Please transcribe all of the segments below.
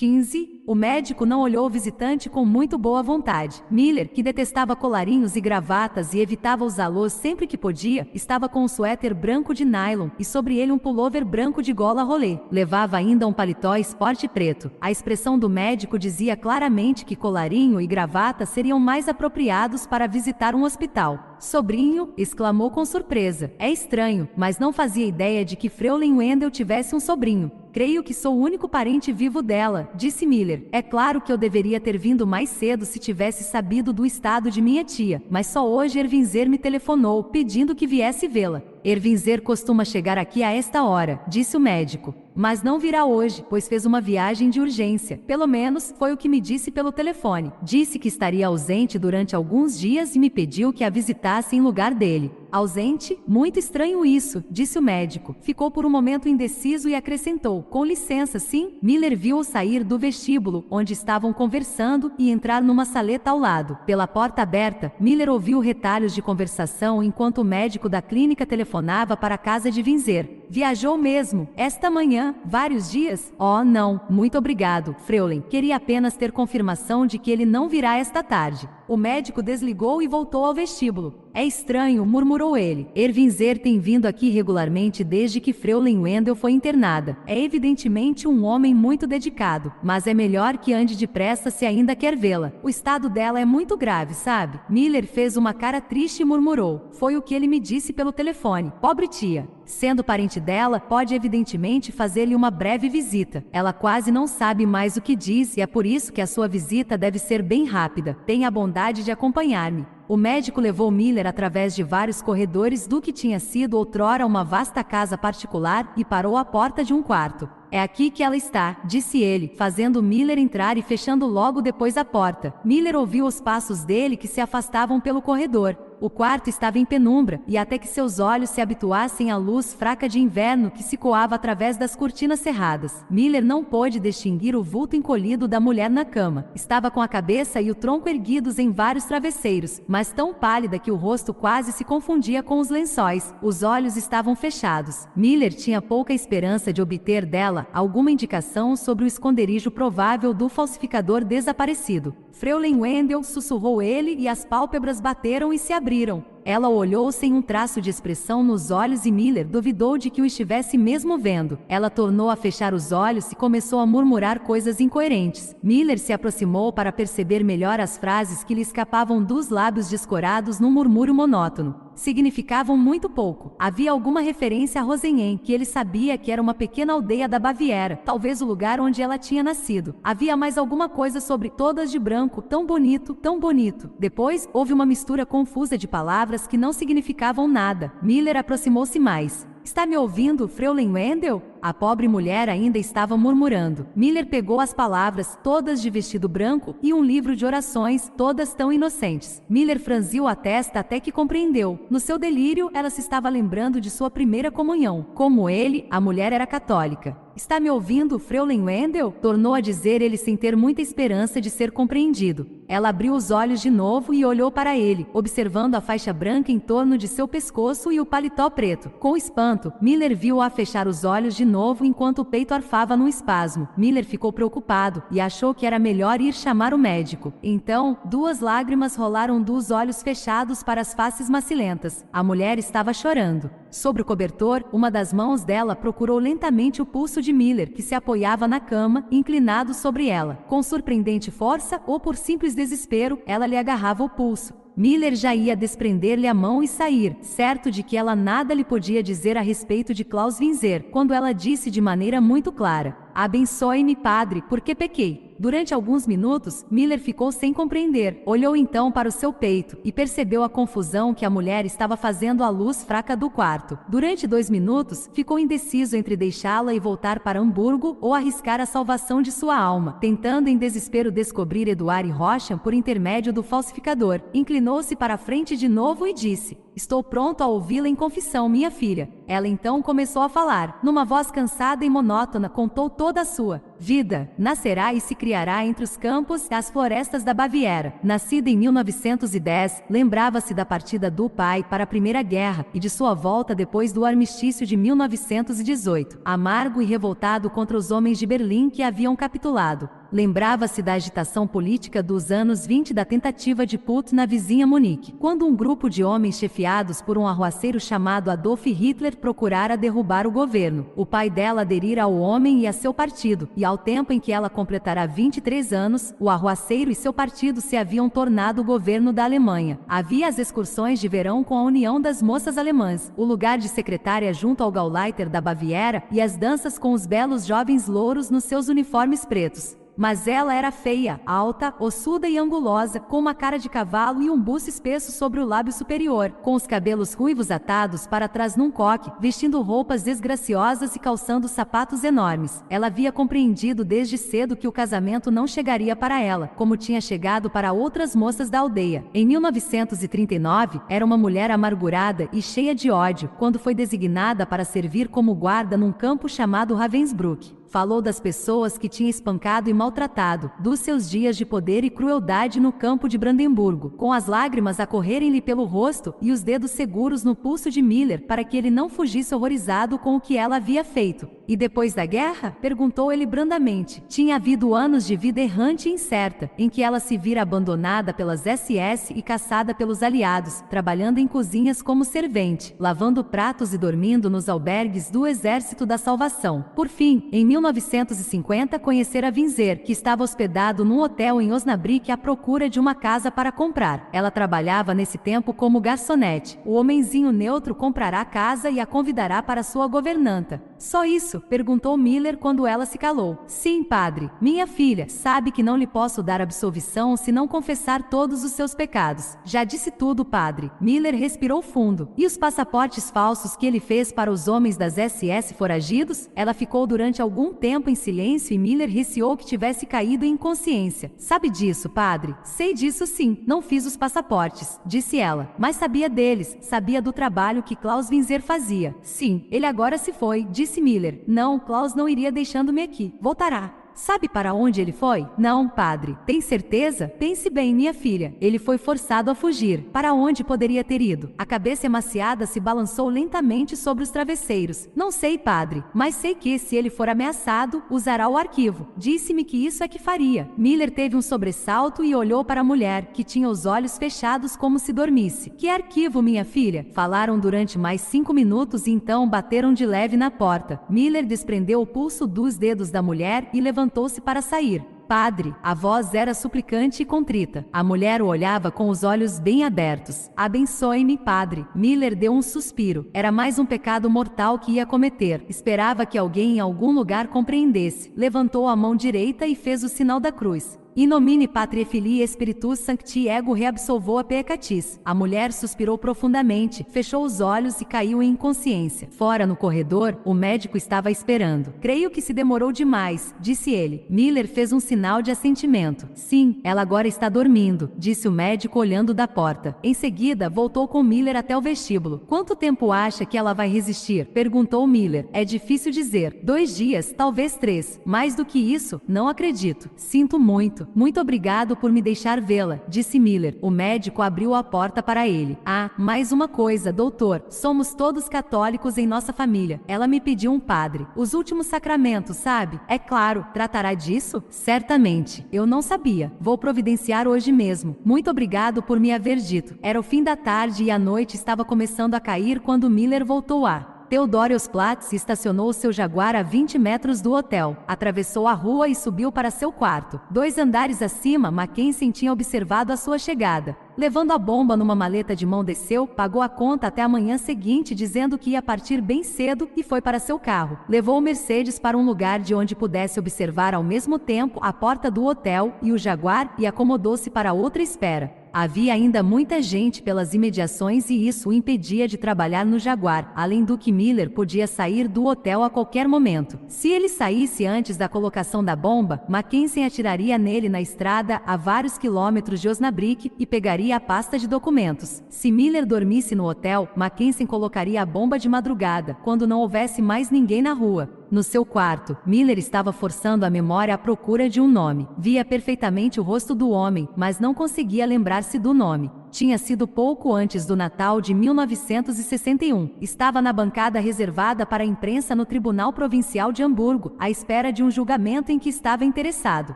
15. O médico não olhou o visitante com muito boa vontade. Miller, que detestava colarinhos e gravatas e evitava usá-los sempre que podia, estava com um suéter branco de nylon e sobre ele um pullover branco de gola rolê. Levava ainda um paletó esporte preto. A expressão do médico dizia claramente que colarinho e gravata seriam mais apropriados para visitar um hospital. Sobrinho, exclamou com surpresa. É estranho, mas não fazia ideia de que Fraulein Wendell tivesse um sobrinho. Creio que sou o único parente vivo dela, disse Miller. É claro que eu deveria ter vindo mais cedo se tivesse sabido do estado de minha tia, mas só hoje Ervinzer me telefonou, pedindo que viesse vê-la. Ervinzer costuma chegar aqui a esta hora, disse o médico. Mas não virá hoje, pois fez uma viagem de urgência. Pelo menos, foi o que me disse pelo telefone. Disse que estaria ausente durante alguns dias e me pediu que a visitasse em lugar dele. Ausente? Muito estranho isso, disse o médico. Ficou por um momento indeciso e acrescentou, com licença, sim? Miller viu-o sair do vestíbulo, onde estavam conversando, e entrar numa saleta ao lado. Pela porta aberta, Miller ouviu retalhos de conversação enquanto o médico da clínica telefonava para a casa de Windsor. Viajou mesmo, esta manhã, vários dias? Oh, não, muito obrigado, Fraulein. Queria apenas ter confirmação de que ele não virá esta tarde. O médico desligou e voltou ao vestíbulo. É estranho, murmurou ele. Ervinzer tem vindo aqui regularmente desde que Fraulein Wendell foi internada. É evidentemente um homem muito dedicado, mas é melhor que ande depressa se ainda quer vê-la. O estado dela é muito grave, sabe? Miller fez uma cara triste e murmurou. Foi o que ele me disse pelo telefone. Pobre tia. Sendo parente dela, pode evidentemente fazer-lhe uma breve visita. Ela quase não sabe mais o que diz e é por isso que a sua visita deve ser bem rápida. Tenha a bondade de acompanhar-me. O médico levou Miller através de vários corredores do que tinha sido outrora uma vasta casa particular e parou à porta de um quarto. É aqui que ela está, disse ele, fazendo Miller entrar e fechando logo depois a porta. Miller ouviu os passos dele que se afastavam pelo corredor. O quarto estava em penumbra, e até que seus olhos se habituassem à luz fraca de inverno que se coava através das cortinas cerradas, Miller não pôde distinguir o vulto encolhido da mulher na cama. Estava com a cabeça e o tronco erguidos em vários travesseiros, mas tão pálida que o rosto quase se confundia com os lençóis. Os olhos estavam fechados. Miller tinha pouca esperança de obter dela alguma indicação sobre o esconderijo provável do falsificador desaparecido. Fraulein Wendell, sussurrou ele, e as pálpebras bateram e se abriram. Ela olhou sem um traço de expressão nos olhos e Miller duvidou de que o estivesse mesmo vendo. Ela tornou a fechar os olhos e começou a murmurar coisas incoerentes. Miller se aproximou para perceber melhor as frases que lhe escapavam dos lábios descorados num murmúrio monótono. Significavam muito pouco. Havia alguma referência a Rosenheim, que ele sabia que era uma pequena aldeia da Baviera, talvez o lugar onde ela tinha nascido. Havia mais alguma coisa sobre todas de branco, tão bonito, tão bonito. Depois, houve uma mistura confusa de palavras que não significavam nada. Miller aproximou-se mais. Está me ouvindo, Fraulein Wendell? A pobre mulher ainda estava murmurando. Miller pegou as palavras, todas de vestido branco, e um livro de orações, todas tão inocentes. Miller franziu a testa até que compreendeu. No seu delírio, ela se estava lembrando de sua primeira comunhão. Como ele, a mulher era católica. Está me ouvindo, Fraulein Wendell? Tornou a dizer ele sem ter muita esperança de ser compreendido. Ela abriu os olhos de novo e olhou para ele, observando a faixa branca em torno de seu pescoço e o paletó preto. Com espanto, Miller viu-a fechar os olhos de novo enquanto o peito arfava num espasmo. Miller ficou preocupado e achou que era melhor ir chamar o médico. Então, duas lágrimas rolaram dos olhos fechados para as faces macilentas. A mulher estava chorando. Sobre o cobertor, uma das mãos dela procurou lentamente o pulso de Miller, que se apoiava na cama, inclinado sobre ela. Com surpreendente força, ou por simples desespero, ela lhe agarrava o pulso. Miller já ia desprender-lhe a mão e sair, certo de que ela nada lhe podia dizer a respeito de Klaus Windsor, quando ela disse de maneira muito clara: abençoe-me, padre, porque pequei. Durante alguns minutos, Miller ficou sem compreender. Olhou então para o seu peito e percebeu a confusão que a mulher estava fazendo à luz fraca do quarto. Durante 2 minutos, ficou indeciso entre deixá-la e voltar para Hamburgo ou arriscar a salvação de sua alma, tentando em desespero descobrir Eduard Rocham por intermédio do falsificador. Inclinou-se para a frente de novo e disse: Estou pronto a ouvi-la em confissão, minha filha. Ela então começou a falar. Numa voz cansada e monótona, contou toda a sua vida. Nascerá e se criará entre os campos e as florestas da Baviera. Nascida em 1910, lembrava-se da partida do pai para a Primeira Guerra e de sua volta depois do armistício de 1918, amargo e revoltado contra os homens de Berlim que haviam capitulado. Lembrava-se da agitação política dos anos 20 da tentativa de Put na vizinha Munique, quando um grupo de homens chefiados por um arruaceiro chamado Adolf Hitler procurara derrubar o governo. O pai dela aderira ao homem e a seu partido, e ao tempo em que ela completará 23 anos, o arruaceiro e seu partido se haviam tornado o governo da Alemanha. Havia as excursões de verão com a União das Moças Alemãs, o lugar de secretária junto ao Gauleiter da Baviera e as danças com os belos jovens louros nos seus uniformes pretos. Mas ela era feia, alta, ossuda e angulosa, com uma cara de cavalo e um buço espesso sobre o lábio superior, com os cabelos ruivos atados para trás num coque, vestindo roupas desgraciosas e calçando sapatos enormes. Ela havia compreendido desde cedo que o casamento não chegaria para ela, como tinha chegado para outras moças da aldeia. Em 1939, era uma mulher amargurada e cheia de ódio, quando foi designada para servir como guarda num campo chamado Ravensbrück. Falou das pessoas que tinha espancado e maltratado, dos seus dias de poder e crueldade no campo de Brandemburgo, com as lágrimas a correrem-lhe pelo rosto e os dedos seguros no pulso de Miller para que ele não fugisse horrorizado com o que ela havia feito. E depois da guerra? Perguntou ele brandamente. Tinha havido anos de vida errante e incerta, em que ela se vira abandonada pelas SS e caçada pelos aliados, trabalhando em cozinhas como servente, lavando pratos e dormindo nos albergues do Exército da Salvação. Por fim, em 1950, conhecera Winzer, que estava hospedado num hotel em Osnabrück à procura de uma casa para comprar. Ela trabalhava nesse tempo como garçonete. O homenzinho neutro comprará a casa e a convidará para sua governanta. Só isso? Perguntou Miller quando ela se calou. Sim, padre. Minha filha, sabe que não lhe posso dar absolvição se não confessar todos os seus pecados. Já disse tudo, padre. Miller respirou fundo. E os passaportes falsos que ele fez para os homens das SS foragidos? Ela ficou durante algum tempo em silêncio e Miller receou que tivesse caído em inconsciência. Sabe disso, padre? Sei disso sim. Não fiz os passaportes, disse ela. Mas sabia deles, sabia do trabalho que Klaus Winzer fazia. Sim, ele agora se foi, disse Miller. Não, Klaus não iria deixando-me aqui. Voltará. Sabe para onde ele foi? Não, padre. Tem certeza? Pense bem, minha filha. Ele foi forçado a fugir. Para onde poderia ter ido? A cabeça emaciada se balançou lentamente sobre os travesseiros. Não sei, padre, mas sei que, se ele for ameaçado, usará o arquivo. Disse-me que isso é que faria. Miller teve um sobressalto e olhou para a mulher, que tinha os olhos fechados como se dormisse. Que arquivo, minha filha? Falaram durante mais 5 minutos e então bateram de leve na porta. Miller desprendeu o pulso dos dedos da mulher e levantou-se para sair. Padre, a voz era suplicante e contrita. A mulher o olhava com os olhos bem abertos. Abençoe-me, padre. Miller deu um suspiro. Era mais um pecado mortal que ia cometer. Esperava que alguém em algum lugar compreendesse. Levantou a mão direita e fez o sinal da cruz. In nomine Patri Filii Spiritus Sancti ego reabsolvou a peccatis. A mulher suspirou profundamente, fechou os olhos e caiu em inconsciência. Fora no corredor, o médico estava esperando. Creio que se demorou demais, disse ele. Miller fez um sinal de assentimento. Sim, ela agora está dormindo, disse o médico olhando da porta. Em seguida, voltou com Miller até o vestíbulo. Quanto tempo acha que ela vai resistir? Perguntou Miller. É difícil dizer. 2 dias, talvez 3. Mais do que isso, não acredito. Sinto muito. Muito obrigado por me deixar vê-la, disse Miller. O médico abriu a porta para ele. Ah, mais uma coisa, doutor. Somos todos católicos em nossa família. Ela me pediu um padre. Os últimos sacramentos, sabe? É claro. Tratará disso? Certamente. Eu não sabia. Vou providenciar hoje mesmo. Muito obrigado por me haver dito. Era o fim da tarde e a noite estava começando a cair quando Miller voltou a Theodoriusplatz e estacionou seu Jaguar a 20 metros do hotel. Atravessou a rua e subiu para seu quarto. 2 andares acima, Mackenzie tinha observado a sua chegada. Levando a bomba numa maleta de mão, desceu, pagou a conta até a manhã seguinte, dizendo que ia partir bem cedo, e foi para seu carro. Levou o Mercedes para um lugar de onde pudesse observar ao mesmo tempo a porta do hotel e o Jaguar e acomodou-se para outra espera. Havia ainda muita gente pelas imediações e isso o impedia de trabalhar no Jaguar, além do que Miller podia sair do hotel a qualquer momento. Se ele saísse antes da colocação da bomba, Mackensen atiraria nele na estrada a vários quilômetros de Osnabrück e pegaria a pasta de documentos. Se Miller dormisse no hotel, Mackensen colocaria a bomba de madrugada, quando não houvesse mais ninguém na rua. No seu quarto, Miller estava forçando a memória à procura de um nome. Via perfeitamente o rosto do homem, mas não conseguia lembrar-se do nome. Tinha sido pouco antes do Natal de 1961. Estava na bancada reservada para a imprensa no Tribunal Provincial de Hamburgo, à espera de um julgamento em que estava interessado.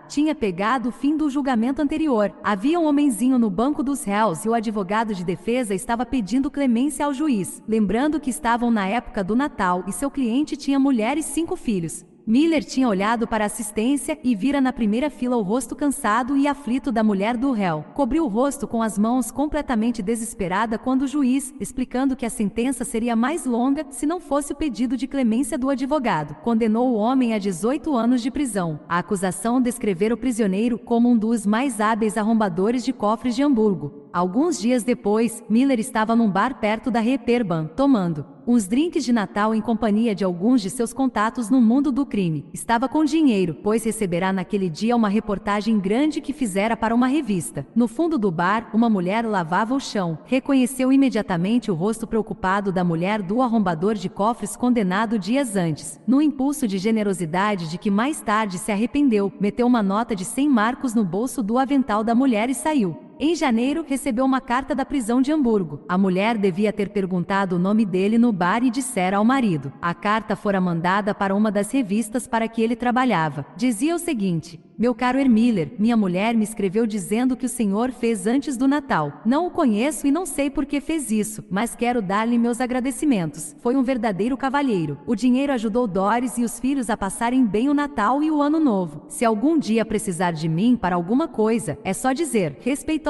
Tinha pegado o fim do julgamento anterior. Havia um homenzinho no banco dos réus e o advogado de defesa estava pedindo clemência ao juiz, lembrando que estavam na época do Natal e seu cliente tinha mulher e 5 filhos. Miller tinha olhado para a assistência e vira na primeira fila o rosto cansado e aflito da mulher do réu. Cobriu o rosto com as mãos, completamente desesperada, quando o juiz, explicando que a sentença seria mais longa se não fosse o pedido de clemência do advogado, condenou o homem a 18 anos de prisão. A acusação descrevera o prisioneiro como um dos mais hábeis arrombadores de cofres de Hamburgo. Alguns dias depois, Miller estava num bar perto da Reeperbahn, tomando uns drinks de Natal em companhia de alguns de seus contatos no mundo do crime. Estava com dinheiro, pois receberá naquele dia uma reportagem grande que fizera para uma revista. No fundo do bar, uma mulher lavava o chão. Reconheceu imediatamente o rosto preocupado da mulher do arrombador de cofres condenado dias antes. No impulso de generosidade de que mais tarde se arrependeu, meteu uma nota de 100 marcos no bolso do avental da mulher e saiu. Em janeiro, recebeu uma carta da prisão de Hamburgo. A mulher devia ter perguntado o nome dele no bar e dissera ao marido. A carta fora mandada para uma das revistas para que ele trabalhava. Dizia o seguinte: meu caro Miller, minha mulher me escreveu dizendo que o senhor fez antes do Natal. Não o conheço e não sei por que fez isso, mas quero dar-lhe meus agradecimentos. Foi um verdadeiro cavalheiro. O dinheiro ajudou Doris e os filhos a passarem bem o Natal e o Ano Novo. Se algum dia precisar de mim para alguma coisa, é só dizer, respeitosamente.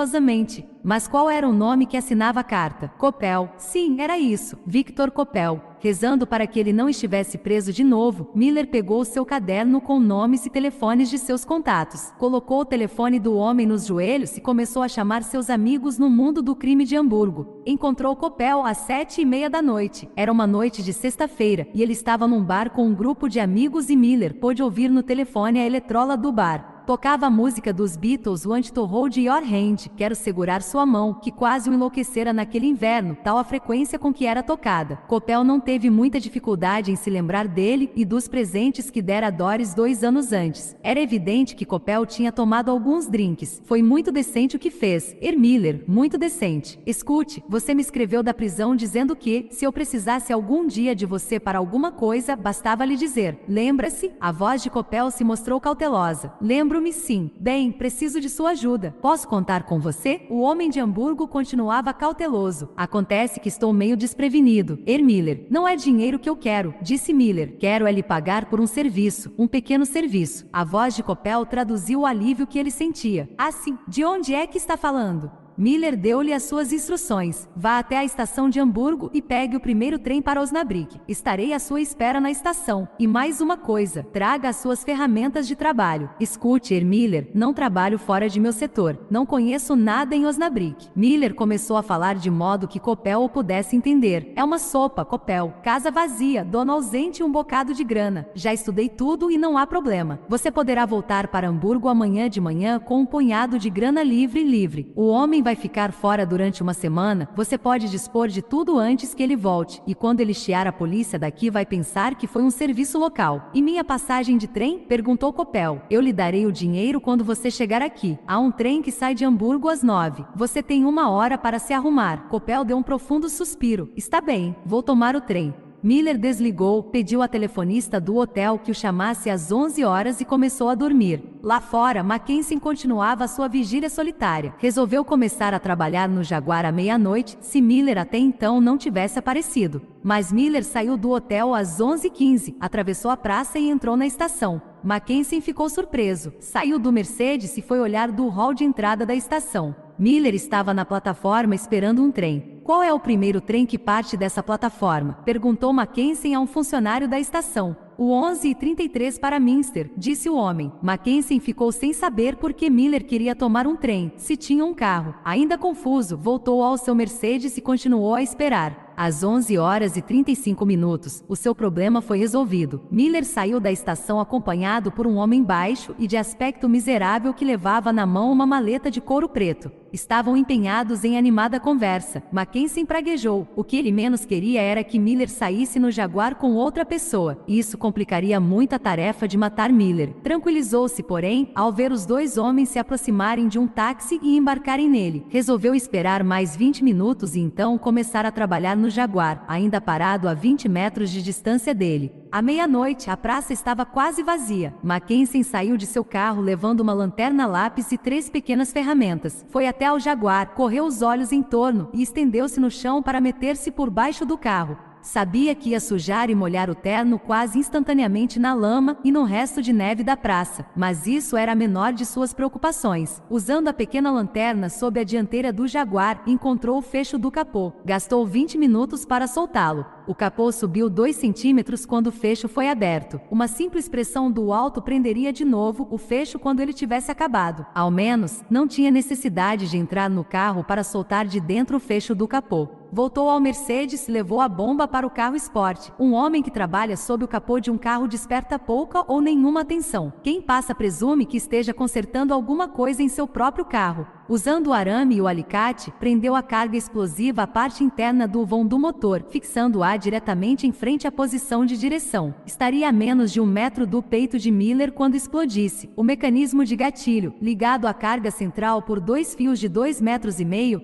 Mas qual era o nome que assinava a carta? Coppel. Sim, era isso. Victor Coppel. Rezando para que ele não estivesse preso de novo, Miller pegou o seu caderno com nomes e telefones de seus contatos. Colocou o telefone do homem nos joelhos e começou a chamar seus amigos no mundo do crime de Hamburgo. Encontrou Coppel às 7:30 da noite. Era uma noite de sexta-feira e ele estava num bar com um grupo de amigos e Miller pôde ouvir no telefone a eletrola do bar. Tocava a música dos Beatles, Want to Hold Your Hand, Quero Segurar Sua Mão, que quase o enlouquecera naquele inverno, tal a frequência com que era tocada. Coppel não teve muita dificuldade em se lembrar dele e dos presentes que dera a Doris 2 anos antes. Era evidente que Coppel tinha tomado alguns drinks. Foi muito decente o que fez. Miller, muito decente. Escute, você me escreveu da prisão dizendo que, se eu precisasse algum dia de você para alguma coisa, bastava lhe dizer. Lembra-se? A voz de Coppel se mostrou cautelosa. Lembro-me sim. Bem, preciso de sua ajuda. Posso contar com você? O homem de Hamburgo continuava cauteloso. Acontece que estou meio desprevenido. Miller, não é dinheiro que eu quero, disse Miller. Quero é lhe pagar por um serviço, um pequeno serviço. A voz de Coppel traduziu o alívio que ele sentia. Ah, sim. De onde é que está falando? Miller deu-lhe as suas instruções. Vá até a estação de Hamburgo e pegue o primeiro trem para Osnabrück. Estarei à sua espera na estação. E mais uma coisa, traga as suas ferramentas de trabalho. Escute, Miller, não trabalho fora de meu setor. Não conheço nada em Osnabrück. Miller começou a falar de modo que Coppel o pudesse entender. É uma sopa, Coppel. Casa vazia, dono ausente e um bocado de grana. Já estudei tudo e não há problema. Você poderá voltar para Hamburgo amanhã de manhã com um punhado de grana livre. O homem vai ficar fora durante uma semana, você pode dispor de tudo antes que ele volte, e quando ele chiar a polícia daqui vai pensar que foi um serviço local. E minha passagem de trem? Perguntou Coppel. Eu lhe darei o dinheiro quando você chegar aqui. Há um trem que sai de Hamburgo às 9. Você tem 1 hora para se arrumar. Coppel deu um profundo suspiro. Está bem, vou tomar o trem. Miller desligou, pediu à telefonista do hotel que o chamasse às 11 horas e começou a dormir. Lá fora, Mackensen continuava a sua vigília solitária. Resolveu começar a trabalhar no Jaguar à meia-noite, se Miller até então não tivesse aparecido. Mas Miller saiu do hotel às 11:15, atravessou a praça e entrou na estação. Mackensen ficou surpreso. Saiu do Mercedes e foi olhar do hall de entrada da estação. Miller estava na plataforma esperando um trem. Qual é o primeiro trem que parte dessa plataforma? Perguntou Mackensen a um funcionário da estação. O 11h33 para Minster, disse o homem. Mackenzie ficou sem saber por que Miller queria tomar um trem, se tinha um carro. Ainda confuso, voltou ao seu Mercedes e continuou a esperar. Às 11h35, o seu problema foi resolvido. Miller saiu da estação acompanhado por um homem baixo e de aspecto miserável que levava na mão uma maleta de couro preto. Estavam empenhados em animada conversa. Mackenzie praguejou. O que ele menos queria era que Miller saísse no Jaguar com outra pessoa. Isso complicaria muito a tarefa de matar Miller. Tranquilizou-se, porém, ao ver os dois homens se aproximarem de um táxi e embarcarem nele. Resolveu esperar mais 20 minutos e então começar a trabalhar no Jaguar, ainda parado a 20 metros de distância dele. À meia-noite, a praça estava quase vazia. Mackenzie saiu de seu carro levando uma lanterna lápis e 3 pequenas ferramentas. Foi até ao Jaguar, correu os olhos em torno e estendeu-se no chão para meter-se por baixo do carro. Sabia que ia sujar e molhar o terno quase instantaneamente na lama e no resto de neve da praça, mas isso era a menor de suas preocupações. Usando a pequena lanterna sob a dianteira do Jaguar, encontrou o fecho do capô. Gastou 20 minutos para soltá-lo. O capô subiu 2 centímetros quando o fecho foi aberto. Uma simples pressão do alto prenderia de novo o fecho quando ele tivesse acabado. Ao menos, não tinha necessidade de entrar no carro para soltar de dentro o fecho do capô. Voltou ao Mercedes e levou a bomba para o carro esporte. Um homem que trabalha sob o capô de um carro desperta pouca ou nenhuma atenção. Quem passa presume que esteja consertando alguma coisa em seu próprio carro. Usando o arame e o alicate, prendeu a carga explosiva à parte interna do vão do motor, fixando-a diretamente em frente à posição de direção. Estaria a menos de 1 metro do peito de Miller quando explodisse. O mecanismo de gatilho, ligado à carga central por 2 fios de 2,5 metros,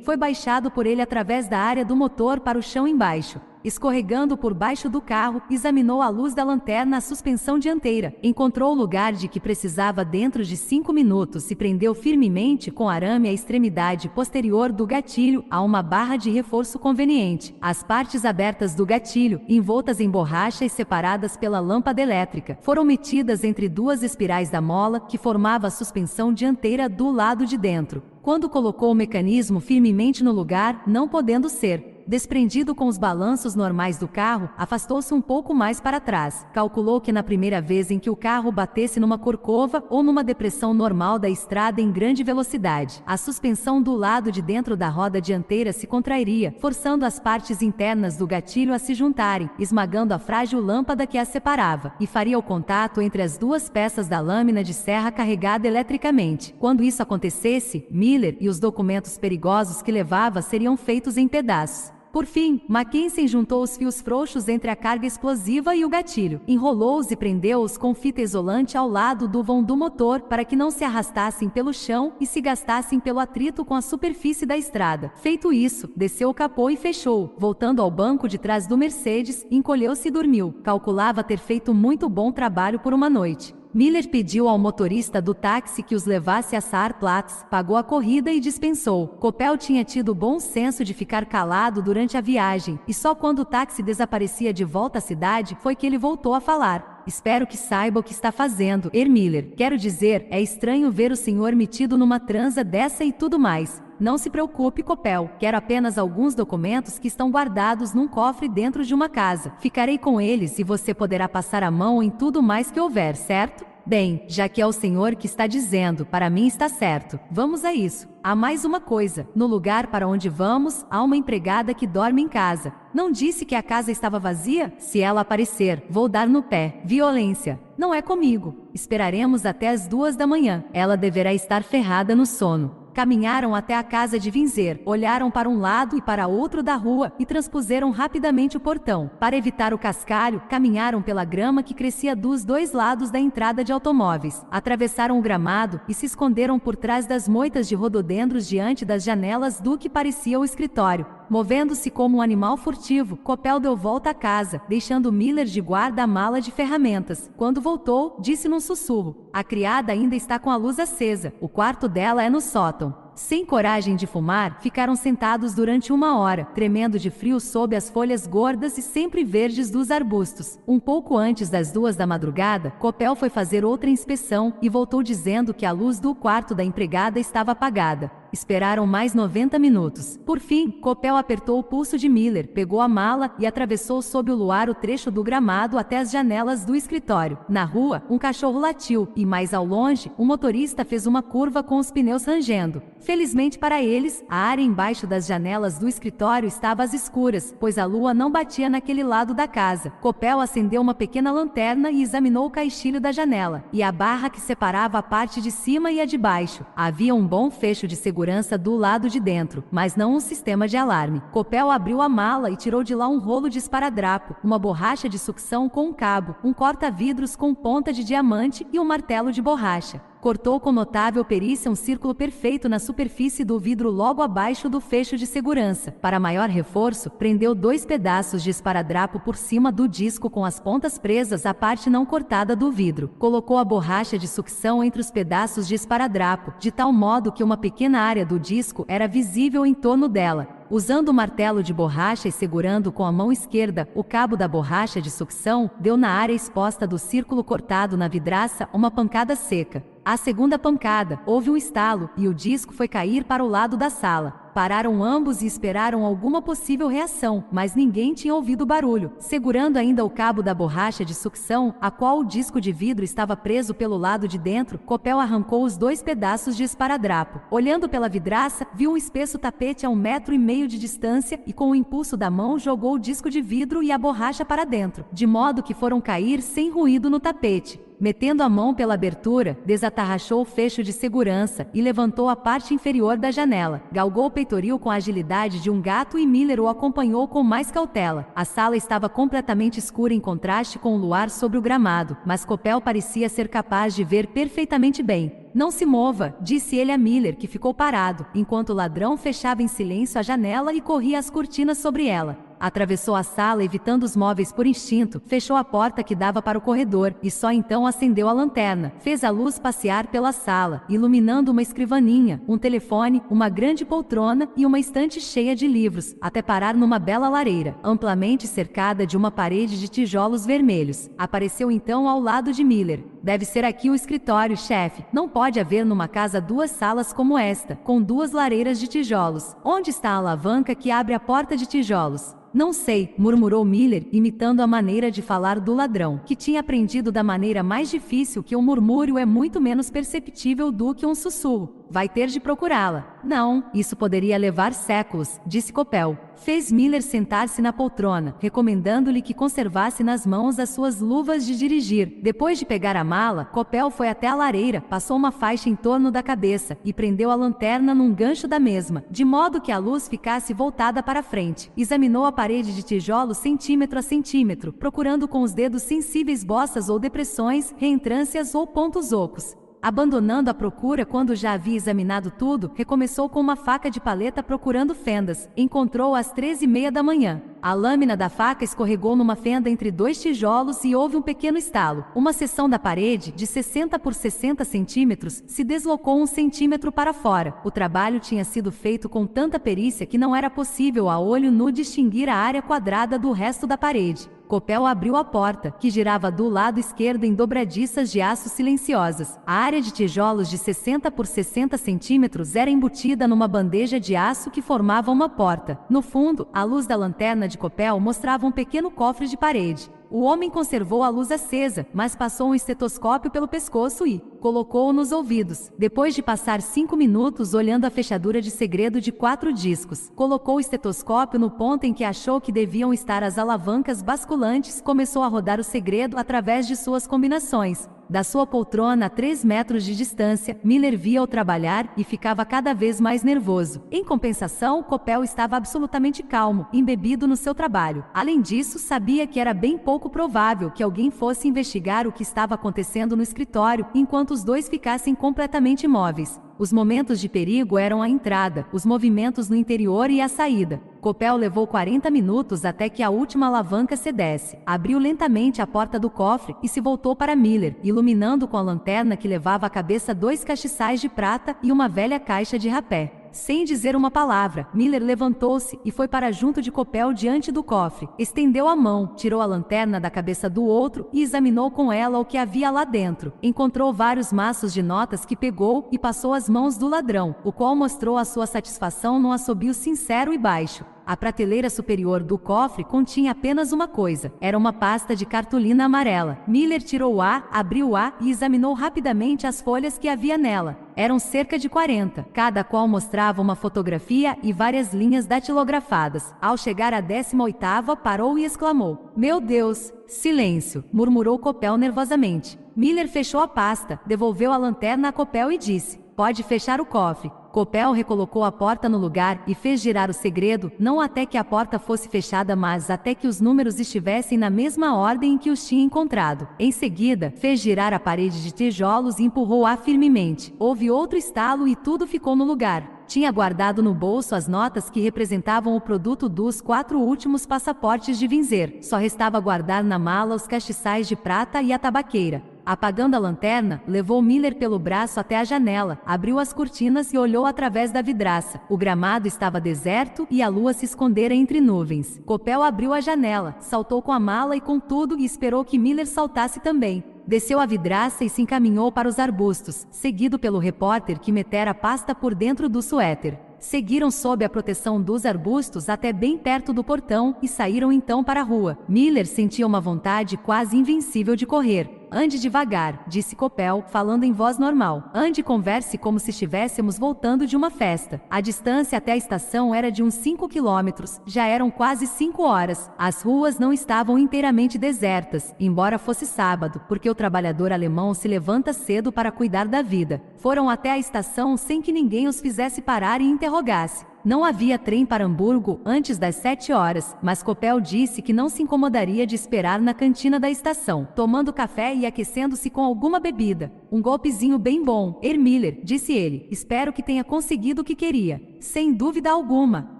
foi baixado por ele através da área do motor para o chão embaixo. Escorregando por baixo do carro, examinou à luz da lanterna a suspensão dianteira. Encontrou o lugar de que precisava dentro de 5 minutos e prendeu firmemente com arame a extremidade posterior do gatilho a uma barra de reforço conveniente. As partes abertas do gatilho, envoltas em borracha e separadas pela lâmpada elétrica, foram metidas entre 2 espirais da mola que formava a suspensão dianteira do lado de dentro. Quando colocou o mecanismo firmemente no lugar, não podendo ser desprendido com os balanços normais do carro, afastou-se um pouco mais para trás. Calculou que na primeira vez em que o carro batesse numa corcova ou numa depressão normal da estrada em grande velocidade, a suspensão do lado de dentro da roda dianteira se contrairia, forçando as partes internas do gatilho a se juntarem, esmagando a frágil lâmpada que as separava, e faria o contato entre as 2 peças da lâmina de serra carregada eletricamente. Quando isso acontecesse, Miller e os documentos perigosos que levava seriam feitos em pedaços. Por fim, Mackenzie juntou os fios frouxos entre a carga explosiva e o gatilho, enrolou-os e prendeu-os com fita isolante ao lado do vão do motor para que não se arrastassem pelo chão e se gastassem pelo atrito com a superfície da estrada. Feito isso, desceu o capô e fechou. Voltando ao banco de trás do Mercedes, encolheu-se e dormiu. Calculava ter feito muito bom trabalho por uma noite. Miller pediu ao motorista do táxi que os levasse a Saarplatz, pagou a corrida e dispensou. Coppel tinha tido o bom senso de ficar calado durante a viagem, e só quando o táxi desaparecia de volta à cidade foi que ele voltou a falar. Espero que saiba o que está fazendo, Miller. Quero dizer, é estranho ver o senhor metido numa transa dessa e tudo mais. Não se preocupe, Coppel. Quero apenas alguns documentos que estão guardados num cofre dentro de uma casa. Ficarei com eles e você poderá passar a mão em tudo mais que houver, certo? Bem, já que é o senhor que está dizendo, para mim está certo. Vamos a isso. Há mais uma coisa. No lugar para onde vamos, há uma empregada que dorme em casa. Não disse que a casa estava vazia? Se ela aparecer, vou dar no pé. Violência. Não é comigo. Esperaremos até as 2 da manhã. Ela deverá estar ferrada no sono. Caminharam até a casa de Windsor, olharam para um lado e para outro da rua e transpuseram rapidamente o portão. Para evitar o cascalho, caminharam pela grama que crescia dos 2 lados da entrada de automóveis. Atravessaram o gramado e se esconderam por trás das moitas de rododendros diante das janelas do que parecia o escritório. Movendo-se como um animal furtivo, Coppel deu volta à casa, deixando Miller de guarda a mala de ferramentas. Quando voltou, disse num sussurro: a criada ainda está com a luz acesa. O quarto dela é no sótão. Sem coragem de fumar, ficaram sentados durante 1 hora, tremendo de frio sob as folhas gordas e sempre verdes dos arbustos. Um pouco antes das 2 da madrugada, Coppel foi fazer outra inspeção e voltou dizendo que a luz do quarto da empregada estava apagada. Esperaram mais 90 minutos. Por fim, Copel apertou o pulso de Miller, pegou a mala e atravessou sob o luar o trecho do gramado até as janelas do escritório. Na rua, um cachorro latiu e, mais ao longe, um motorista fez uma curva com os pneus rangendo. Felizmente para eles, a área embaixo das janelas do escritório estava às escuras, pois a lua não batia naquele lado da casa. Copel acendeu uma pequena lanterna e examinou o caixilho da janela e a barra que separava a parte de cima e a de baixo. Havia um bom fecho de segurança do lado de dentro, mas não um sistema de alarme. Copel abriu a mala e tirou de lá um rolo de esparadrapo, uma borracha de sucção com um cabo, um corta-vidros com ponta de diamante e um martelo de borracha. Cortou com notável perícia um círculo perfeito na superfície do vidro logo abaixo do fecho de segurança. Para maior reforço, prendeu 2 pedaços de esparadrapo por cima do disco com as pontas presas à parte não cortada do vidro. Colocou a borracha de sucção entre os pedaços de esparadrapo, de tal modo que uma pequena área do disco era visível em torno dela. Usando o martelo de borracha e segurando com a mão esquerda o cabo da borracha de sucção, deu na área exposta do círculo cortado na vidraça uma pancada seca. A segunda pancada, houve um estalo e o disco foi cair para o lado da sala. Pararam ambos e esperaram alguma possível reação, mas ninguém tinha ouvido o barulho. Segurando ainda o cabo da borracha de sucção, a qual o disco de vidro estava preso pelo lado de dentro, Copel arrancou os 2 pedaços de esparadrapo. Olhando pela vidraça, viu um espesso tapete a 1,5 metros de distância e com o impulso da mão jogou o disco de vidro e a borracha para dentro, de modo que foram cair sem ruído no tapete. Metendo a mão pela abertura, desatarrachou o fecho de segurança e levantou a parte inferior da janela. Galgou o peitoril com a agilidade de um gato e Miller o acompanhou com mais cautela. A sala estava completamente escura em contraste com o luar sobre o gramado, mas Copel parecia ser capaz de ver perfeitamente bem. Não se mova, disse ele a Miller, que ficou parado, enquanto o ladrão fechava em silêncio a janela e corria as cortinas sobre ela. Atravessou a sala evitando os móveis por instinto, fechou a porta que dava para o corredor e só então acendeu a lanterna. Fez a luz passear pela sala, iluminando uma escrivaninha, um telefone, uma grande poltrona e uma estante cheia de livros, até parar numa bela lareira, amplamente cercada de uma parede de tijolos vermelhos. Apareceu então ao lado de Miller. Deve ser aqui o escritório, chefe. Não pode haver numa casa 2 salas como esta, com 2 lareiras de tijolos. Onde está a alavanca que abre a porta de tijolos? Não sei, murmurou Miller, imitando a maneira de falar do ladrão, que tinha aprendido da maneira mais difícil que um murmúrio é muito menos perceptível do que um sussurro. Vai ter de procurá-la. Não, isso poderia levar séculos, disse Copel. Fez Miller sentar-se na poltrona, recomendando-lhe que conservasse nas mãos as suas luvas de dirigir. Depois de pegar a mala, Copel foi até a lareira, passou uma faixa em torno da cabeça e prendeu a lanterna num gancho da mesma, de modo que a luz ficasse voltada para frente. Examinou a parede de tijolo centímetro a centímetro, procurando com os dedos sensíveis boças ou depressões, reentrâncias ou pontos ocos. Abandonando a procura quando já havia examinado tudo, recomeçou com uma faca de paleta procurando fendas. Encontrou às 13h30 da manhã. A lâmina da faca escorregou numa fenda entre 2 tijolos e houve um pequeno estalo. Uma seção da parede, de 60 por 60 centímetros, se deslocou 1 centímetro para fora. O trabalho tinha sido feito com tanta perícia que não era possível a olho nu distinguir a área quadrada do resto da parede. Copel abriu a porta, que girava do lado esquerdo em dobradiças de aço silenciosas. A área de tijolos de 60 por 60 centímetros era embutida numa bandeja de aço que formava uma porta. No fundo, a luz da lanterna de Copel mostrava um pequeno cofre de parede. O homem conservou a luz acesa, mas passou um estetoscópio pelo pescoço e colocou-o nos ouvidos. Depois de passar 5 minutos olhando a fechadura de segredo de 4 discos, colocou o estetoscópio no ponto em que achou que deviam estar as alavancas basculantes, começou a rodar o segredo através de suas combinações. Da sua poltrona a 3 metros de distância, Miller via-o trabalhar e ficava cada vez mais nervoso. Em compensação, Copel estava absolutamente calmo, embebido no seu trabalho. Além disso, sabia que era bem pouco provável que alguém fosse investigar o que estava acontecendo no escritório, enquanto os dois ficassem completamente imóveis. Os momentos de perigo eram a entrada, os movimentos no interior e a saída. Copel levou 40 minutos até que a última alavanca cedesse. Abriu lentamente a porta do cofre e se voltou para Miller, iluminando com a lanterna que levava à cabeça 2 castiçais de prata e uma velha caixa de rapé. Sem dizer uma palavra, Miller levantou-se e foi para junto de Coppel diante do cofre. Estendeu a mão, tirou a lanterna da cabeça do outro e examinou com ela o que havia lá dentro. Encontrou vários maços de notas que pegou e passou às mãos do ladrão, o qual mostrou a sua satisfação num assobio sincero e baixo. A prateleira superior do cofre continha apenas uma coisa. Era uma pasta de cartolina amarela. Miller tirou-a, abriu-a e examinou rapidamente as folhas que havia nela. Eram cerca de 40, cada qual mostrava uma fotografia e várias linhas datilografadas. Ao chegar à 18ª, parou e exclamou: "Meu Deus!" "Silêncio!" murmurou Coppel nervosamente. Miller fechou a pasta, devolveu a lanterna a Coppel e disse: "Pode fechar o cofre." Coppel recolocou a porta no lugar e fez girar o segredo, não até que a porta fosse fechada, mas até que os números estivessem na mesma ordem em que os tinha encontrado. Em seguida, fez girar a parede de tijolos e empurrou-a firmemente. Houve outro estalo e tudo ficou no lugar. Tinha guardado no bolso as notas que representavam o produto dos 4 últimos passaportes de Windsor. Só restava guardar na mala os castiçais de prata e a tabaqueira. Apagando a lanterna, levou Miller pelo braço até a janela, abriu as cortinas e olhou através da vidraça. O gramado estava deserto e a lua se escondera entre nuvens. Coppel abriu a janela, saltou com a mala e com tudo e esperou que Miller saltasse também. Desceu a vidraça e se encaminhou para os arbustos, seguido pelo repórter que metera a pasta por dentro do suéter. Seguiram sob a proteção dos arbustos até bem perto do portão e saíram então para a rua. Miller sentia uma vontade quase invencível de correr. "Ande devagar", disse Coppel, falando em voz normal. "Ande e converse como se estivéssemos voltando de uma festa." A distância até a estação era de uns 5 quilômetros. Já eram quase 5 horas. As ruas não estavam inteiramente desertas, embora fosse sábado, porque o trabalhador alemão se levanta cedo para cuidar da vida. Foram até a estação sem que ninguém os fizesse parar e interrogasse. Não havia trem para Hamburgo antes das 7 horas, mas Coppel disse que não se incomodaria de esperar na cantina da estação, tomando café e aquecendo-se com alguma bebida. "Um golpezinho bem bom, Herr Miller", disse ele. "Espero que tenha conseguido o que queria." "Sem dúvida alguma."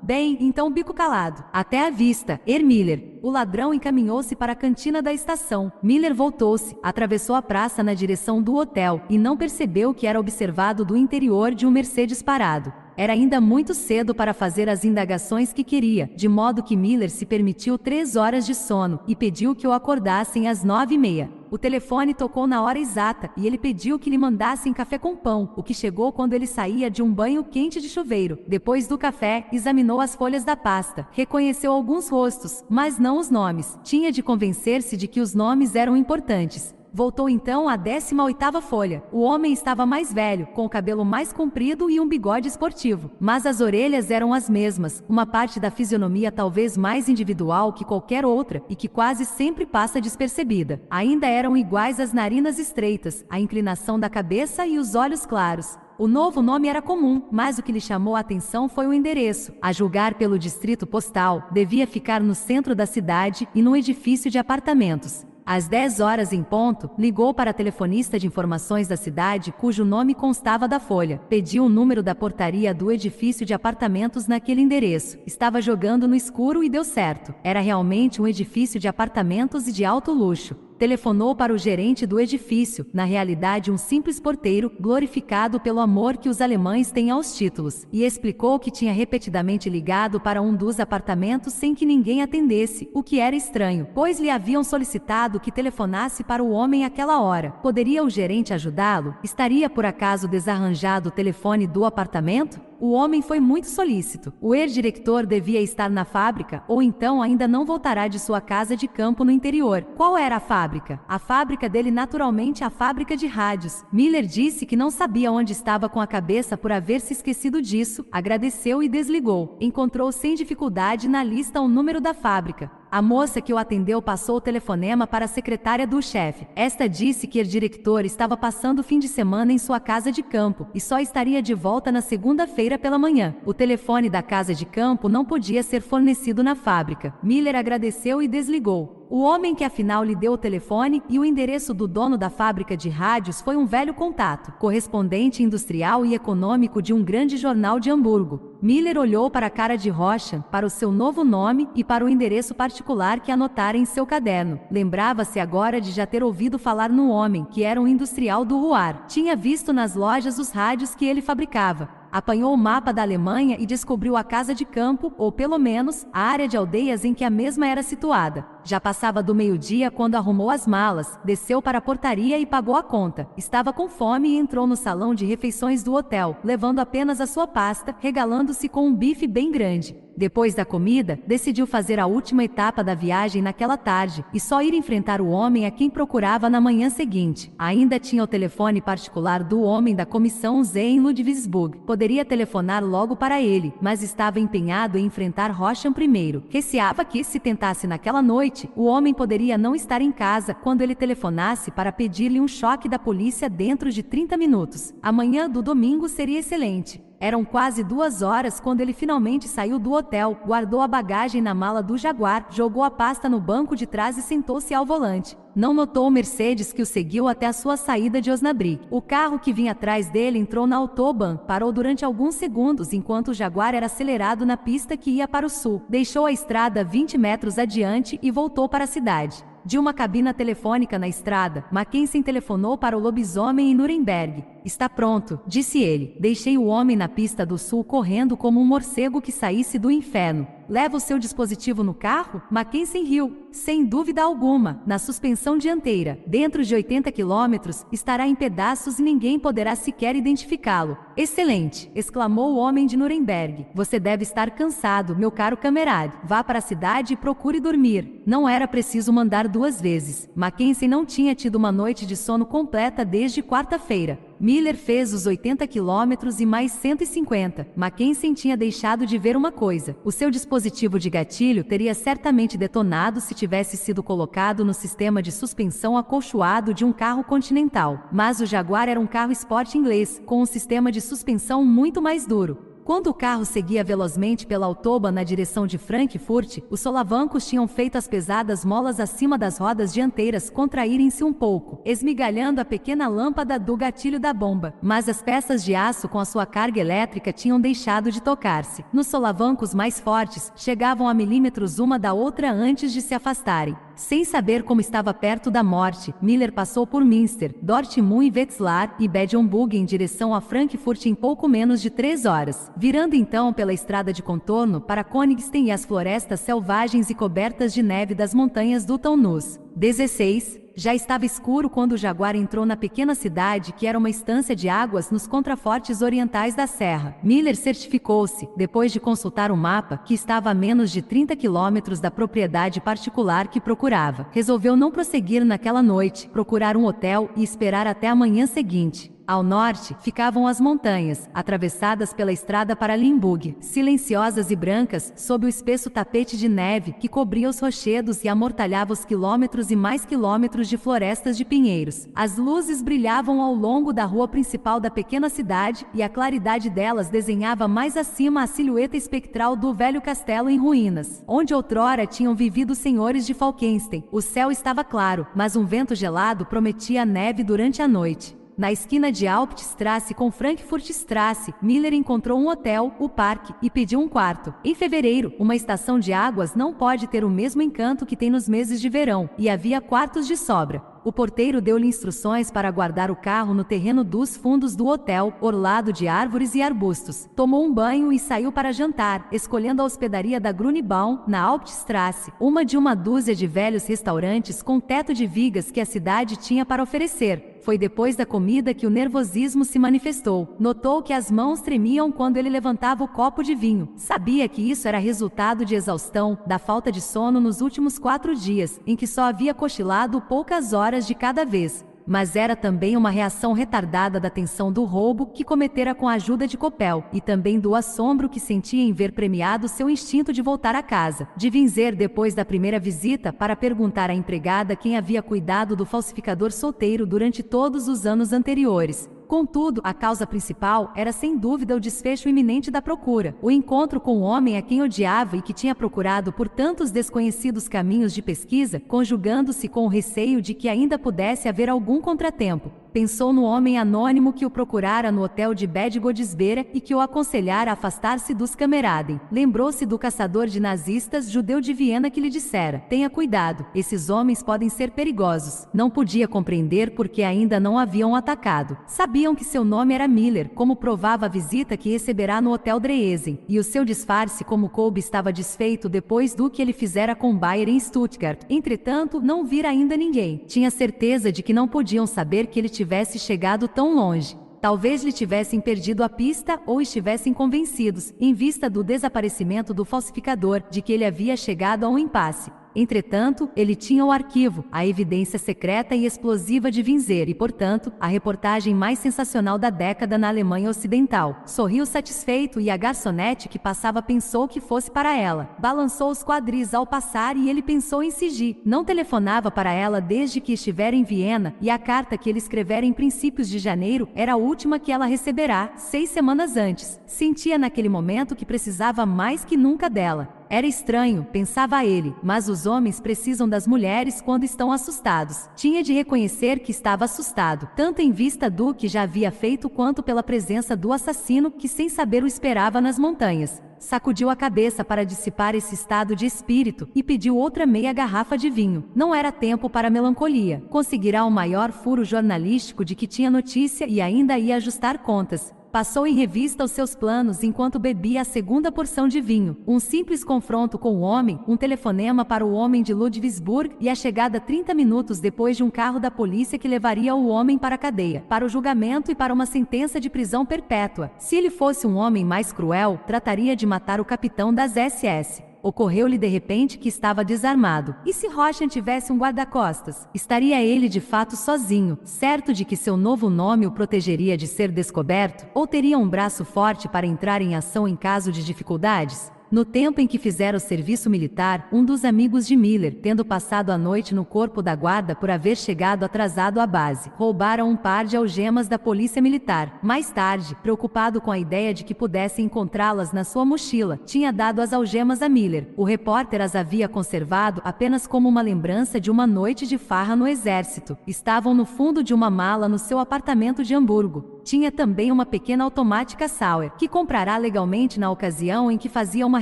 "Bem, então bico calado." "Até a vista, Herr Miller." O ladrão encaminhou-se para a cantina da estação. Miller voltou-se, atravessou a praça na direção do hotel e não percebeu que era observado do interior de um Mercedes parado. Era ainda muito cedo para fazer as indagações que queria, de modo que Miller se permitiu 3 horas de sono e pediu que o acordassem às 9h30. O telefone tocou na hora exata e ele pediu que lhe mandassem café com pão, o que chegou quando ele saía de um banho quente de chuveiro. Depois do café, examinou as folhas da pasta. Reconheceu alguns rostos, mas não os nomes. Tinha de convencer-se de que os nomes eram importantes. Voltou então à 18ª folha. O homem estava mais velho, com o cabelo mais comprido e um bigode esportivo. Mas as orelhas eram as mesmas, uma parte da fisionomia talvez mais individual que qualquer outra e que quase sempre passa despercebida. Ainda eram iguais as narinas estreitas, a inclinação da cabeça e os olhos claros. O novo nome era comum, mas o que lhe chamou a atenção foi o endereço. A julgar pelo distrito postal, devia ficar no centro da cidade e num edifício de apartamentos. Às 10 horas em ponto, ligou para a telefonista de informações da cidade, cujo nome constava da folha. Pediu o número da portaria do edifício de apartamentos naquele endereço. Estava jogando no escuro e deu certo. Era realmente um edifício de apartamentos e de alto luxo. Telefonou para o gerente do edifício, na realidade um simples porteiro, glorificado pelo amor que os alemães têm aos títulos, e explicou que tinha repetidamente ligado para um dos apartamentos sem que ninguém atendesse, o que era estranho, pois lhe haviam solicitado que telefonasse para o homem àquela hora. Poderia o gerente ajudá-lo? Estaria por acaso desarranjado o telefone do apartamento? O homem foi muito solícito. O ex-diretor devia estar na fábrica, ou então ainda não voltará de sua casa de campo no interior. Qual era a fábrica? A fábrica dele, naturalmente, a fábrica de rádios. Miller disse que não sabia onde estava com a cabeça por haver se esquecido disso, agradeceu e desligou. Encontrou sem dificuldade na lista o número da fábrica. A moça que o atendeu passou o telefonema para a secretária do chefe. Esta disse que o diretor estava passando o fim de semana em sua casa de campo e só estaria de volta na segunda-feira pela manhã. O telefone da casa de campo não podia ser fornecido na fábrica. Miller agradeceu e desligou. O homem que afinal lhe deu o telefone e o endereço do dono da fábrica de rádios foi um velho contato, correspondente industrial e econômico de um grande jornal de Hamburgo. Miller olhou para a cara de Rocha, para o seu novo nome e para o endereço particular que anotara em seu caderno. Lembrava-se agora de já ter ouvido falar no homem, que era um industrial do Ruhr. Tinha visto nas lojas os rádios que ele fabricava. Apanhou o mapa da Alemanha e descobriu a casa de campo, ou pelo menos, a área de aldeias em que a mesma era situada. Já passava do meio-dia quando arrumou as malas, desceu para a portaria e pagou a conta. Estava com fome e entrou no salão de refeições do hotel, levando apenas a sua pasta, regalando-se com um bife bem grande. Depois da comida, decidiu fazer a última etapa da viagem naquela tarde, e só ir enfrentar o homem a quem procurava na manhã seguinte. Ainda tinha o telefone particular do homem da comissão Z em Ludwigsburg. Poderia telefonar logo para ele, mas estava empenhado em enfrentar Rocham primeiro. Receava que, se tentasse naquela noite, o homem poderia não estar em casa quando ele telefonasse para pedir-lhe um choque da polícia dentro de 30 minutos. A manhã do domingo seria excelente. Eram quase 2 horas quando ele finalmente saiu do hotel, guardou a bagagem na mala do Jaguar, jogou a pasta no banco de trás e sentou-se ao volante. Não notou o Mercedes que o seguiu até a sua saída de Osnabrück. O carro que vinha atrás dele entrou na Autobahn, parou durante alguns segundos enquanto o Jaguar era acelerado na pista que ia para o sul. Deixou a estrada 20 metros adiante e voltou para a cidade. De uma cabina telefônica na estrada, Mackensen telefonou para o lobisomem em Nuremberg. Está pronto, disse ele. Deixei o homem na pista do sul correndo como um morcego que saísse do inferno. Leva o seu dispositivo no carro? Mackensen riu. Sem dúvida alguma, na suspensão dianteira. Dentro de 80 quilômetros, estará em pedaços e ninguém poderá sequer identificá-lo. Excelente, exclamou o homem de Nuremberg. Você deve estar cansado, meu caro camarada. Vá para a cidade e procure dormir. Não era preciso mandar 2 vezes. Mackensen não tinha tido uma noite de sono completa desde quarta-feira. Miller fez os 80 quilômetros e mais 150. Mackensen tinha deixado de ver uma coisa. O seu dispositivo de gatilho teria certamente detonado se tivesse sido colocado no sistema de suspensão acolchoado de um carro continental. Mas o Jaguar era um carro esporte inglês, com um sistema de suspensão muito mais duro. Quando o carro seguia velozmente pela Autobahn na direção de Frankfurt, os solavancos tinham feito as pesadas molas acima das rodas dianteiras contraírem-se um pouco, esmigalhando a pequena lâmpada do gatilho da bomba. Mas as peças de aço com a sua carga elétrica tinham deixado de tocar-se. Nos solavancos mais fortes, chegavam a milímetros uma da outra antes de se afastarem. Sem saber como estava perto da morte, Miller passou por Münster, Dortmund e Wetzlar e Bad Homburg em direção a Frankfurt em pouco menos de 3 horas. Virando então pela estrada de contorno para Königstein e as florestas selvagens e cobertas de neve das montanhas do Taunus. 16. Já estava escuro quando o Jaguar entrou na pequena cidade que era uma estância de águas nos contrafortes orientais da serra. Miller certificou-se, depois de consultar o mapa, que estava a menos de 30 quilômetros da propriedade particular que procurava. Resolveu não prosseguir naquela noite, procurar um hotel e esperar até a manhã seguinte. Ao norte, ficavam as montanhas, atravessadas pela estrada para Limburg, silenciosas e brancas, sob o espesso tapete de neve que cobria os rochedos e amortalhava os quilômetros e mais quilômetros de florestas de pinheiros. As luzes brilhavam ao longo da rua principal da pequena cidade, e a claridade delas desenhava mais acima a silhueta espectral do velho castelo em ruínas, onde outrora tinham vivido os senhores de Falkenstein. O céu estava claro, mas um vento gelado prometia neve durante a noite. Na esquina de Hauptstrasse com Frankfurtstrasse, Miller encontrou um hotel, o Parque, e pediu um quarto. Em fevereiro, uma estação de águas não pode ter o mesmo encanto que tem nos meses de verão, e havia quartos de sobra. O porteiro deu-lhe instruções para guardar o carro no terreno dos fundos do hotel, orlado de árvores e arbustos. Tomou um banho e saiu para jantar, escolhendo a hospedaria da Grunewald, na Hauptstrasse, uma de uma dúzia de velhos restaurantes com teto de vigas que a cidade tinha para oferecer. Foi depois da comida que o nervosismo se manifestou. Notou que as mãos tremiam quando ele levantava o copo de vinho. Sabia que isso era resultado de exaustão, da falta de sono nos últimos 4 dias, em que só havia cochilado poucas horas de cada vez. Mas era também uma reação retardada da tensão do roubo que cometera com a ajuda de Coppel, e também do assombro que sentia em ver premiado seu instinto de voltar a casa, de vinzer depois da primeira visita para perguntar à empregada quem havia cuidado do falsificador solteiro durante todos os anos anteriores. Contudo, a causa principal era sem dúvida o desfecho iminente da procura, o encontro com o homem a quem odiava e que tinha procurado por tantos desconhecidos caminhos de pesquisa, conjugando-se com o receio de que ainda pudesse haver algum contratempo. Pensou no homem anônimo que o procurara no hotel de Bad Godesbeira e que o aconselhara a afastar-se dos cameraden. Lembrou-se do caçador de nazistas judeu de Viena que lhe dissera: tenha cuidado, esses homens podem ser perigosos. Não podia compreender porque ainda não haviam atacado. Sabiam que seu nome era Miller, como provava a visita que receberá no hotel Dresden, e o seu disfarce como coube estava desfeito depois do que ele fizera com Bayer em Stuttgart. Entretanto, não vira ainda ninguém. Tinha certeza de que não podiam saber que ele tivesse chegado tão longe. Talvez lhe tivessem perdido a pista ou estivessem convencidos, em vista do desaparecimento do falsificador, de que ele havia chegado a um impasse. Entretanto, ele tinha o arquivo, a evidência secreta e explosiva de Winzer e, portanto, a reportagem mais sensacional da década na Alemanha Ocidental. Sorriu satisfeito e a garçonete que passava pensou que fosse para ela. Balançou os quadris ao passar e ele pensou em Sigi. Não telefonava para ela desde que estivera em Viena e a carta que ele escrevera em princípios de janeiro era a última que ela receberá, 6 semanas antes. Sentia naquele momento que precisava mais que nunca dela. Era estranho, pensava ele, mas os homens precisam das mulheres quando estão assustados. Tinha de reconhecer que estava assustado, tanto em vista do que já havia feito quanto pela presença do assassino que sem saber o esperava nas montanhas. Sacudiu a cabeça para dissipar esse estado de espírito e pediu outra meia garrafa de vinho. Não era tempo para melancolia. Conseguirá o maior furo jornalístico de que tinha notícia e ainda ia ajustar contas. Passou em revista os seus planos enquanto bebia a segunda porção de vinho. Um simples confronto com o homem, um telefonema para o homem de Ludwigsburg e a chegada 30 minutos depois de um carro da polícia que levaria o homem para a cadeia, para o julgamento e para uma sentença de prisão perpétua. Se ele fosse um homem mais cruel, trataria de matar o capitão das SS. Ocorreu-lhe de repente que estava desarmado. E se Rochen tivesse um guarda-costas? Estaria ele de fato sozinho, certo de que seu novo nome o protegeria de ser descoberto? Ou teria um braço forte para entrar em ação em caso de dificuldades? No tempo em que fizera o serviço militar, um dos amigos de Miller, tendo passado a noite no corpo da guarda por haver chegado atrasado à base, roubara um par de algemas da polícia militar. Mais tarde, preocupado com a ideia de que pudesse encontrá-las na sua mochila, tinha dado as algemas a Miller. O repórter as havia conservado apenas como uma lembrança de uma noite de farra no exército. Estavam no fundo de uma mala no seu apartamento de Hamburgo. Tinha também uma pequena automática Sauer, que comprará legalmente na ocasião em que fazia uma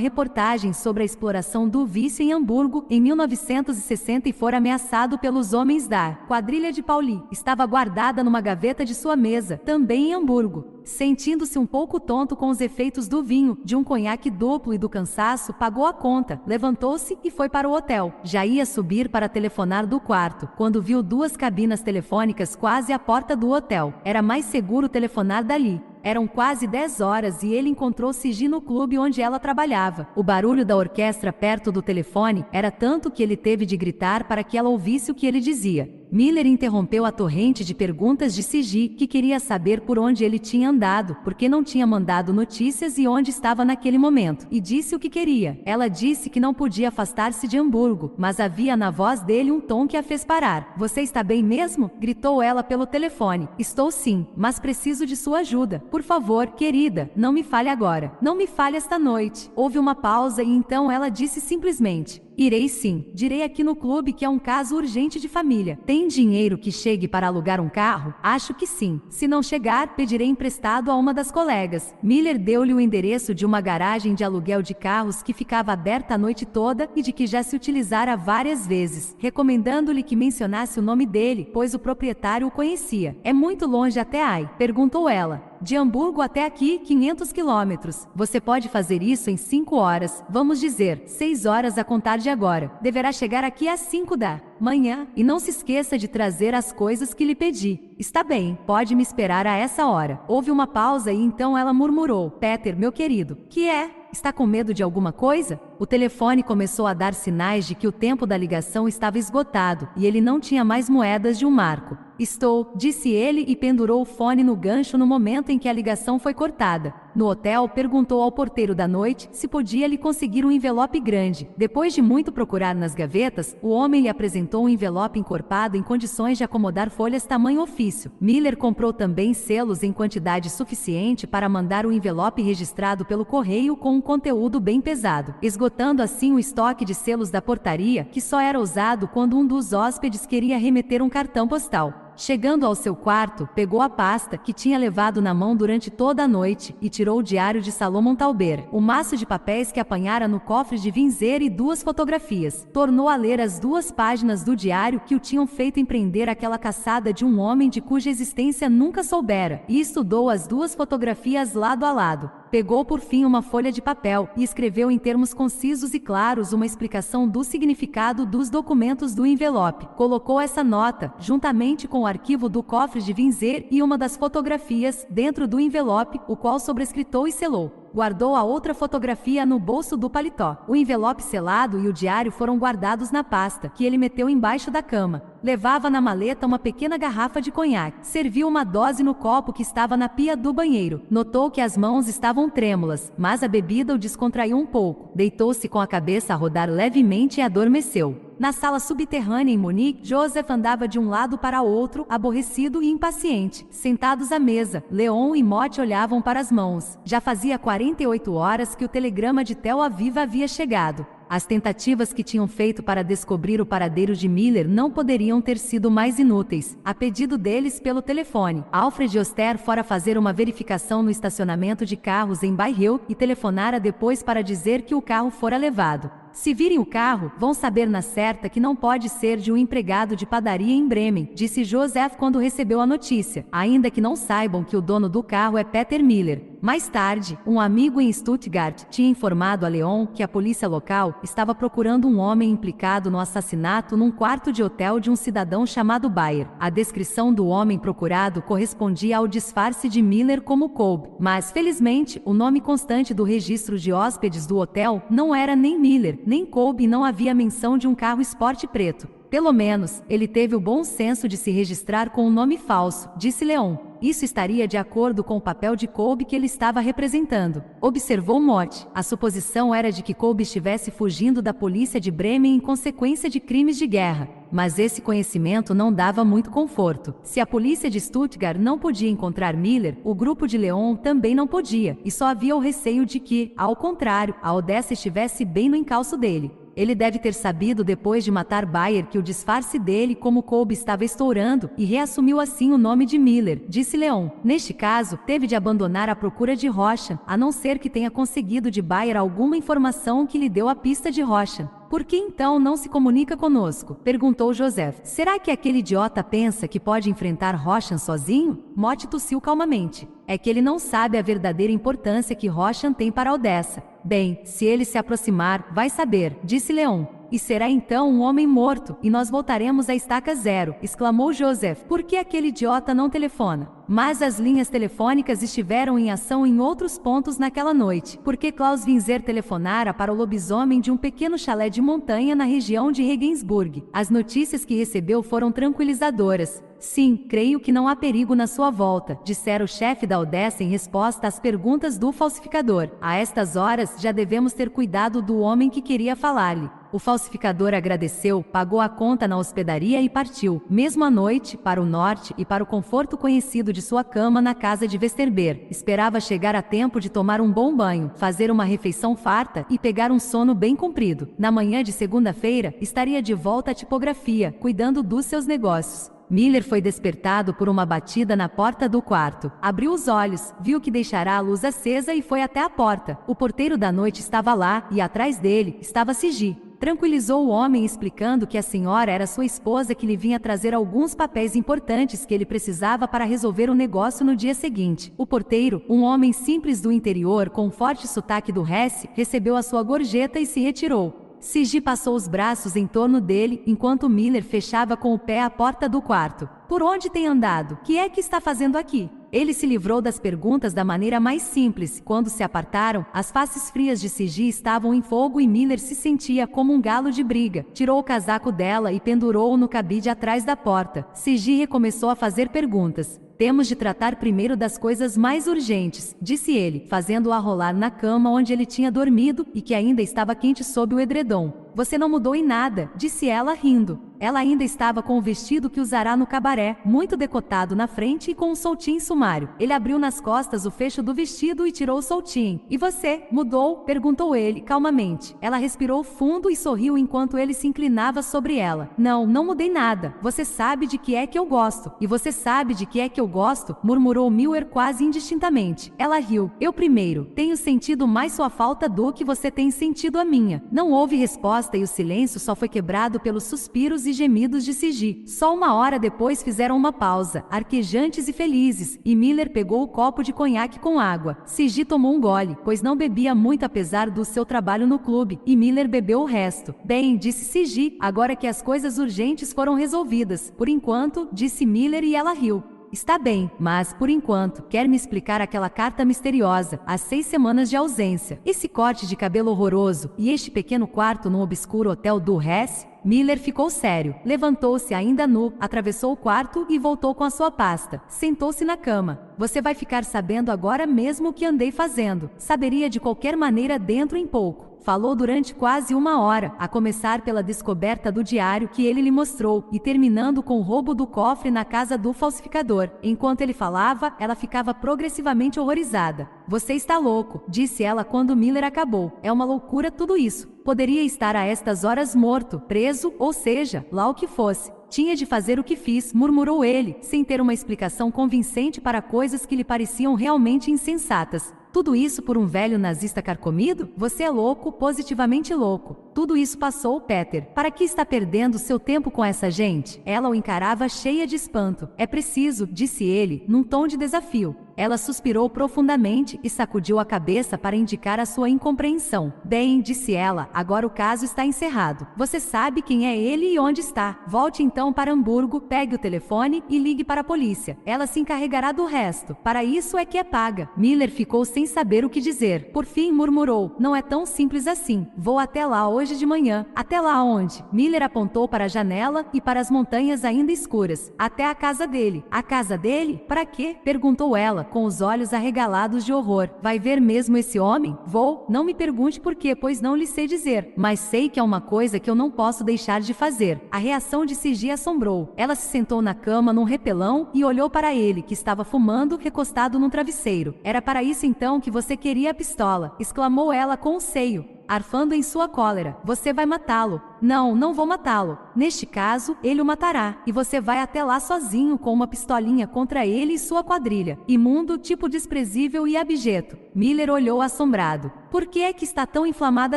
reportagem sobre a exploração do vício em Hamburgo em 1960 e fora ameaçado pelos homens da quadrilha de Pauli. Estava guardada numa gaveta de sua mesa, também em Hamburgo. Sentindo-se um pouco tonto com os efeitos do vinho, de um conhaque duplo e do cansaço, pagou a conta, levantou-se e foi para o hotel. Já ia subir para telefonar do quarto, quando viu 2 cabinas telefônicas quase à porta do hotel. Era mais seguro telefonar dali. Eram quase 10 horas e ele encontrou Sigi no clube onde ela trabalhava. O barulho da orquestra perto do telefone era tanto que ele teve de gritar para que ela ouvisse o que ele dizia. Miller interrompeu a torrente de perguntas de Sigi, que queria saber por onde ele tinha andado, porque não tinha mandado notícias e onde estava naquele momento, e disse o que queria. Ela disse que não podia afastar-se de Hamburgo, mas havia na voz dele um tom que a fez parar. "Você está bem mesmo?" gritou ela pelo telefone. "Estou sim, mas preciso de sua ajuda. Por favor, querida, não me fale agora. Não me fale esta noite." Houve uma pausa e então ela disse simplesmente: "Irei sim. Direi aqui no clube que é um caso urgente de família. Tem dinheiro que chegue para alugar um carro? Acho que sim. Se não chegar, pedirei emprestado a uma das colegas." Miller deu-lhe o endereço de uma garagem de aluguel de carros que ficava aberta a noite toda e de que já se utilizara várias vezes, recomendando-lhe que mencionasse o nome dele, pois o proprietário o conhecia. "É muito longe até Ai?" perguntou ela. "De Hamburgo até aqui, 500 quilômetros. Você pode fazer isso em 5 horas, vamos dizer, 6 horas a contar de agora. Deverá chegar aqui às 5 da manhã, e não se esqueça de trazer as coisas que lhe pedi." "Está bem, pode me esperar a essa hora." Houve uma pausa e então ela murmurou: "Peter, meu querido, que é? Está com medo de alguma coisa?" O telefone começou a dar sinais de que o tempo da ligação estava esgotado e ele não tinha mais moedas de um marco. "Estou", disse ele e pendurou o fone no gancho no momento em que a ligação foi cortada. No hotel, perguntou ao porteiro da noite se podia lhe conseguir um envelope grande. Depois de muito procurar nas gavetas, o homem lhe apresentou um envelope encorpado em condições de acomodar folhas tamanho ofício. Miller comprou também selos em quantidade suficiente para mandar o envelope registrado pelo correio com um conteúdo bem pesado, esgotando assim o estoque de selos da portaria, que só era usado quando um dos hóspedes queria remeter um cartão postal. Chegando ao seu quarto, pegou a pasta que tinha levado na mão durante toda a noite e tirou o diário de Salomão Tauber, o maço de papéis que apanhara no cofre de Vinzer e 2 fotografias. Tornou a ler as 2 páginas do diário que o tinham feito empreender aquela caçada de um homem de cuja existência nunca soubera, e estudou as 2 fotografias lado a lado. Pegou por fim uma folha de papel e escreveu em termos concisos e claros uma explicação do significado dos documentos do envelope. Colocou essa nota, juntamente com o arquivo do cofre de Vinzer e uma das fotografias, dentro do envelope, o qual sobrescritou e selou. Guardou a outra fotografia no bolso do paletó. O envelope selado e o diário foram guardados na pasta, que ele meteu embaixo da cama. Levava na maleta uma pequena garrafa de conhaque. Serviu uma dose no copo que estava na pia do banheiro. Notou que as mãos estavam trêmulas, mas a bebida o descontraiu um pouco. Deitou-se com a cabeça a rodar levemente e adormeceu. Na sala subterrânea em Munique, Joseph andava de um lado para outro, aborrecido e impaciente. Sentados à mesa, Leon e Motte olhavam para as mãos. Já fazia 48 horas que o telegrama de Tel Aviv havia chegado. As tentativas que tinham feito para descobrir o paradeiro de Miller não poderiam ter sido mais inúteis. A pedido deles pelo telefone, Alfred Oster fora fazer uma verificação no estacionamento de carros em Bayreuth e telefonara depois para dizer que o carro fora levado. Se virem o carro, vão saber na certa que não pode ser de um empregado de padaria em Bremen, disse Joseph quando recebeu a notícia, ainda que não saibam que o dono do carro é Peter Miller. Mais tarde, um amigo em Stuttgart tinha informado a Leon que a polícia local estava procurando um homem implicado no assassinato num quarto de hotel de um cidadão chamado Bayer. A descrição do homem procurado correspondia ao disfarce de Miller como Kolb, mas, felizmente, o nome constante do registro de hóspedes do hotel não era nem Miller, nem Kolb e não havia menção de um carro esporte preto. Pelo menos, ele teve o bom senso de se registrar com um nome falso, disse Leon. Isso estaria de acordo com o papel de Kolb que ele estava representando. Observou Motte. A suposição era de que Kolb estivesse fugindo da polícia de Bremen em consequência de crimes de guerra. Mas esse conhecimento não dava muito conforto. Se a polícia de Stuttgart não podia encontrar Miller, o grupo de Leon também não podia, e só havia o receio de que, ao contrário, a Odessa estivesse bem no encalço dele. Ele deve ter sabido depois de matar Bayer que o disfarce dele como Kolb estava estourando e reassumiu assim o nome de Miller, disse Leon. Neste caso, teve de abandonar a procura de Rochan, a não ser que tenha conseguido de Bayer alguma informação que lhe deu a pista de Rochan. Por que então não se comunica conosco? Perguntou Joseph. Será que aquele idiota pensa que pode enfrentar Rochan sozinho? Motte tossiu calmamente. É que ele não sabe a verdadeira importância que Rochan tem para Odessa. Bem, se ele se aproximar, vai saber, disse Leon. E será então um homem morto, e nós voltaremos à estaca zero, exclamou Joseph. Por que aquele idiota não telefona? Mas as linhas telefônicas estiveram em ação em outros pontos naquela noite, porque Klaus Vinzer telefonara para o lobisomem de um pequeno chalé de montanha na região de Regensburg. As notícias que recebeu foram tranquilizadoras. Sim, creio que não há perigo na sua volta, dissera o chefe da Odessa em resposta às perguntas do falsificador. A estas horas, já devemos ter cuidado do homem que queria falar-lhe. O falsificador agradeceu, pagou a conta na hospedaria e partiu, mesmo à noite, para o norte e para o conforto conhecido de sua cama na casa de Westerber. Esperava chegar a tempo de tomar um bom banho, fazer uma refeição farta e pegar um sono bem comprido. Na manhã de segunda-feira, estaria de volta à tipografia, cuidando dos seus negócios. Miller foi despertado por uma batida na porta do quarto. Abriu os olhos, viu que deixara a luz acesa e foi até a porta. O porteiro da noite estava lá e atrás dele estava Sigi. Tranquilizou o homem explicando que a senhora era sua esposa que lhe vinha trazer alguns papéis importantes que ele precisava para resolver o negócio no dia seguinte. O porteiro, um homem simples do interior com um forte sotaque do Hesse, recebeu a sua gorjeta e se retirou. Sigi passou os braços em torno dele, enquanto Miller fechava com o pé a porta do quarto. Por onde tem andado? Que é que está fazendo aqui? Ele se livrou das perguntas da maneira mais simples. Quando se apartaram, as faces frias de Sigi estavam em fogo e Miller se sentia como um galo de briga. Tirou o casaco dela e pendurou-o no cabide atrás da porta. Sigi recomeçou a fazer perguntas. Temos de tratar primeiro das coisas mais urgentes, disse ele, fazendo-a rolar na cama onde ele tinha dormido e que ainda estava quente sob o edredom. Você não mudou em nada, disse ela rindo. Ela ainda estava com o vestido que usará no cabaré, muito decotado na frente e com um soltinho sumário. Ele abriu nas costas o fecho do vestido e tirou o soltinho. E você, mudou? Perguntou ele, calmamente. Ela respirou fundo e sorriu enquanto ele se inclinava sobre ela. Não, não mudei nada. Você sabe de que é que eu gosto. E você sabe de que é que eu gosto? Murmurou Miller quase indistintamente. Ela riu. Eu primeiro. Tenho sentido mais sua falta do que você tem sentido a minha. Não houve resposta e o silêncio só foi quebrado pelos suspiros e gemidos de Sigi. Só uma hora depois fizeram uma pausa, arquejantes e felizes, e Miller pegou o copo de conhaque com água. Sigi tomou um gole, pois não bebia muito apesar do seu trabalho no clube, e Miller bebeu o resto. Bem, disse Sigi, agora que as coisas urgentes foram resolvidas. Por enquanto, disse Miller e ela riu. Está bem, mas, por enquanto, quer me explicar aquela carta misteriosa, as 6 semanas de ausência, esse corte de cabelo horroroso, e este pequeno quarto no obscuro hotel do Hesse? Miller ficou sério, levantou-se ainda nu, atravessou o quarto e voltou com a sua pasta. Sentou-se na cama. Você vai ficar sabendo agora mesmo o que andei fazendo. Saberia de qualquer maneira dentro em pouco. Falou durante quase uma hora, a começar pela descoberta do diário que ele lhe mostrou e terminando com o roubo do cofre na casa do falsificador. Enquanto ele falava, ela ficava progressivamente horrorizada. Você está louco, disse ela quando Miller acabou. É uma loucura tudo isso. Poderia estar a estas horas morto, preso, ou seja, lá o que fosse. Tinha de fazer o que fiz, murmurou ele, sem ter uma explicação convincente para coisas que lhe pareciam realmente insensatas. Tudo isso por um velho nazista carcomido? Você é louco, positivamente louco. Tudo isso passou, Peter. Para que está perdendo seu tempo com essa gente? Ela o encarava cheia de espanto. É preciso, disse ele, num tom de desafio. Ela suspirou profundamente e sacudiu a cabeça para indicar a sua incompreensão. Bem, disse ela, agora o caso está encerrado. Você sabe quem é ele e onde está. Volte então para Hamburgo, pegue o telefone e ligue para a polícia. Ela se encarregará do resto. Para isso é que é paga. Miller ficou sem saber o que dizer. Por fim murmurou, não é tão simples assim. Vou até lá hoje de manhã. Até lá onde? Miller apontou para a janela e para as montanhas ainda escuras. Até a casa dele. A casa dele? Para quê? Perguntou ela, com os olhos arregalados de horror. Vai ver mesmo esse homem? Vou. Não me pergunte por quê, pois não lhe sei dizer. Mas sei que é uma coisa que eu não posso deixar de fazer. A reação de Sigi assombrou. Ela se sentou na cama num repelão e olhou para ele, que estava fumando, recostado num travesseiro. Era para isso então que você queria a pistola, exclamou ela com um seio, arfando em sua cólera. Você vai matá-lo. Não, não vou matá-lo. Neste caso, ele o matará. E você vai até lá sozinho com uma pistolinha contra ele e sua quadrilha. Imundo, tipo desprezível e abjeto. Miller olhou assombrado. Por que é que está tão inflamada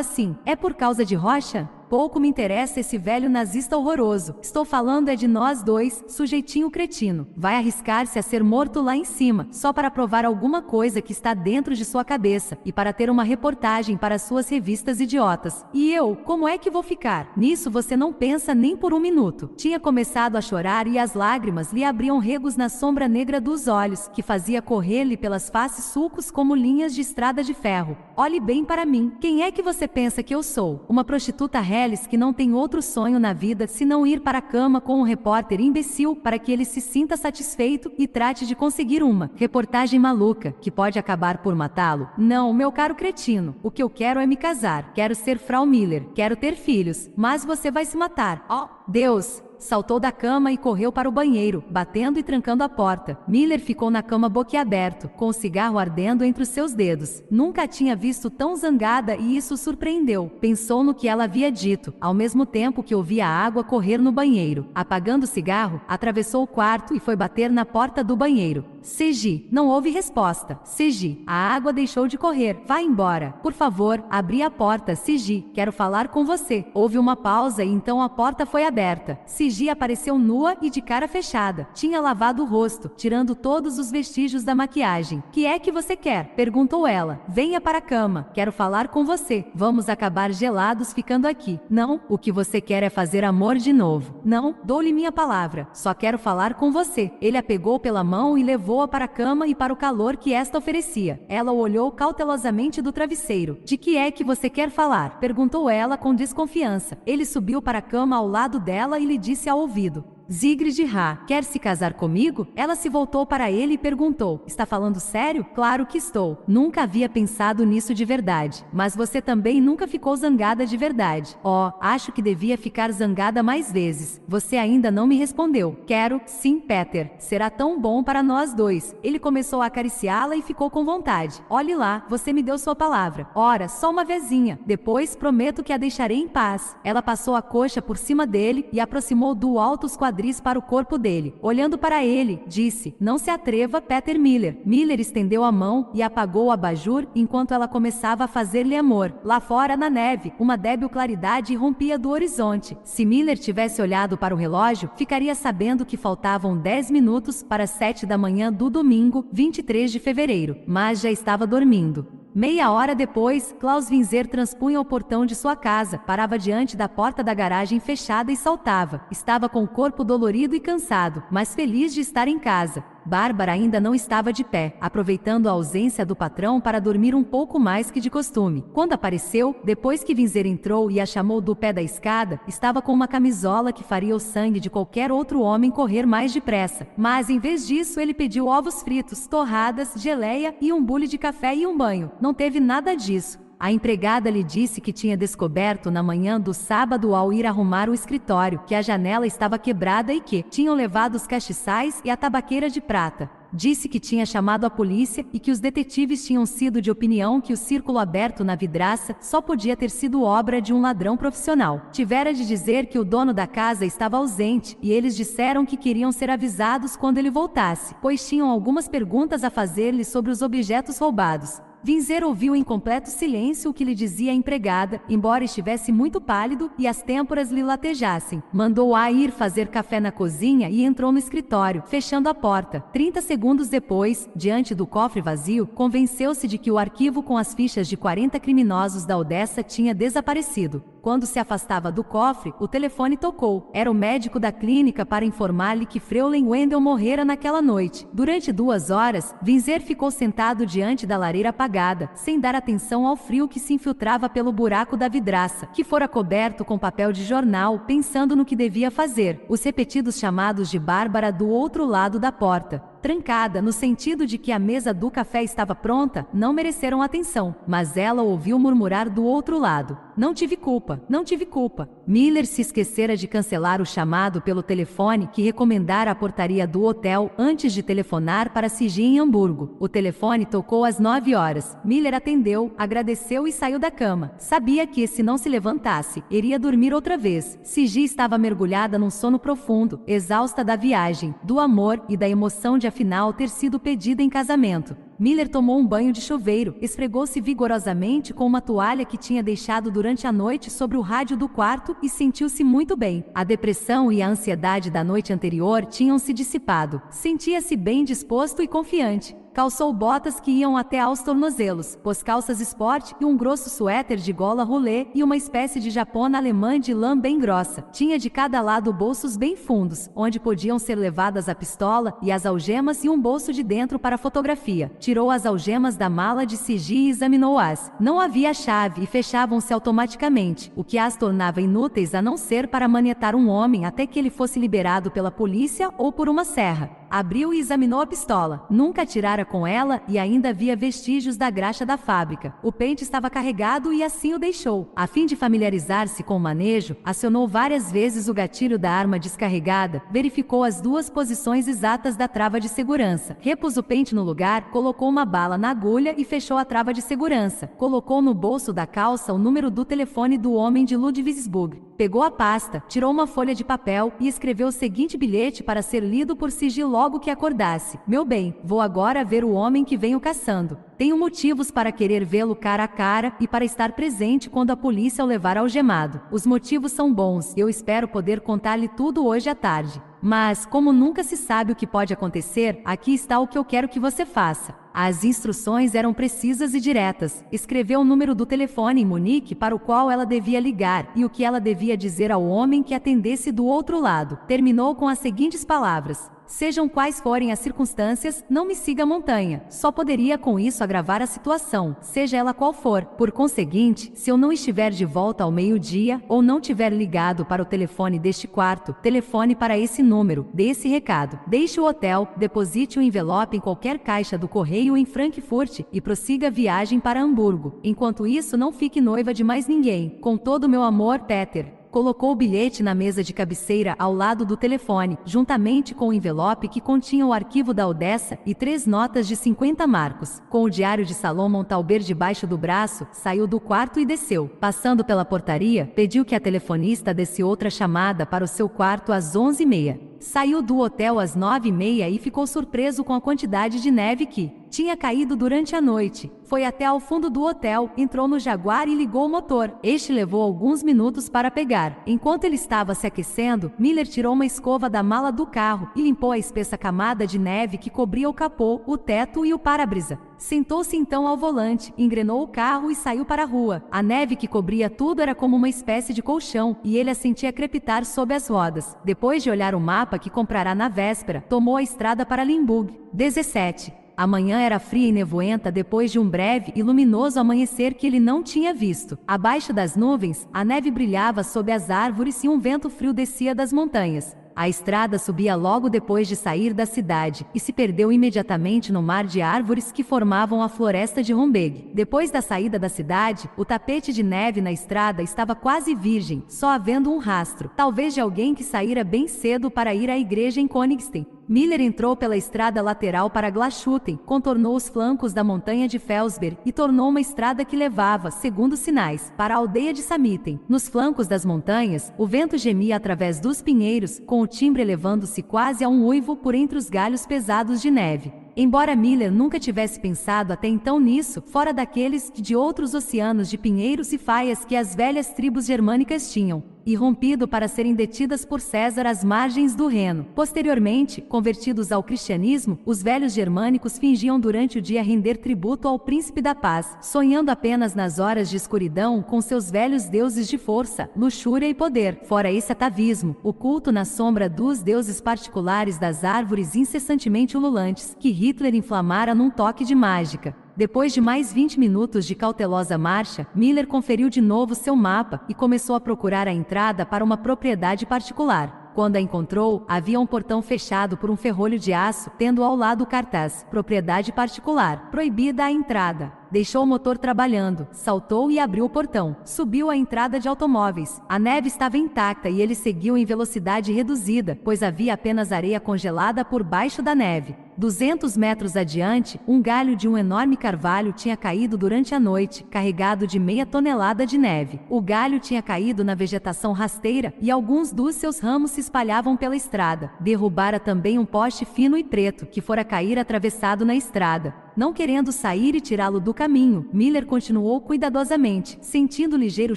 assim? É por causa de Rocha? Pouco me interessa esse velho nazista horroroso. Estou falando é de nós dois, sujeitinho cretino. Vai arriscar-se a ser morto lá em cima, só para provar alguma coisa que está dentro de sua cabeça, e para ter uma reportagem para suas revistas idiotas. E eu, como é que vou ficar? Nisso você não pensa nem por um minuto. Tinha começado a chorar e as lágrimas lhe abriam regos na sombra negra dos olhos, que fazia correr-lhe pelas faces sulcos como linhas de estrada de ferro. Olhe bem para mim. Quem é que você pensa que eu sou? Uma prostituta Hellis que não tem outro sonho na vida senão ir para a cama com um repórter imbecil para que ele se sinta satisfeito e trate de conseguir uma reportagem maluca que pode acabar por matá-lo? Não, meu caro cretino. O que eu quero é me casar. Quero ser Frau Miller. Quero ter filhos. Mas você vai se matar. Oh, Deus! Saltou da cama e correu para o banheiro, batendo e trancando a porta. Miller ficou na cama boquiaberto, com o cigarro ardendo entre os seus dedos. Nunca a tinha visto tão zangada e isso o surpreendeu. Pensou no que ela havia dito, ao mesmo tempo que ouvia a água correr no banheiro. Apagando o cigarro, atravessou o quarto e foi bater na porta do banheiro. Sigi, não houve resposta. Sigi, a água deixou de correr. Vá embora. Por favor, abri a porta, Sigi. Quero falar com você. Houve uma pausa e então a porta foi aberta. Sigi apareceu nua e de cara fechada. Tinha lavado o rosto, tirando todos os vestígios da maquiagem. Que é que você quer? Perguntou ela. Venha para a cama. Quero falar com você. Vamos acabar gelados ficando aqui. Não, o que você quer é fazer amor de novo. Não, dou-lhe minha palavra. Só quero falar com você. Ele a pegou pela mão e levou-a para a cama e para o calor que esta oferecia. Ela o olhou cautelosamente do travesseiro. De que é que você quer falar? Perguntou ela com desconfiança. Ele subiu para a cama ao lado dela e lhe disse ao ouvido. Sigrid Ra, quer se casar comigo? Ela se voltou para ele e perguntou: está falando sério? Claro que estou. Nunca havia pensado nisso de verdade. Mas você também nunca ficou zangada de verdade. Oh, acho que devia ficar zangada mais vezes. Você ainda não me respondeu. Quero, sim, Peter. Será tão bom para nós dois. Ele começou a acariciá-la e ficou com vontade. Olhe lá, você me deu sua palavra. Ora, só uma vezinha. Depois prometo que a deixarei em paz. Ela passou a coxa por cima dele e aproximou do alto os quadris para o corpo dele. Olhando para ele, disse: não se atreva, Peter Miller. Miller estendeu a mão e apagou o abajur enquanto ela começava a fazer-lhe amor. Lá fora, na neve, uma débil claridade irrompia do horizonte. Se Miller tivesse olhado para o relógio, ficaria sabendo que faltavam 10 minutos para 7 da manhã do domingo, 23 de fevereiro, mas já estava dormindo. Meia hora depois, Klaus Winzer transpunha o portão de sua casa, parava diante da porta da garagem fechada e saltava. Estava com o corpo dolorido e cansado, mas feliz de estar em casa. Bárbara ainda não estava de pé, aproveitando a ausência do patrão para dormir um pouco mais que de costume. Quando apareceu, depois que Winzer entrou e a chamou do pé da escada, estava com uma camisola que faria o sangue de qualquer outro homem correr mais depressa. Mas em vez disso, ele pediu ovos fritos, torradas, geleia e um bule de café e um banho. Não teve nada disso. A empregada lhe disse que tinha descoberto na manhã do sábado ao ir arrumar o escritório que a janela estava quebrada e que tinham levado os castiçais e a tabaqueira de prata. Disse que tinha chamado a polícia e que os detetives tinham sido de opinião que o círculo aberto na vidraça só podia ter sido obra de um ladrão profissional. Tivera de dizer que o dono da casa estava ausente e eles disseram que queriam ser avisados quando ele voltasse, pois tinham algumas perguntas a fazer-lhe sobre os objetos roubados. Winzer ouviu em completo silêncio o que lhe dizia a empregada, embora estivesse muito pálido e as têmporas lhe latejassem. Mandou-a ir fazer café na cozinha e entrou no escritório, fechando a porta. 30 segundos depois, diante do cofre vazio, convenceu-se de que o arquivo com as fichas de 40 criminosos da Odessa tinha desaparecido. Quando se afastava do cofre, o telefone tocou. Era o médico da clínica para informar-lhe que Freulen Wendel morrera naquela noite. Durante 2 horas, Winzer ficou sentado diante da lareira apagada, sem dar atenção ao frio que se infiltrava pelo buraco da vidraça, que fora coberto com papel de jornal, pensando no que devia fazer. Os repetidos chamados de Bárbara do outro lado da porta, trancada no sentido de que a mesa do café estava pronta, não mereceram atenção, mas ela ouviu murmurar do outro lado: não tive culpa, não tive culpa. Miller se esquecera de cancelar o chamado pelo telefone que recomendara a portaria do hotel antes de telefonar para Sigi em Hamburgo. O telefone tocou às 9 horas. Miller atendeu, agradeceu e saiu da cama. Sabia que, se não se levantasse, iria dormir outra vez. Sigi estava mergulhada num sono profundo, exausta da viagem, do amor e da emoção de afinal ter sido pedida em casamento. Miller tomou um banho de chuveiro, esfregou-se vigorosamente com uma toalha que tinha deixado durante a noite sobre o rádio do quarto e sentiu-se muito bem. A depressão e a ansiedade da noite anterior tinham se dissipado. Sentia-se bem disposto e confiante. Calçou botas que iam até aos tornozelos, pôs calças esporte e um grosso suéter de gola rolê e uma espécie de japona alemã de lã bem grossa. Tinha de cada lado bolsos bem fundos, onde podiam ser levadas a pistola e as algemas e um bolso de dentro para fotografia. Tirou as algemas da mala de Sigi e examinou-as. Não havia chave e fechavam-se automaticamente, o que as tornava inúteis a não ser para manietar um homem até que ele fosse liberado pela polícia ou por uma serra. Abriu e examinou a pistola. Nunca atirara com ela e ainda havia vestígios da graxa da fábrica. O pente estava carregado e assim o deixou. A fim de familiarizar-se com o manejo, acionou várias vezes o gatilho da arma descarregada, verificou as 2 posições exatas da trava de segurança. Repôs o pente no lugar, colocou uma bala na agulha e fechou a trava de segurança. Colocou no bolso da calça o número do telefone do homem de Ludwigsburg. Pegou a pasta, tirou uma folha de papel e escreveu o seguinte bilhete para ser lido por Sigi logo que acordasse: meu bem, vou agora ver o homem que venho caçando. Tenho motivos para querer vê-lo cara a cara e para estar presente quando a polícia o levar algemado. Os motivos são bons e eu espero poder contar-lhe tudo hoje à tarde. Mas, como nunca se sabe o que pode acontecer, aqui está o que eu quero que você faça. As instruções eram precisas e diretas. Escreveu o número do telefone em Munique para o qual ela devia ligar e o que ela devia dizer ao homem que atendesse do outro lado. Terminou com as seguintes palavras: Sejam quais forem as circunstâncias, não me siga a montanha. Só poderia com isso agravar a situação, seja ela qual for. Por conseguinte, se eu não estiver de volta ao meio-dia, ou não tiver ligado para o telefone deste quarto, telefone para esse número, dê esse recado. Deixe o hotel, deposite o envelope em qualquer caixa do correio em Frankfurt e prossiga a viagem para Hamburgo. Enquanto isso, não fique noiva de mais ninguém. Com todo o meu amor, Peter. Colocou o bilhete na mesa de cabeceira ao lado do telefone, juntamente com o envelope que continha o arquivo da Odessa e 3 notas de 50 marcos. Com o diário de Salomon Tauber debaixo do braço, saiu do quarto e desceu. Passando pela portaria, pediu que a telefonista desse outra chamada para o seu quarto às 11h30. Saiu do hotel às 9h30 e ficou surpreso com a quantidade de neve que tinha caído durante a noite. Foi até ao fundo do hotel, entrou no Jaguar e ligou o motor. Este levou alguns minutos para pegar. Enquanto ele estava se aquecendo, Miller tirou uma escova da mala do carro e limpou a espessa camada de neve que cobria o capô, o teto e o para-brisa. Sentou-se então ao volante, engrenou o carro e saiu para a rua. A neve que cobria tudo era como uma espécie de colchão, e ele a sentia crepitar sob as rodas. Depois de olhar o mapa que comprará na véspera, tomou a estrada para Limburg. 17. A manhã era fria e nevoenta depois de um breve e luminoso amanhecer que ele não tinha visto. Abaixo das nuvens, a neve brilhava sob as árvores e um vento frio descia das montanhas. A estrada subia logo depois de sair da cidade e se perdeu imediatamente no mar de árvores que formavam a floresta de Rumbeg. Depois da saída da cidade, o tapete de neve na estrada estava quase virgem, só havendo um rastro, talvez de alguém que saíra bem cedo para ir à igreja em Königstein. Miller entrou pela estrada lateral para Glashutten, contornou os flancos da montanha de Felsberg e tornou uma estrada que levava, segundo sinais, para a aldeia de Samitten. Nos flancos das montanhas, o vento gemia através dos pinheiros, com o timbre elevando-se quase a um uivo por entre os galhos pesados de neve. Embora Miller nunca tivesse pensado até então nisso, fora daqueles de outros oceanos de pinheiros e faias que as velhas tribos germânicas tinham irrompido para serem detidas por César às margens do Reno. Posteriormente, convertidos ao cristianismo, os velhos germânicos fingiam durante o dia render tributo ao príncipe da paz, sonhando apenas nas horas de escuridão com seus velhos deuses de força, luxúria e poder. Fora esse atavismo, o culto na sombra dos deuses particulares das árvores incessantemente ululantes, que Hitler inflamara num toque de mágica. Depois de mais 20 minutos de cautelosa marcha, Miller conferiu de novo seu mapa e começou a procurar a entrada para uma propriedade particular. Quando a encontrou, havia um portão fechado por um ferrolho de aço, tendo ao lado o cartaz: propriedade particular, proibida a entrada. Deixou o motor trabalhando, saltou e abriu o portão. Subiu a entrada de automóveis. A neve estava intacta e ele seguiu em velocidade reduzida, pois havia apenas areia congelada por baixo da neve. 200 metros adiante, um galho de um enorme carvalho tinha caído durante a noite, carregado de meia tonelada de neve. O galho tinha caído na vegetação rasteira e alguns dos seus ramos se espalhavam pela estrada. Derrubara também um poste fino e preto, que fora cair atravessado na estrada. Não querendo sair e tirá-lo do caminho, Miller continuou cuidadosamente, sentindo ligeiro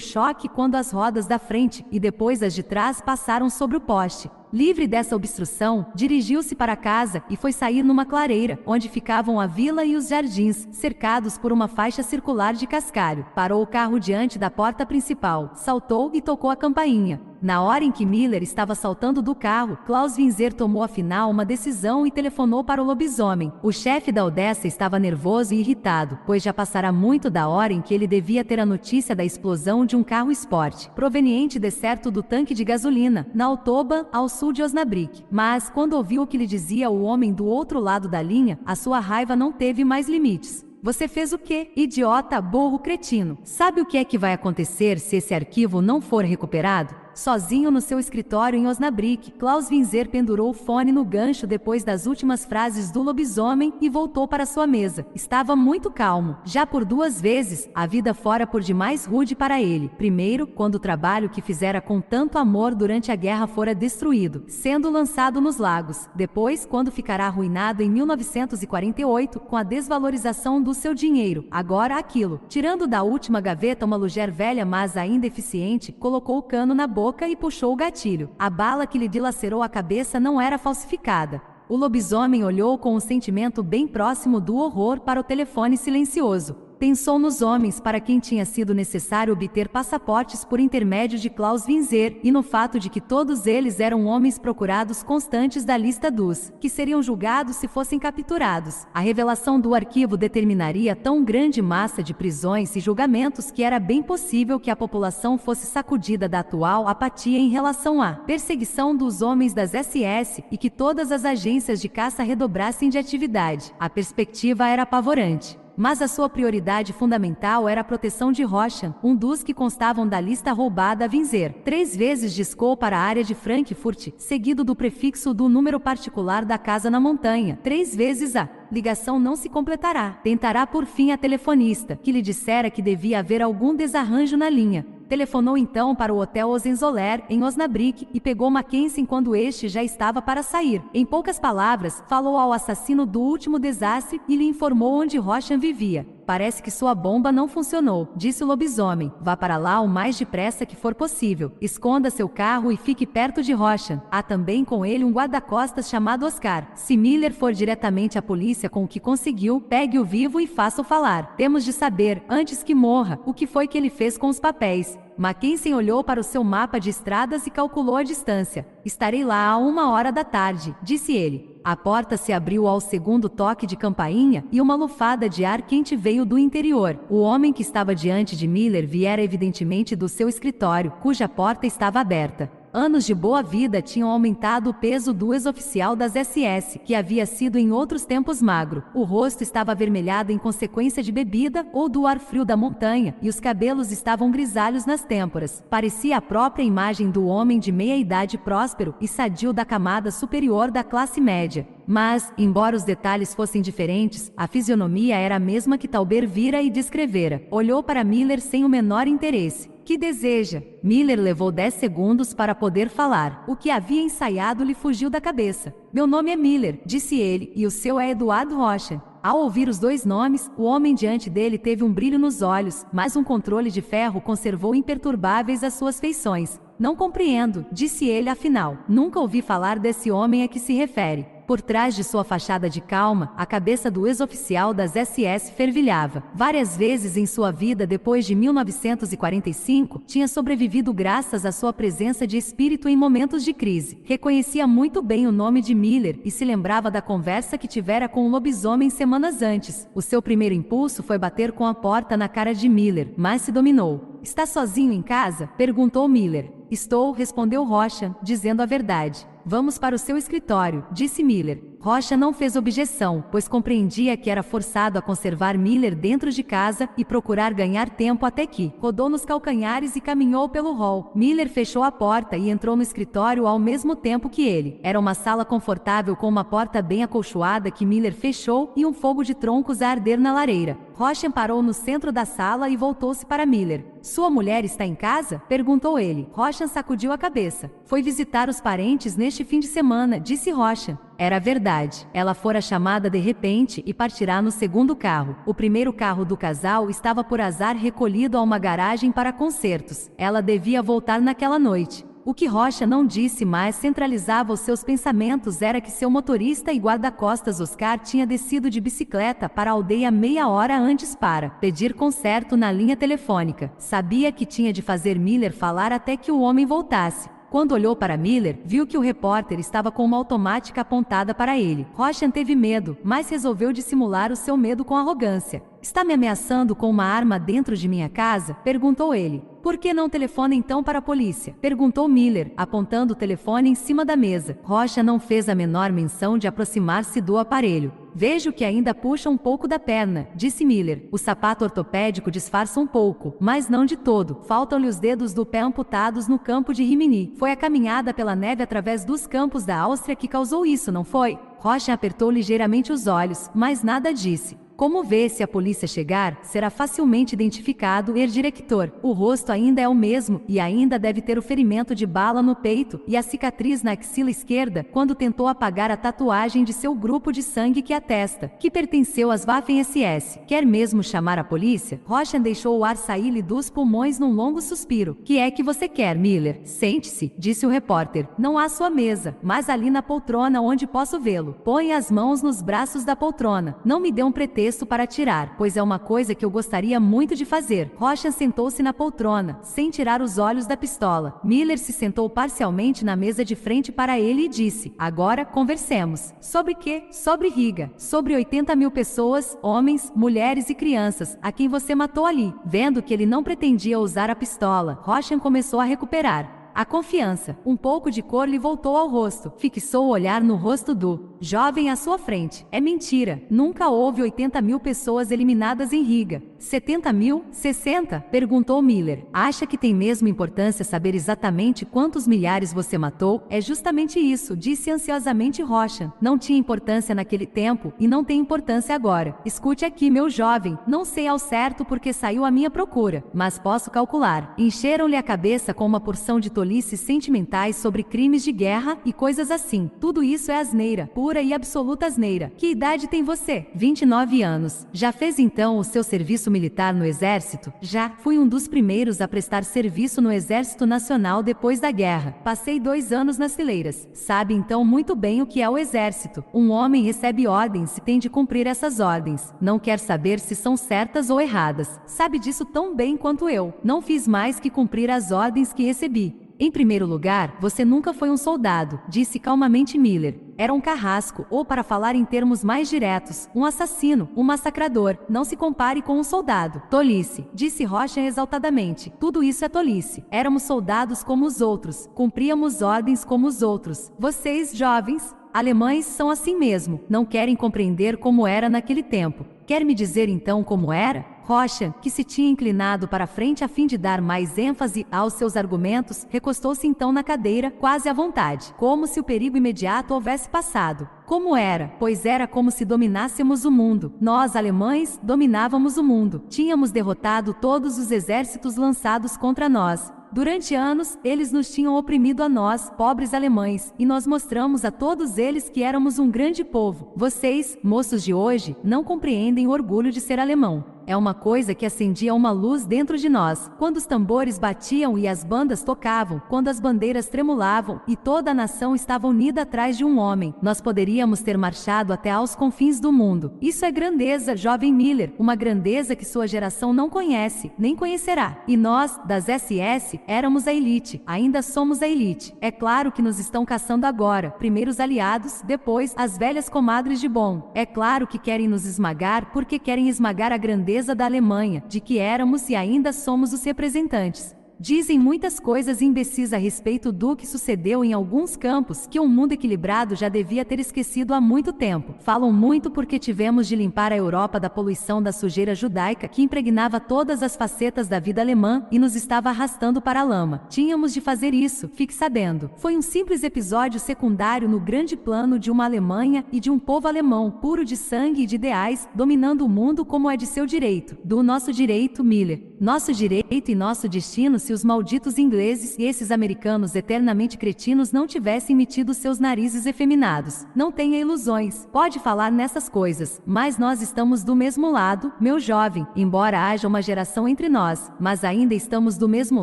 choque quando as rodas da frente e depois as de trás passaram sobre o poste. Livre dessa obstrução, dirigiu-se para casa e foi sair numa clareira, onde ficavam a vila e os jardins, cercados por uma faixa circular de cascalho. Parou o carro diante da porta principal, saltou e tocou a campainha. Na hora em que Miller estava saltando do carro, Klaus Winzer tomou afinal uma decisão e telefonou para o lobisomem. O chefe da Odessa estava nervoso e irritado, pois já passara muito da hora em que ele devia ter a notícia da explosão de um carro esporte, proveniente de certo do tanque de gasolina, na Autobahn, ao sul de Osnabrück. Mas, quando ouviu o que lhe dizia o homem do outro lado da linha, a sua raiva não teve mais limites. Você fez o quê? Idiota, burro, cretino. Sabe o que é que vai acontecer se esse arquivo não for recuperado? Sozinho no seu escritório em Osnabrück, Klaus Winzer pendurou o fone no gancho depois das últimas frases do lobisomem e voltou para sua mesa. Estava muito calmo. Já por 2 vezes, a vida fora por demais rude para ele. Primeiro, quando o trabalho que fizera com tanto amor durante a guerra fora destruído, sendo lançado nos lagos. Depois, quando ficará arruinado em 1948, com a desvalorização do seu dinheiro. Agora aquilo. Tirando da última gaveta uma luger velha mas ainda eficiente, colocou o cano na boca e puxou o gatilho. A bala que lhe dilacerou a cabeça não era falsificada. O lobisomem olhou com um sentimento bem próximo do horror para o telefone silencioso. Pensou nos homens para quem tinha sido necessário obter passaportes por intermédio de Klaus Winzer, e no fato de que todos eles eram homens procurados constantes da lista dos que seriam julgados se fossem capturados. A revelação do arquivo determinaria tão grande massa de prisões e julgamentos que era bem possível que a população fosse sacudida da atual apatia em relação à perseguição dos homens das SS e que todas as agências de caça redobrassem de atividade. A perspectiva era apavorante. Mas a sua prioridade fundamental era a proteção de Rochan, um dos que constavam da lista roubada a Winzer. 3 vezes discou para a área de Frankfurt, seguido do prefixo do número particular da casa na montanha. 3 vezes a ligação não se completará. Tentará por fim a telefonista, que lhe dissera que devia haver algum desarranjo na linha. Telefonou então para o Hotel Hohenzollern, em Osnabrück, e pegou Mackensen quando este já estava para sair. Em poucas palavras, falou ao assassino do último desastre e lhe informou onde Rochan vivia. Parece que sua bomba não funcionou, disse o lobisomem. Vá para lá o mais depressa que for possível. Esconda seu carro e fique perto de Rochan. Há também com ele um guarda-costas chamado Oscar. Se Miller for diretamente à polícia com o que conseguiu, pegue-o vivo e faça-o falar. Temos de saber, antes que morra, o que foi que ele fez com os papéis. Mackensen olhou para o seu mapa de estradas e calculou a distância. Estarei lá a 1h da tarde, disse ele. A porta se abriu ao segundo toque de campainha e uma lufada de ar quente veio do interior. O homem que estava diante de Miller viera evidentemente do seu escritório, cuja porta estava aberta. Anos de boa vida tinham aumentado o peso do ex-oficial das SS, que havia sido em outros tempos magro. O rosto estava avermelhado em consequência de bebida ou do ar frio da montanha, e os cabelos estavam grisalhos nas têmporas. Parecia a própria imagem do homem de meia-idade próspero e sadio da camada superior da classe média. Mas, embora os detalhes fossem diferentes, a fisionomia era a mesma que Tauber vira e descrevera. Olhou para Miller sem o menor interesse. Que deseja? Miller levou 10 segundos para poder falar. O que havia ensaiado lhe fugiu da cabeça. Meu nome é Miller, disse ele, e o seu é Eduardo Rochan. Ao ouvir os 2 nomes, o homem diante dele teve um brilho nos olhos, mas um controle de ferro conservou imperturbáveis as suas feições. Não compreendo, disse ele afinal. Nunca ouvi falar desse homem a que se refere. Por trás de sua fachada de calma, a cabeça do ex-oficial das SS fervilhava. Várias vezes em sua vida depois de 1945, tinha sobrevivido graças à sua presença de espírito em momentos de crise. Reconhecia muito bem o nome de Miller e se lembrava da conversa que tivera com o lobisomem semanas antes. O seu primeiro impulso foi bater com a porta na cara de Miller, mas se dominou. Está sozinho em casa? Perguntou Miller. Estou, respondeu Rochan, dizendo a verdade. Vamos para o seu escritório, disse Miller. Rochan não fez objeção, pois compreendia que era forçado a conservar Miller dentro de casa e procurar ganhar tempo até que rodou nos calcanhares e caminhou pelo hall. Miller fechou a porta e entrou no escritório ao mesmo tempo que ele. Era uma sala confortável com uma porta bem acolchoada que Miller fechou e um fogo de troncos a arder na lareira. Rochan parou no centro da sala e voltou-se para Miller. Sua mulher está em casa? Perguntou ele. Rochan sacudiu a cabeça. Foi visitar os parentes neste fim de semana, disse Rochan. Era verdade. Ela fora chamada de repente e partirá no segundo carro. O primeiro carro do casal estava por azar recolhido a uma garagem para concertos. Ela devia voltar naquela noite. O que Rochan não disse, mas centralizava os seus pensamentos, era que seu motorista e guarda-costas Oscar tinha descido de bicicleta para a aldeia meia hora antes para pedir conserto na linha telefônica. Sabia que tinha de fazer Miller falar até que o homem voltasse. Quando olhou para Miller, viu que o repórter estava com uma automática apontada para ele. Rochan teve medo, mas resolveu dissimular o seu medo com arrogância. Está me ameaçando com uma arma dentro de minha casa? Perguntou ele. Por que não telefona então para a polícia? Perguntou Miller, apontando o telefone em cima da mesa. Rochan não fez a menor menção de aproximar-se do aparelho. Vejo que ainda puxa um pouco da perna, disse Miller. O sapato ortopédico disfarça um pouco, mas não de todo. Faltam-lhe os dedos do pé amputados no campo de Rimini. Foi a caminhada pela neve através dos campos da Áustria que causou isso, não foi? Rochan apertou ligeiramente os olhos, mas nada disse. Como vê, se a polícia chegar, será facilmente identificado e diretor. O rosto ainda é o mesmo e ainda deve ter o ferimento de bala no peito e a cicatriz na axila esquerda quando tentou apagar a tatuagem de seu grupo de sangue que atesta que pertenceu às Waffen-SS. Quer mesmo chamar a polícia? Rochan deixou o ar sair-lhe dos pulmões num longo suspiro. Que é que você quer, Miller? Sente-se, disse o repórter. Não há sua mesa, mas ali na poltrona onde posso vê-lo. Põe as mãos nos braços da poltrona. Não me dê um pretexto texto para tirar, pois é uma coisa que eu gostaria muito de fazer. Roshan sentou-se na poltrona, sem tirar os olhos da pistola. Miller se sentou parcialmente na mesa de frente para ele e disse: agora, conversemos. Sobre quê? Sobre Riga. Sobre 80.000 pessoas, homens, mulheres e crianças, a quem você matou ali. Vendo que ele não pretendia usar a pistola, Roshan começou a recuperar a confiança. Um pouco de cor lhe voltou ao rosto. Fixou o olhar no rosto do jovem à sua frente. É mentira. Nunca houve 80.000 pessoas eliminadas em Riga. 70.000? 60? Perguntou Miller. Acha que tem mesmo importância saber exatamente quantos milhares você matou? É justamente isso, disse ansiosamente Roshan. Não tinha importância naquele tempo e não tem importância agora. Escute aqui, meu jovem. Não sei ao certo porque saiu à minha procura, mas posso calcular. Encheram-lhe a cabeça com uma porção de tolices sentimentais sobre crimes de guerra e coisas assim. Tudo isso é asneira, pura e absoluta asneira. Que idade tem você? 29 anos. Já fez então o seu serviço militar no exército? Já. Fui um dos primeiros a prestar serviço no Exército Nacional depois da guerra. Passei 2 anos nas fileiras. Sabe então muito bem o que é o exército. Um homem recebe ordens e tem de cumprir essas ordens. Não quer saber se são certas ou erradas. Sabe disso tão bem quanto eu. Não fiz mais que cumprir as ordens que recebi. Em primeiro lugar, você nunca foi um soldado, disse calmamente Miller. Era um carrasco, ou para falar em termos mais diretos, um assassino, um massacrador. Não se compare com um soldado. Tolice, disse Roshan exaltadamente. Tudo isso é tolice. Éramos soldados como os outros, cumpríamos ordens como os outros. Vocês, jovens, alemães, são assim mesmo. Não querem compreender como era naquele tempo. Quer me dizer então como era? Roshan, que se tinha inclinado para frente a fim de dar mais ênfase aos seus argumentos, recostou-se então na cadeira, quase à vontade, como se o perigo imediato houvesse passado. Como era? Pois era como se dominássemos o mundo. Nós, alemães, dominávamos o mundo. Tínhamos derrotado todos os exércitos lançados contra nós. Durante anos, eles nos tinham oprimido a nós, pobres alemães, e nós mostramos a todos eles que éramos um grande povo. Vocês, moços de hoje, não compreendem o orgulho de ser alemão. É uma coisa que acendia uma luz dentro de nós. Quando os tambores batiam e as bandas tocavam, quando as bandeiras tremulavam e toda a nação estava unida atrás de um homem, nós poderíamos ter marchado até aos confins do mundo. Isso é grandeza, jovem Miller, uma grandeza que sua geração não conhece, nem conhecerá. E nós, das SS, éramos a elite, ainda somos a elite. É claro que nos estão caçando agora, primeiro os aliados, depois as velhas comadres de bom. É claro que querem nos esmagar porque querem esmagar a grandeza da Alemanha, de que éramos e ainda somos os representantes. Dizem muitas coisas imbecis a respeito do que sucedeu em alguns campos que um mundo equilibrado já devia ter esquecido há muito tempo. Falam muito porque tivemos de limpar a Europa da poluição da sujeira judaica que impregnava todas as facetas da vida alemã e nos estava arrastando para a lama. Tínhamos de fazer isso, fique sabendo. Foi um simples episódio secundário no grande plano de uma Alemanha e de um povo alemão, puro de sangue e de ideais, dominando o mundo como é de seu direito. Do nosso direito, Miller. Nosso direito e nosso destino se os malditos ingleses e esses americanos eternamente cretinos não tivessem metido seus narizes efeminados. Não tenha ilusões. Pode falar nessas coisas, mas nós estamos do mesmo lado, meu jovem, embora haja uma geração entre nós, mas ainda estamos do mesmo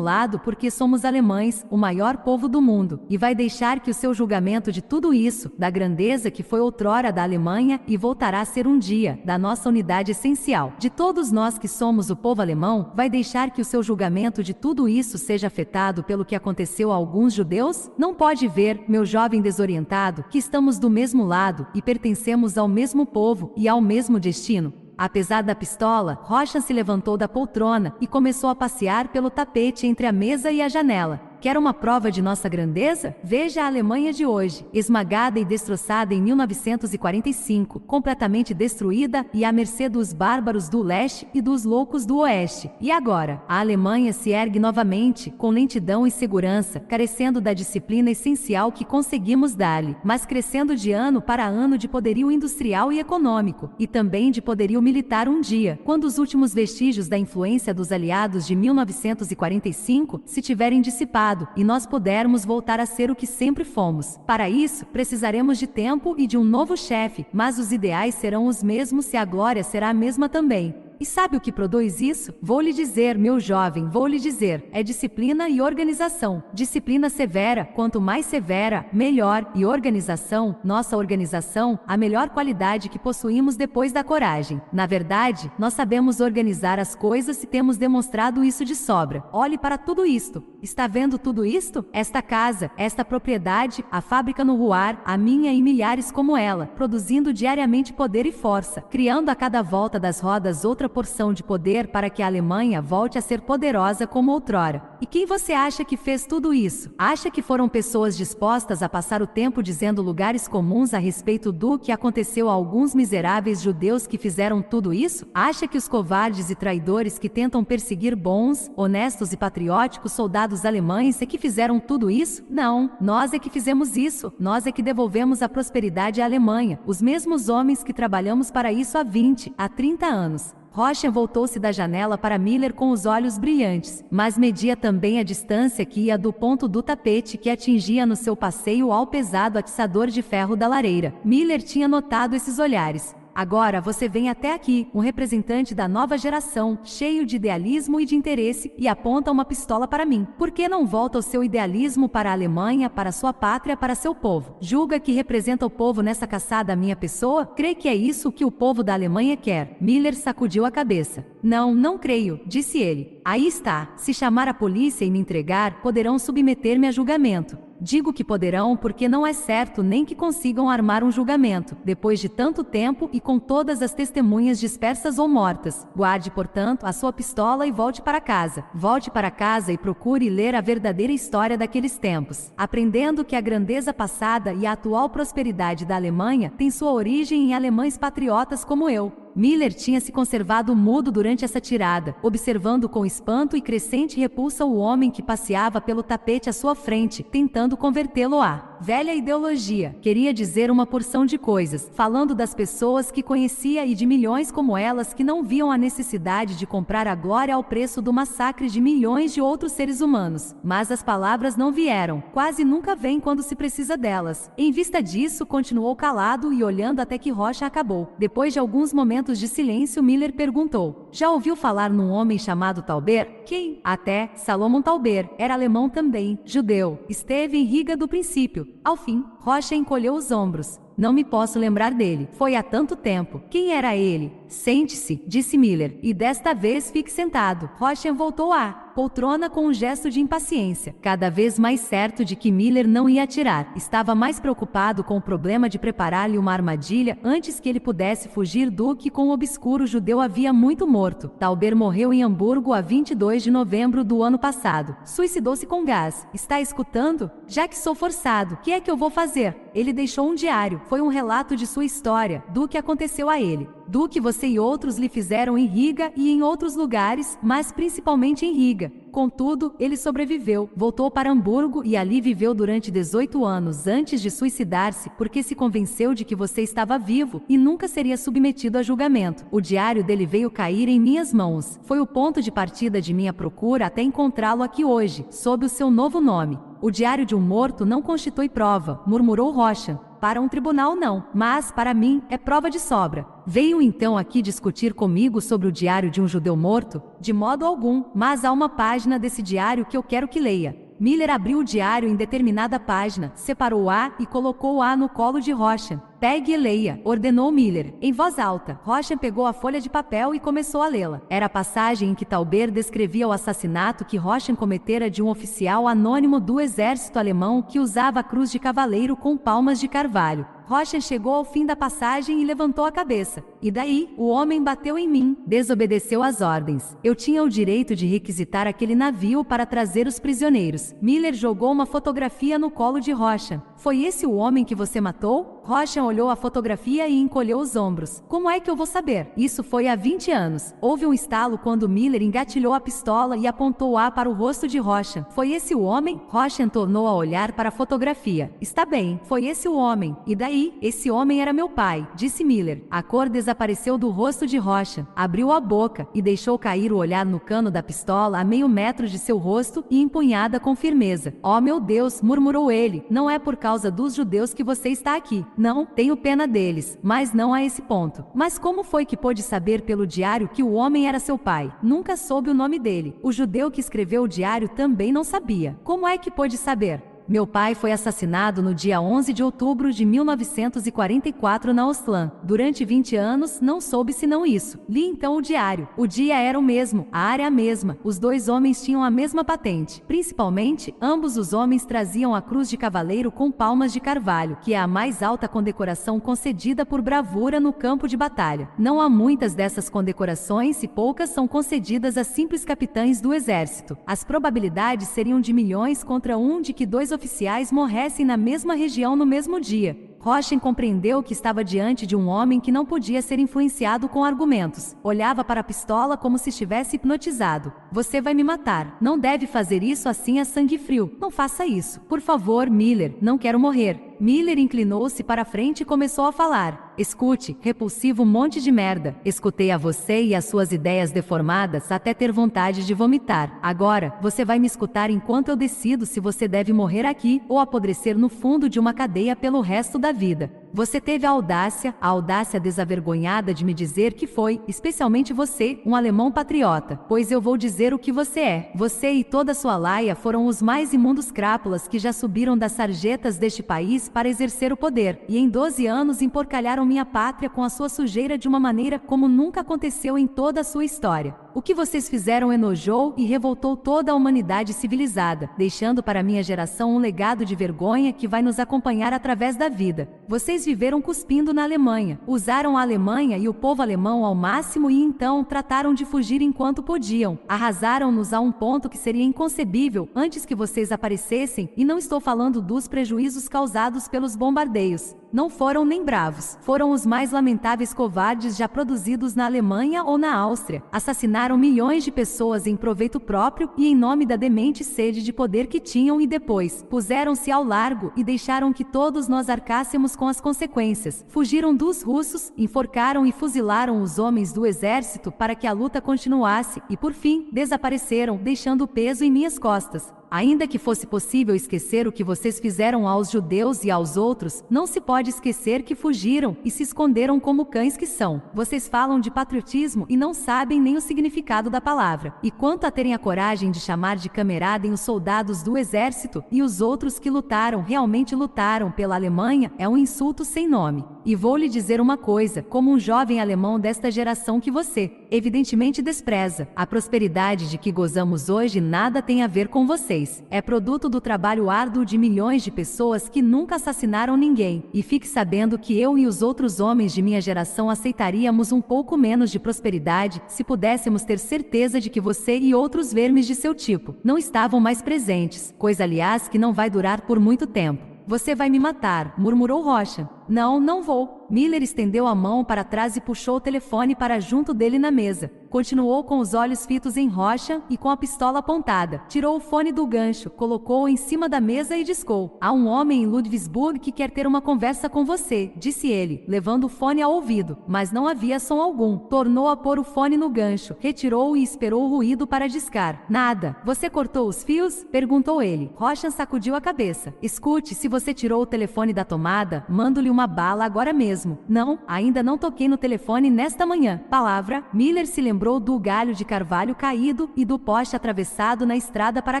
lado porque somos alemães, o maior povo do mundo, e vai deixar que o seu julgamento de tudo isso, da grandeza que foi outrora da Alemanha e voltará a ser um dia, da nossa unidade essencial, de todos nós que somos o povo alemão, vai deixar que o seu julgamento de tudo isso seja afetado pelo que aconteceu a alguns judeus? Não pode ver, meu jovem desorientado, que estamos do mesmo lado e pertencemos ao mesmo povo e ao mesmo destino? Apesar da pistola, Roshan se levantou da poltrona e começou a passear pelo tapete entre a mesa e a janela. Quer uma prova de nossa grandeza? Veja a Alemanha de hoje, esmagada e destroçada em 1945, completamente destruída e à mercê dos bárbaros do leste e dos loucos do oeste. E agora? A Alemanha se ergue novamente, com lentidão e segurança, carecendo da disciplina essencial que conseguimos dar-lhe, mas crescendo de ano para ano de poderio industrial e econômico, e também de poderio militar um dia, quando os últimos vestígios da influência dos aliados de 1945 se tiverem dissipado, e nós pudermos voltar a ser o que sempre fomos. Para isso, precisaremos de tempo e de um novo chefe, mas os ideais serão os mesmos e a glória será a mesma também. E sabe o que produz isso? Vou lhe dizer, meu jovem, vou lhe dizer. É disciplina e organização. Disciplina severa, quanto mais severa, melhor. E organização, nossa organização, a melhor qualidade que possuímos depois da coragem. Na verdade, nós sabemos organizar as coisas e temos demonstrado isso de sobra. Olhe para tudo isto. Está vendo tudo isto? Esta casa, esta propriedade, a fábrica no Ruar, a minha e milhares como ela, produzindo diariamente poder e força, criando a cada volta das rodas outra porção de poder para que a Alemanha volte a ser poderosa como outrora. E quem você acha que fez tudo isso? Acha que foram pessoas dispostas a passar o tempo dizendo lugares comuns a respeito do que aconteceu a alguns miseráveis judeus que fizeram tudo isso? Acha que os covardes e traidores que tentam perseguir bons, honestos e patrióticos soldados alemães é que fizeram tudo isso? Não, nós é que fizemos isso. Nós é que devolvemos a prosperidade à Alemanha, os mesmos homens que trabalhamos para isso há 20, há 30 anos. Rocha voltou-se da janela para Miller com os olhos brilhantes, mas media também a distância que ia do ponto do tapete que atingia no seu passeio ao pesado atiçador de ferro da lareira. Miller tinha notado esses olhares. Agora você vem até aqui, um representante da nova geração, cheio de idealismo e de interesse, e aponta uma pistola para mim. Por que não volta o seu idealismo para a Alemanha, para sua pátria, para seu povo? Julga que representa o povo nessa caçada à minha pessoa? Crê que é isso que o povo da Alemanha quer? Miller sacudiu a cabeça. Não, não creio, disse ele. Aí está, se chamar a polícia e me entregar, poderão submeter-me a julgamento. Digo que poderão porque não é certo nem que consigam armar um julgamento, depois de tanto tempo e com todas as testemunhas dispersas ou mortas. Guarde, portanto, a sua pistola e volte para casa. Volte para casa e procure ler a verdadeira história daqueles tempos, aprendendo que a grandeza passada e a atual prosperidade da Alemanha tem sua origem em alemães patriotas como eu. Miller tinha se conservado mudo durante essa tirada, observando com espanto e crescente repulsa o homem que passeava pelo tapete à sua frente, tentando convertê-lo à velha ideologia. Queria dizer uma porção de coisas, falando das pessoas que conhecia e de milhões como elas que não viam a necessidade de comprar a glória ao preço do massacre de milhões de outros seres humanos. Mas as palavras não vieram, quase nunca vêm quando se precisa delas. Em vista disso, continuou calado e olhando até que Rocha acabou. Depois de alguns momentos de silêncio, Miller perguntou: já ouviu falar num homem chamado Tauber? Quem? Até Salomon Tauber. Era alemão também, judeu. Esteve em Riga do princípio. Ao fim, Rocha encolheu os ombros. Não me posso lembrar dele. Foi há tanto tempo. Quem era ele? Sente-se, disse Miller, e desta vez fique sentado. Rocha voltou à poltrona com um gesto de impaciência, cada vez mais certo de que Miller não ia atirar. Estava mais preocupado com o problema de preparar-lhe uma armadilha antes que ele pudesse fugir do que com o obscuro judeu havia muito morto. Tauber morreu em Hamburgo a 22 de novembro do ano passado. Suicidou-se com gás. Está escutando? Já que sou forçado, o que é que eu vou fazer? Ele deixou um diário. Foi um relato de sua história, do que aconteceu a ele, do que você e outros lhe fizeram em Riga e em outros lugares, mas principalmente em Riga. Contudo, ele sobreviveu, voltou para Hamburgo e ali viveu durante 18 anos antes de suicidar-se, porque se convenceu de que você estava vivo e nunca seria submetido a julgamento. O diário dele veio cair em minhas mãos. Foi o ponto de partida de minha procura até encontrá-lo aqui hoje, sob o seu novo nome. O diário de um morto não constitui prova, murmurou Rocha. Para um tribunal não, mas para mim é prova de sobra. Veio então aqui discutir comigo sobre o diário de um judeu morto? De modo algum, mas há uma página desse diário que eu quero que leia. Miller abriu o diário em determinada página, separou-a e colocou-a no colo de Rocha. Pegue e leia, ordenou Miller, em voz alta. Rocha pegou a folha de papel e começou a lê-la. Era a passagem em que Tauber descrevia o assassinato que Rocha cometera de um oficial anônimo do exército alemão que usava a cruz de cavaleiro com palmas de carvalho. Rocha chegou ao fim da passagem e levantou a cabeça. E daí, o homem bateu em mim, desobedeceu às ordens. Eu tinha o direito de requisitar aquele navio para trazer os prisioneiros. Miller jogou uma fotografia no colo de Rocha. Foi esse o homem que você matou? Rocha olhou a fotografia e encolheu os ombros. Como é que eu vou saber? Isso foi há 20 anos. Houve um estalo quando Miller engatilhou a pistola e apontou-a para o rosto de Rocha. Foi esse o homem? Rocha tornou a olhar para a fotografia. Está bem, foi esse o homem. E daí? Esse homem era meu pai, disse Miller. A cor desapareceu do rosto de Rocha. Abriu a boca e deixou cair o olhar no cano da pistola a meio metro de seu rosto e empunhada com firmeza. Oh meu Deus, murmurou ele, não é por causa dos judeus que você está aqui. Não, tenho pena deles, mas não a esse ponto. Mas como foi que pôde saber pelo diário que o homem era seu pai? Nunca soube o nome dele. O judeu que escreveu o diário também não sabia. Como é que pôde saber? Meu pai foi assassinado no dia 11 de outubro de 1944 na Oslan. Durante 20 anos, não soube senão isso. Li então o diário. O dia era o mesmo, a área a mesma. Os dois homens tinham a mesma patente. Principalmente, ambos os homens traziam a cruz de cavaleiro com palmas de carvalho, que é a mais alta condecoração concedida por bravura no campo de batalha. Não há muitas dessas condecorações e poucas são concedidas a simples capitães do exército. As probabilidades seriam de milhões contra um de que dois oficiais morressem na mesma região no mesmo dia. Roshen compreendeu que estava diante de um homem que não podia ser influenciado com argumentos. Olhava para a pistola como se estivesse hipnotizado. Você vai me matar. Não deve fazer isso assim a sangue frio. Não faça isso. Por favor, Miller, não quero morrer. Miller inclinou-se para a frente e começou a falar. Escute, repulsivo monte de merda. Escutei a você e as suas ideias deformadas até ter vontade de vomitar. Agora, você vai me escutar enquanto eu decido se você deve morrer aqui ou apodrecer no fundo de uma cadeia pelo resto da vida. Você teve a audácia desavergonhada de me dizer que foi, especialmente você, um alemão patriota. Pois eu vou dizer o que você é. Você e toda sua laia foram os mais imundos crápulas que já subiram das sarjetas deste país para exercer o poder, e em 12 anos emporcalharam minha pátria com a sua sujeira de uma maneira como nunca aconteceu em toda a sua história. O que vocês fizeram enojou e revoltou toda a humanidade civilizada, deixando para minha geração um legado de vergonha que vai nos acompanhar através da vida. Vocês viveram cuspindo na Alemanha, usaram a Alemanha e o povo alemão ao máximo e então trataram de fugir enquanto podiam. Arrasaram-nos a um ponto que seria inconcebível antes que vocês aparecessem, e não estou falando dos prejuízos causados pelos bombardeios. Não foram nem bravos. Foram os mais lamentáveis covardes já produzidos na Alemanha ou na Áustria. Assassinaram milhões de pessoas em proveito próprio e em nome da demente sede de poder que tinham, e depois puseram-se ao largo e deixaram que todos nós arcássemos com as consequências. Fugiram dos russos, enforcaram e fuzilaram os homens do exército para que a luta continuasse e, por fim, desapareceram, deixando o peso em minhas costas. Ainda que fosse possível esquecer o que vocês fizeram aos judeus e aos outros, não se pode esquecer que fugiram e se esconderam como cães que são. Vocês falam de patriotismo e não sabem nem o significado da palavra. E quanto a terem a coragem de chamar de Kameraden os soldados do exército e os outros que lutaram, realmente lutaram pela Alemanha, é um insulto sem nome. E vou lhe dizer uma coisa, como um jovem alemão desta geração que você, evidentemente despreza. A prosperidade de que gozamos hoje nada tem a ver com vocês. É produto do trabalho árduo de milhões de pessoas que nunca assassinaram ninguém. E fique sabendo que eu e os outros homens de minha geração aceitaríamos um pouco menos de prosperidade se pudéssemos ter certeza de que você e outros vermes de seu tipo não estavam mais presentes, coisa aliás que não vai durar por muito tempo. Você vai me matar, murmurou Roshan. Não, não vou. Miller estendeu a mão para trás e puxou o telefone para junto dele na mesa. Continuou com os olhos fitos em Roshan e com a pistola apontada. Tirou o fone do gancho, colocou-o em cima da mesa e discou. Há um homem em Ludwigsburg que quer ter uma conversa com você, disse ele, levando o fone ao ouvido. Mas não havia som algum. Tornou a pôr o fone no gancho, retirou-o e esperou o ruído para discar. Nada. Você cortou os fios? Perguntou ele. Roshan sacudiu a cabeça. Escute, se você tirou o telefone da tomada, mando-lhe uma bala agora mesmo. Não, ainda não toquei no telefone nesta manhã. Palavra. Miller se lembrou do galho de carvalho caído e do poste atravessado na estrada para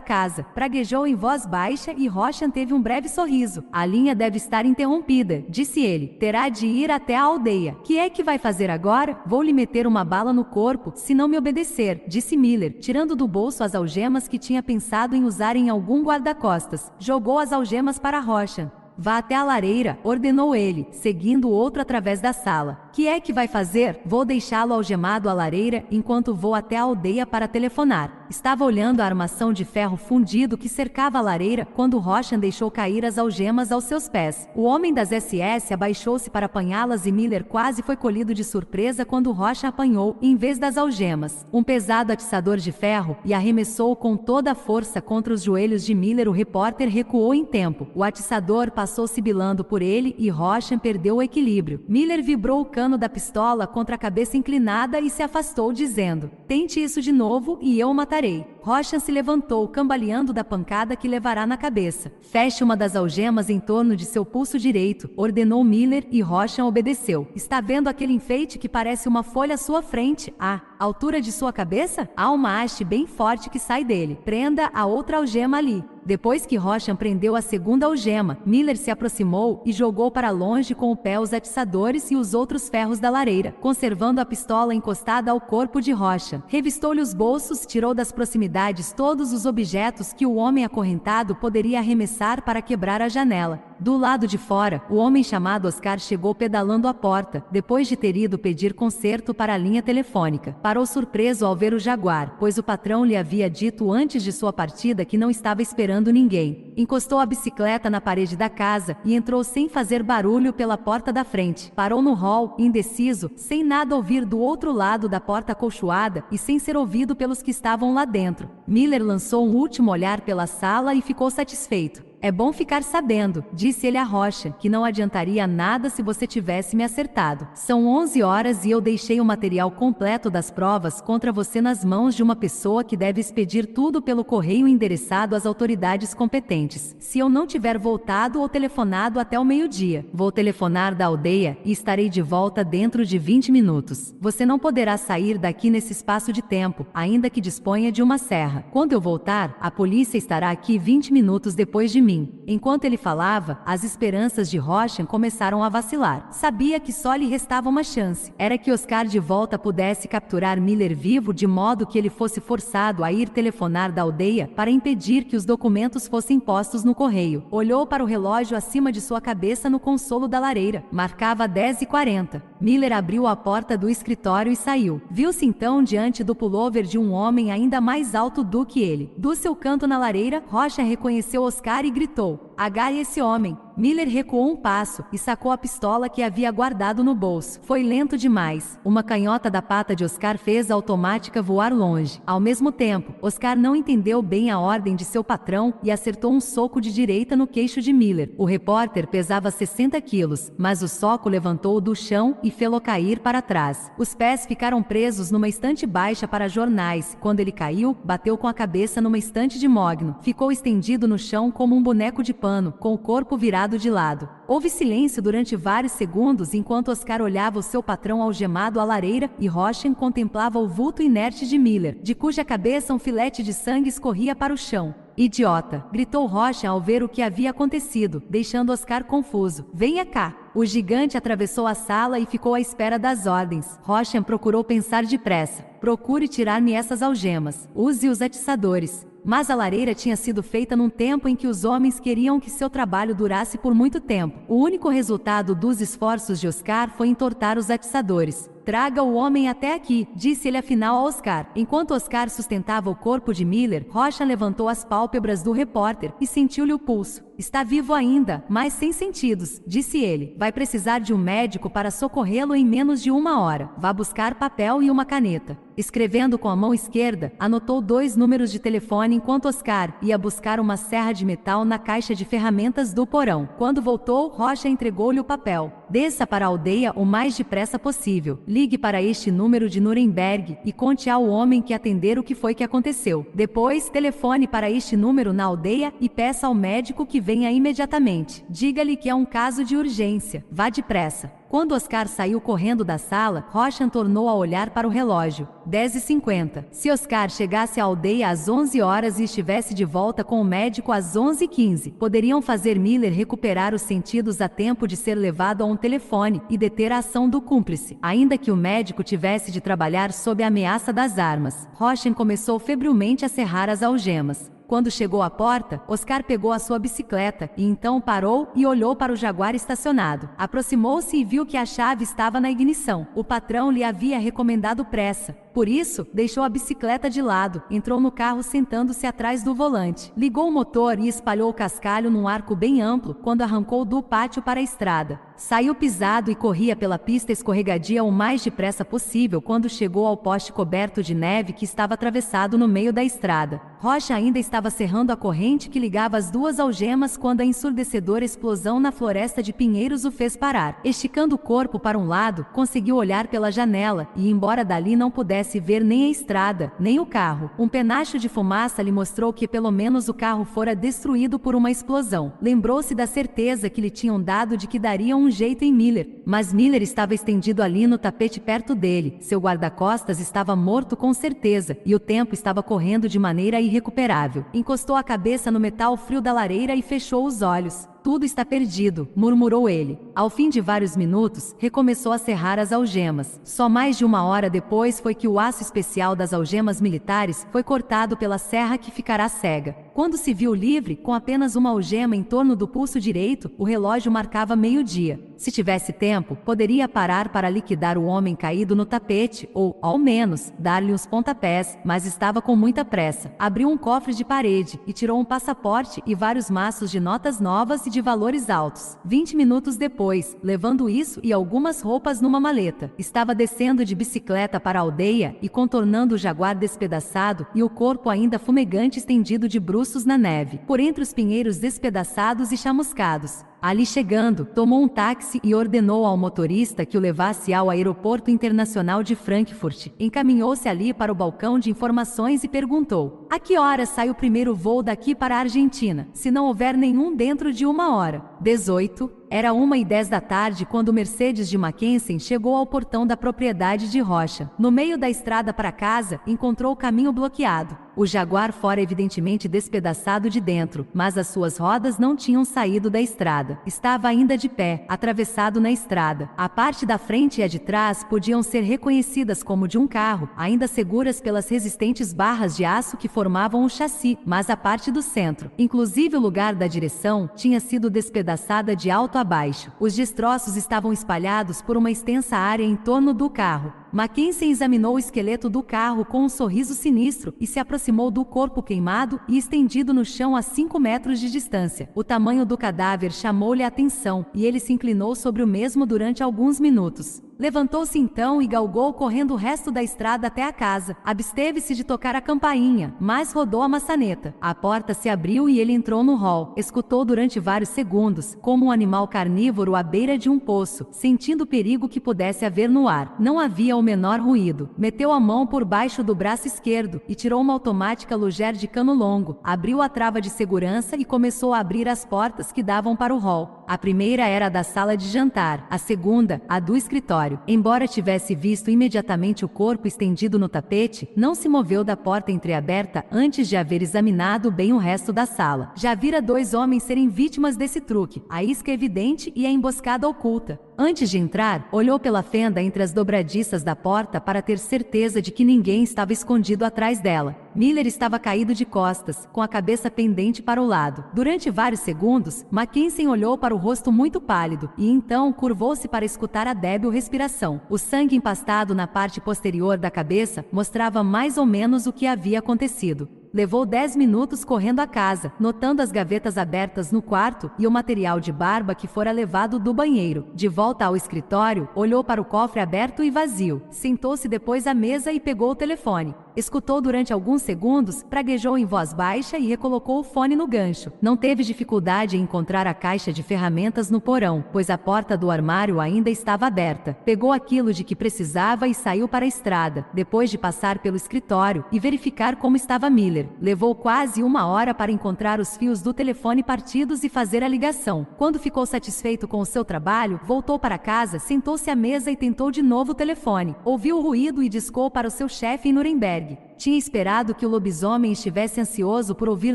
casa. Praguejou em voz baixa e Roshan teve um breve sorriso. A linha deve estar interrompida, disse ele. Terá de ir até a aldeia. Que é que vai fazer agora? Vou lhe meter uma bala no corpo, se não me obedecer, disse Miller, tirando do bolso as algemas que tinha pensado em usar em algum guarda-costas. Jogou as algemas para Roshan. Vá até a lareira, ordenou ele, seguindo o outro através da sala. Que é que vai fazer? Vou deixá-lo algemado à lareira enquanto vou até a aldeia para telefonar. Estava olhando a armação de ferro fundido que cercava a lareira quando Roshan deixou cair as algemas aos seus pés. O homem das SS abaixou-se para apanhá-las e Miller quase foi colhido de surpresa quando Roshan apanhou, em vez das algemas, um pesado atiçador de ferro e arremessou com toda a força contra os joelhos de Miller. O repórter recuou em tempo. O atiçador passou sibilando por ele e Roshan perdeu o equilíbrio. Miller vibrou o cano da pistola contra a cabeça inclinada e se afastou dizendo: tente isso de novo e eu o matarei. matarei. Roshan se levantou, cambaleando da pancada que levará na cabeça. Feche uma das algemas em torno de seu pulso direito, ordenou Miller, e Roshan obedeceu. Está vendo aquele enfeite que parece uma folha à sua frente? À altura de sua cabeça? Há uma haste bem forte que sai dele. Prenda a outra algema ali. Depois que Roshan prendeu a segunda algema, Miller se aproximou e jogou para longe com o pé os atiçadores e os outros ferros da lareira, conservando a pistola encostada ao corpo de Roshan. Revistou-lhe os bolsos, tirou das proximidades todos os objetos que o homem acorrentado poderia arremessar para quebrar a janela. Do lado de fora, o homem chamado Oscar chegou pedalando à porta, depois de ter ido pedir conserto para a linha telefônica. Parou surpreso ao ver o Jaguar, pois o patrão lhe havia dito antes de sua partida que não estava esperando ninguém. Encostou a bicicleta na parede da casa e entrou sem fazer barulho pela porta da frente. Parou no hall, indeciso, sem nada ouvir do outro lado da porta acolchoada e sem ser ouvido pelos que estavam lá dentro. Miller lançou um último olhar pela sala e ficou satisfeito. É bom ficar sabendo, disse ele a Roshan, que não adiantaria nada se você tivesse me acertado. São 11 horas e eu deixei o material completo das provas contra você nas mãos de uma pessoa que deve expedir tudo pelo correio endereçado às autoridades competentes. Se eu não tiver voltado ou telefonado até o meio-dia, vou telefonar da aldeia e estarei de volta dentro de 20 minutos. Você não poderá sair daqui nesse espaço de tempo, ainda que disponha de uma serra. Quando eu voltar, a polícia estará aqui 20 minutos depois de mim. Enquanto ele falava, as esperanças de Roshan começaram a vacilar. Sabia que só lhe restava uma chance. Era que Oscar de volta pudesse capturar Miller vivo de modo que ele fosse forçado a ir telefonar da aldeia para impedir que os documentos fossem postos no correio. Olhou para o relógio acima de sua cabeça no consolo da lareira. Marcava 10h40. Miller abriu a porta do escritório e saiu. Viu-se então diante do pullover de um homem ainda mais alto do que ele. Do seu canto na lareira, Roshan reconheceu Oscar e gritou: "Agarre esse homem!" Miller recuou um passo e sacou a pistola que havia guardado no bolso. Foi lento demais. Uma canhota da pata de Oscar fez a automática voar longe. Ao mesmo tempo, Oscar não entendeu bem a ordem de seu patrão e acertou um soco de direita no queixo de Miller. O repórter pesava 60 quilos, mas o soco levantou-o do chão e fê-lo cair para trás. Os pés ficaram presos numa estante baixa para jornais. Quando ele caiu, bateu com a cabeça numa estante de mogno. Ficou estendido no chão como um boneco de pano, com o corpo virado de lado. Houve silêncio durante vários segundos enquanto Oscar olhava o seu patrão algemado à lareira e Roshan contemplava o vulto inerte de Miller, de cuja cabeça um filete de sangue escorria para o chão. "Idiota!" gritou Roshan ao ver o que havia acontecido, deixando Oscar confuso. "Venha cá!" O gigante atravessou a sala e ficou à espera das ordens. Roshan procurou pensar depressa. "Procure tirar-me essas algemas. Use os atiçadores." Mas a lareira tinha sido feita num tempo em que os homens queriam que seu trabalho durasse por muito tempo. O único resultado dos esforços de Oscar foi entortar os atiçadores. "Traga o homem até aqui", disse ele afinal a Oscar. Enquanto Oscar sustentava o corpo de Miller, Roshan levantou as pálpebras do repórter e sentiu-lhe o pulso. "Está vivo ainda, mas sem sentidos", disse ele. "Vai precisar de um médico para socorrê-lo em menos de 1 hora. Vá buscar papel e uma caneta." Escrevendo com a mão esquerda, anotou 2 números de telefone enquanto Oscar ia buscar uma serra de metal na caixa de ferramentas do porão. Quando voltou, Roshan entregou-lhe o papel. "Desça para a aldeia o mais depressa possível. Ligue para este número de Nuremberg e conte ao homem que atender o que foi que aconteceu. Depois, telefone para este número na aldeia e peça ao médico que venha imediatamente. Diga-lhe que é um caso de urgência. Vá depressa." Quando Oscar saiu correndo da sala, Roshan tornou a olhar para o relógio. 10h50. Se Oscar chegasse à aldeia às 11 horas e estivesse de volta com o médico às 11h15, poderiam fazer Miller recuperar os sentidos a tempo de ser levado a um telefone e deter a ação do cúmplice, ainda que o médico tivesse de trabalhar sob a ameaça das armas. Roshan começou febrilmente a serrar as algemas. Quando chegou à porta, Oscar pegou a sua bicicleta e então parou e olhou para o Jaguar estacionado. Aproximou-se e viu que a chave estava na ignição. O patrão lhe havia recomendado pressa. Por isso, deixou a bicicleta de lado, entrou no carro sentando-se atrás do volante. Ligou o motor e espalhou o cascalho num arco bem amplo quando arrancou do pátio para a estrada. Saiu pisado e corria pela pista escorregadia o mais depressa possível quando chegou ao poste coberto de neve que estava atravessado no meio da estrada. Roshan ainda estava serrando a corrente que ligava as 2 algemas quando a ensurdecedora explosão na floresta de pinheiros o fez parar. Esticando o corpo para um lado, conseguiu olhar pela janela e, embora dali não pudesse pudesse ver nem a estrada, nem o carro. Um penacho de fumaça lhe mostrou que pelo menos o carro fora destruído por uma explosão. Lembrou-se da certeza que lhe tinham dado de que daria um jeito em Miller. Mas Miller estava estendido ali no tapete perto dele. Seu guarda-costas estava morto com certeza, e o tempo estava correndo de maneira irrecuperável. Encostou a cabeça no metal frio da lareira e fechou os olhos. Tudo está perdido, murmurou ele. Ao fim de vários minutos, recomeçou a serrar as algemas. Só mais de uma hora depois foi que o aço especial das algemas militares foi cortado pela serra que ficará cega. Quando se viu livre, com apenas uma algema em torno do pulso direito, o relógio marcava meio-dia. Se tivesse tempo, poderia parar para liquidar o homem caído no tapete, ou, ao menos, dar-lhe uns pontapés, mas estava com muita pressa. Abriu um cofre de parede e tirou um passaporte e vários maços de notas novas e de valores altos. 20 minutos depois, levando isso e algumas roupas numa maleta, estava descendo de bicicleta para a aldeia e contornando o jaguar despedaçado e o corpo ainda fumegante estendido de bruços na neve, por entre os pinheiros despedaçados e chamuscados. Ali chegando, tomou um táxi e ordenou ao motorista que o levasse ao aeroporto internacional de Frankfurt. Encaminhou-se ali para o balcão de informações e perguntou: a que horas sai o primeiro voo daqui para a Argentina, se não houver nenhum dentro de 1 hora? 18. Era 1h10 da tarde quando o Mercedes de Mackensen chegou ao portão da propriedade de Rocha. No meio da estrada para casa, encontrou o caminho bloqueado. O Jaguar fora evidentemente despedaçado de dentro, mas as suas rodas não tinham saído da estrada. Estava ainda de pé, atravessado na estrada. A parte da frente e a de trás podiam ser reconhecidas como de um carro, ainda seguras pelas resistentes barras de aço que formavam o chassi, mas a parte do centro, inclusive o lugar da direção, tinha sido despedaçada de alto a baixo. Os destroços estavam espalhados por uma extensa área em torno do carro. Mackensen examinou o esqueleto do carro com um sorriso sinistro e se aproximou do corpo queimado e estendido no chão a 5 metros de distância. O tamanho do cadáver chamou-lhe a atenção e ele se inclinou sobre o mesmo durante alguns minutos. Levantou-se então e galgou correndo o resto da estrada até a casa. Absteve-se de tocar a campainha, mas rodou a maçaneta. A porta se abriu e ele entrou no hall. Escutou durante vários segundos, como um animal carnívoro à beira de um poço, sentindo o perigo que pudesse haver no ar. Não havia o menor ruído. Meteu a mão por baixo do braço esquerdo e tirou uma automática Luger de cano longo. Abriu a trava de segurança e começou a abrir as portas que davam para o hall. A primeira era a da sala de jantar, a segunda, a do escritório. Embora tivesse visto imediatamente o corpo estendido no tapete, não se moveu da porta entreaberta antes de haver examinado bem o resto da sala. Já vira 2 homens serem vítimas desse truque, a isca evidente e a emboscada oculta. Antes de entrar, olhou pela fenda entre as dobradiças da porta para ter certeza de que ninguém estava escondido atrás dela. Miller estava caído de costas, com a cabeça pendente para o lado. Durante vários segundos, Mackensen olhou para o rosto muito pálido, e então curvou-se para escutar a débil respiração. O sangue empastado na parte posterior da cabeça mostrava mais ou menos o que havia acontecido. Levou 10 minutos correndo a casa, notando as gavetas abertas no quarto e o material de barba que fora levado do banheiro. De volta ao escritório, olhou para o cofre aberto e vazio. Sentou-se depois à mesa e pegou o telefone. Escutou durante alguns segundos, praguejou em voz baixa e recolocou o fone no gancho. Não teve dificuldade em encontrar a caixa de ferramentas no porão, pois a porta do armário ainda estava aberta. Pegou aquilo de que precisava e saiu para a estrada, depois de passar pelo escritório e verificar como estava Miller. Levou quase 1 hora para encontrar os fios do telefone partidos e fazer a ligação. Quando ficou satisfeito com o seu trabalho, voltou para casa, sentou-se à mesa e tentou de novo o telefone. Ouviu o ruído e discou para o seu chefe em Nuremberg. Tinha esperado que o lobisomem estivesse ansioso por ouvir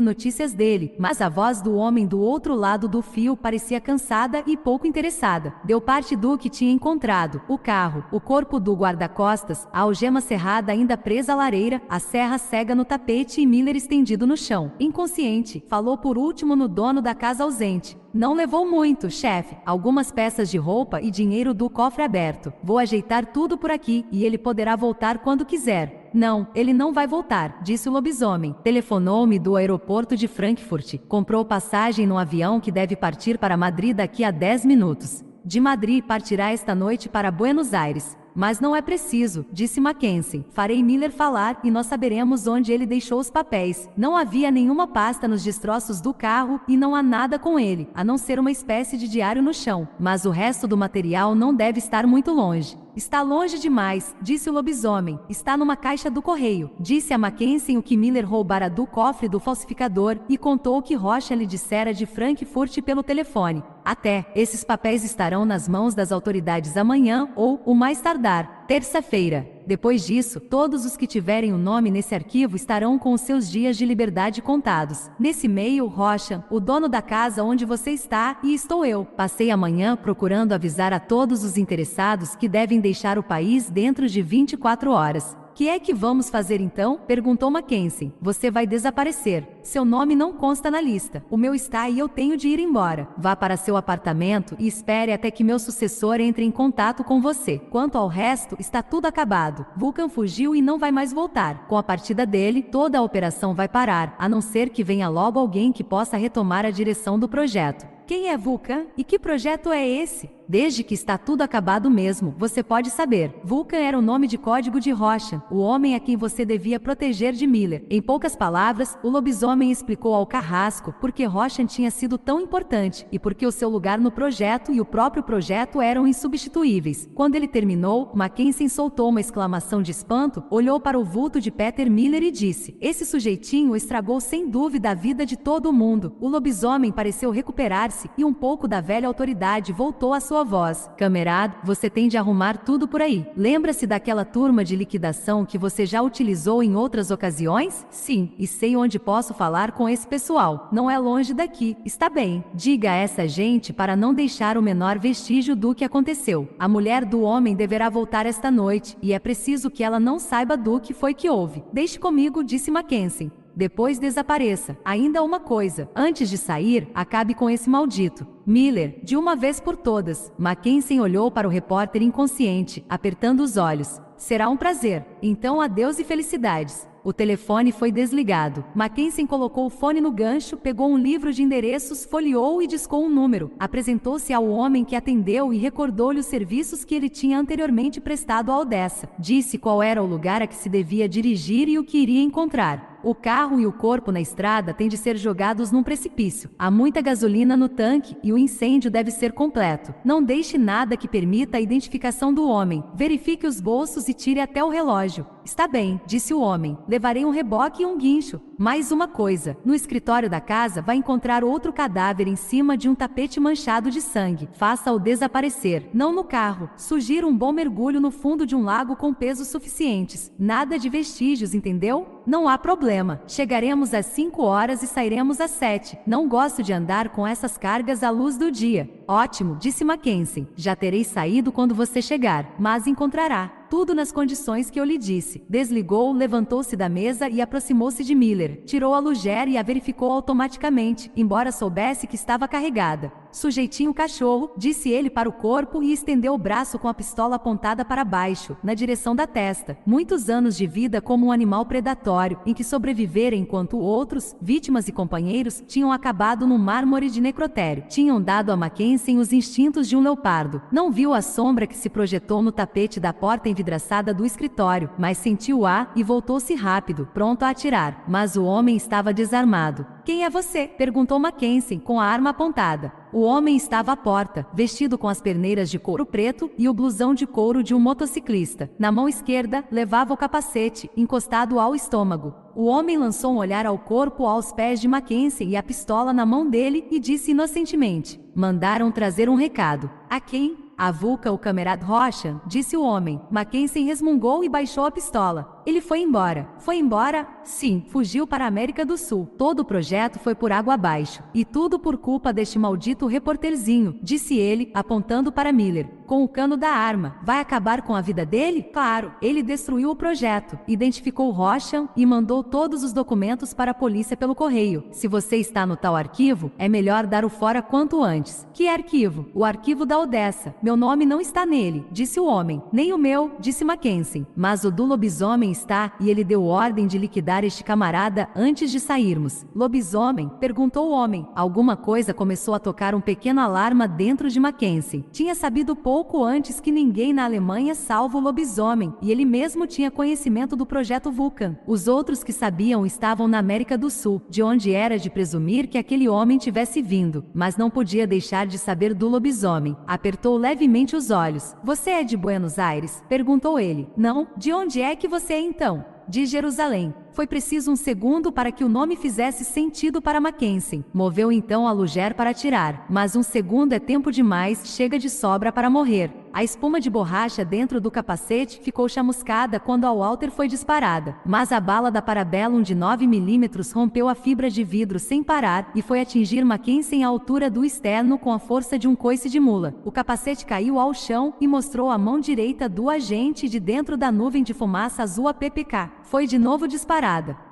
notícias dele, mas a voz do homem do outro lado do fio parecia cansada e pouco interessada. Deu parte do que tinha encontrado: o carro, o corpo do guarda-costas, a algema cerrada ainda presa à lareira, a serra cega no tapete e Miller estendido no chão, inconsciente. Falou por último no dono da casa ausente. Não levou muito, chefe. Algumas peças de roupa e dinheiro do cofre aberto. Vou ajeitar tudo por aqui e ele poderá voltar quando quiser. Não, ele não vai voltar, disse o lobisomem. Telefonou-me do aeroporto de Frankfurt. Comprou passagem no avião que deve partir para Madrid daqui a 10 minutos. De Madrid partirá esta noite para Buenos Aires. Mas não é preciso, disse Mackensen. Farei Miller falar e nós saberemos onde ele deixou os papéis. Não havia nenhuma pasta nos destroços do carro e não há nada com ele, a não ser uma espécie de diário no chão. Mas o resto do material não deve estar muito longe. Está longe demais, disse o lobisomem. Está numa caixa do correio. Disse a Mackenzie o que Miller roubara do cofre do falsificador e contou o que Rocha lhe dissera de Frankfurt pelo telefone. Até, esses papéis estarão nas mãos das autoridades amanhã ou, o mais tardar, terça-feira. Depois disso, todos os que tiverem o nome nesse arquivo estarão com os seus dias de liberdade contados. Nesse meio, Rocha, o dono da casa onde você está, e estou eu. Passei a manhã procurando avisar a todos os interessados que devem deixar o país dentro de 24 horas. Que é que vamos fazer então? Perguntou Mackenzie. Você vai desaparecer. Seu nome não consta na lista. O meu está e eu tenho de ir embora. Vá para seu apartamento e espere até que meu sucessor entre em contato com você. Quanto ao resto, está tudo acabado. Vulcan fugiu e não vai mais voltar. Com a partida dele, toda a operação vai parar, a não ser que venha logo alguém que possa retomar a direção do projeto. Quem é Vulcan? E que projeto é esse? Desde que está tudo acabado mesmo, você pode saber. Vulcan era o nome de código de Rocha, o homem a quem você devia proteger de Miller. Em poucas palavras, o lobisomem explicou ao carrasco por que Rocha tinha sido tão importante e por que o seu lugar no projeto e o próprio projeto eram insubstituíveis. Quando ele terminou, Mackenzie soltou uma exclamação de espanto, olhou para o vulto de Peter Miller e disse: esse sujeitinho estragou sem dúvida a vida de todo mundo. O lobisomem pareceu recuperar-se e um pouco da velha autoridade voltou à sua voz. Camarada, você tem de arrumar tudo por aí. Lembra-se daquela turma de liquidação que você já utilizou em outras ocasiões? Sim, e sei onde posso falar com esse pessoal. Não é longe daqui. Está bem. Diga a essa gente para não deixar o menor vestígio do que aconteceu. A mulher do homem deverá voltar esta noite, e é preciso que ela não saiba do que foi que houve. Deixe comigo, disse Mackenzie. Depois desapareça. Ainda uma coisa, antes de sair, acabe com esse maldito. Miller, de uma vez por todas. Mackenzie olhou para o repórter inconsciente, apertando os olhos. Será um prazer. Então adeus e felicidades. O telefone foi desligado. Mackenzie colocou o fone no gancho, pegou um livro de endereços, folheou e discou um número. Apresentou-se ao homem que atendeu e recordou-lhe os serviços que ele tinha anteriormente prestado à Odessa. Disse qual era o lugar a que se devia dirigir e o que iria encontrar. O carro e o corpo na estrada têm de ser jogados num precipício. Há muita gasolina no tanque e o incêndio deve ser completo. Não deixe nada que permita a identificação do homem. Verifique os bolsos e tire até o relógio. Está bem, disse o homem. Levarei um reboque e um guincho. Mais uma coisa. No escritório da casa vai encontrar outro cadáver em cima de um tapete manchado de sangue. Faça-o desaparecer. Não no carro. Sugira um bom mergulho no fundo de um lago com pesos suficientes. Nada de vestígios, entendeu? Não há problema. Chegaremos às 5 horas e sairemos às 7. Não gosto de andar com essas cargas à luz do dia. Ótimo, disse Mackenzie. Já terei saído quando você chegar, mas encontrará. Tudo nas condições que eu lhe disse. Desligou, levantou-se da mesa e aproximou-se de Miller. Tirou a lugère e a verificou automaticamente, embora soubesse que estava carregada. Sujeitinho cachorro, disse ele para o corpo e estendeu o braço com a pistola apontada para baixo, na direção da testa. Muitos anos de vida como um animal predatório, em que sobrevivera enquanto outros, vítimas e companheiros, tinham acabado num mármore de necrotério. Tinham dado a Mackenzie os instintos de um leopardo. Não viu a sombra que se projetou no tapete da porta envidraçada do escritório, mas sentiu-a e voltou-se rápido, pronto a atirar. Mas o homem estava desarmado. Quem é você? Perguntou Mackenzie, com a arma apontada. O homem estava à porta, vestido com as perneiras de couro preto e o blusão de couro de um motociclista. Na mão esquerda, levava o capacete, encostado ao estômago. O homem lançou um olhar ao corpo aos pés de Mackenzie e a pistola na mão dele e disse inocentemente: mandaram trazer um recado. A quem? A Vulcan, o camarada Rocha, disse o homem. Mackenzie resmungou e baixou a pistola. Ele foi embora. Foi embora? Sim, fugiu para a América do Sul. Todo o projeto foi por água abaixo. E tudo por culpa deste maldito repórterzinho, disse ele, apontando para Miller. Com o cano da arma. Vai acabar com a vida dele? Claro. Ele destruiu o projeto, identificou Rocha e mandou todos os documentos para a polícia pelo correio. Se você está no tal arquivo, é melhor dar o fora quanto antes. Que arquivo? O arquivo da Odessa. Meu nome não está nele, disse o homem. Nem o meu, disse Mackenzie. Mas o do lobisomem está, e ele deu ordem de liquidar este camarada antes de sairmos. Lobisomem? Perguntou o homem. Alguma coisa começou a tocar um pequeno alarma dentro de Mackenzie. Tinha sabido pouco antes que ninguém na Alemanha salvo o lobisomem, e ele mesmo tinha conhecimento do projeto Vulcan. Os outros que sabiam estavam na América do Sul, de onde era de presumir que aquele homem tivesse vindo, mas não podia deixar de saber do lobisomem. Apertou levemente os olhos. Você é de Buenos Aires? Perguntou ele. Não. De onde é que você é então? De Jerusalém. Foi preciso um segundo para que o nome fizesse sentido para Mackenzie. Moveu então a luger para atirar, mas um segundo é tempo demais, chega de sobra para morrer. A espuma de borracha dentro do capacete ficou chamuscada quando a Walter foi disparada, mas a bala da Parabellum de 9 mm rompeu a fibra de vidro sem parar e foi atingir Mackenzie à altura do externo com a força de um coice de mula. O capacete caiu ao chão e mostrou a mão direita do agente de dentro da nuvem de fumaça azul a PPK. Foi de novo disparada.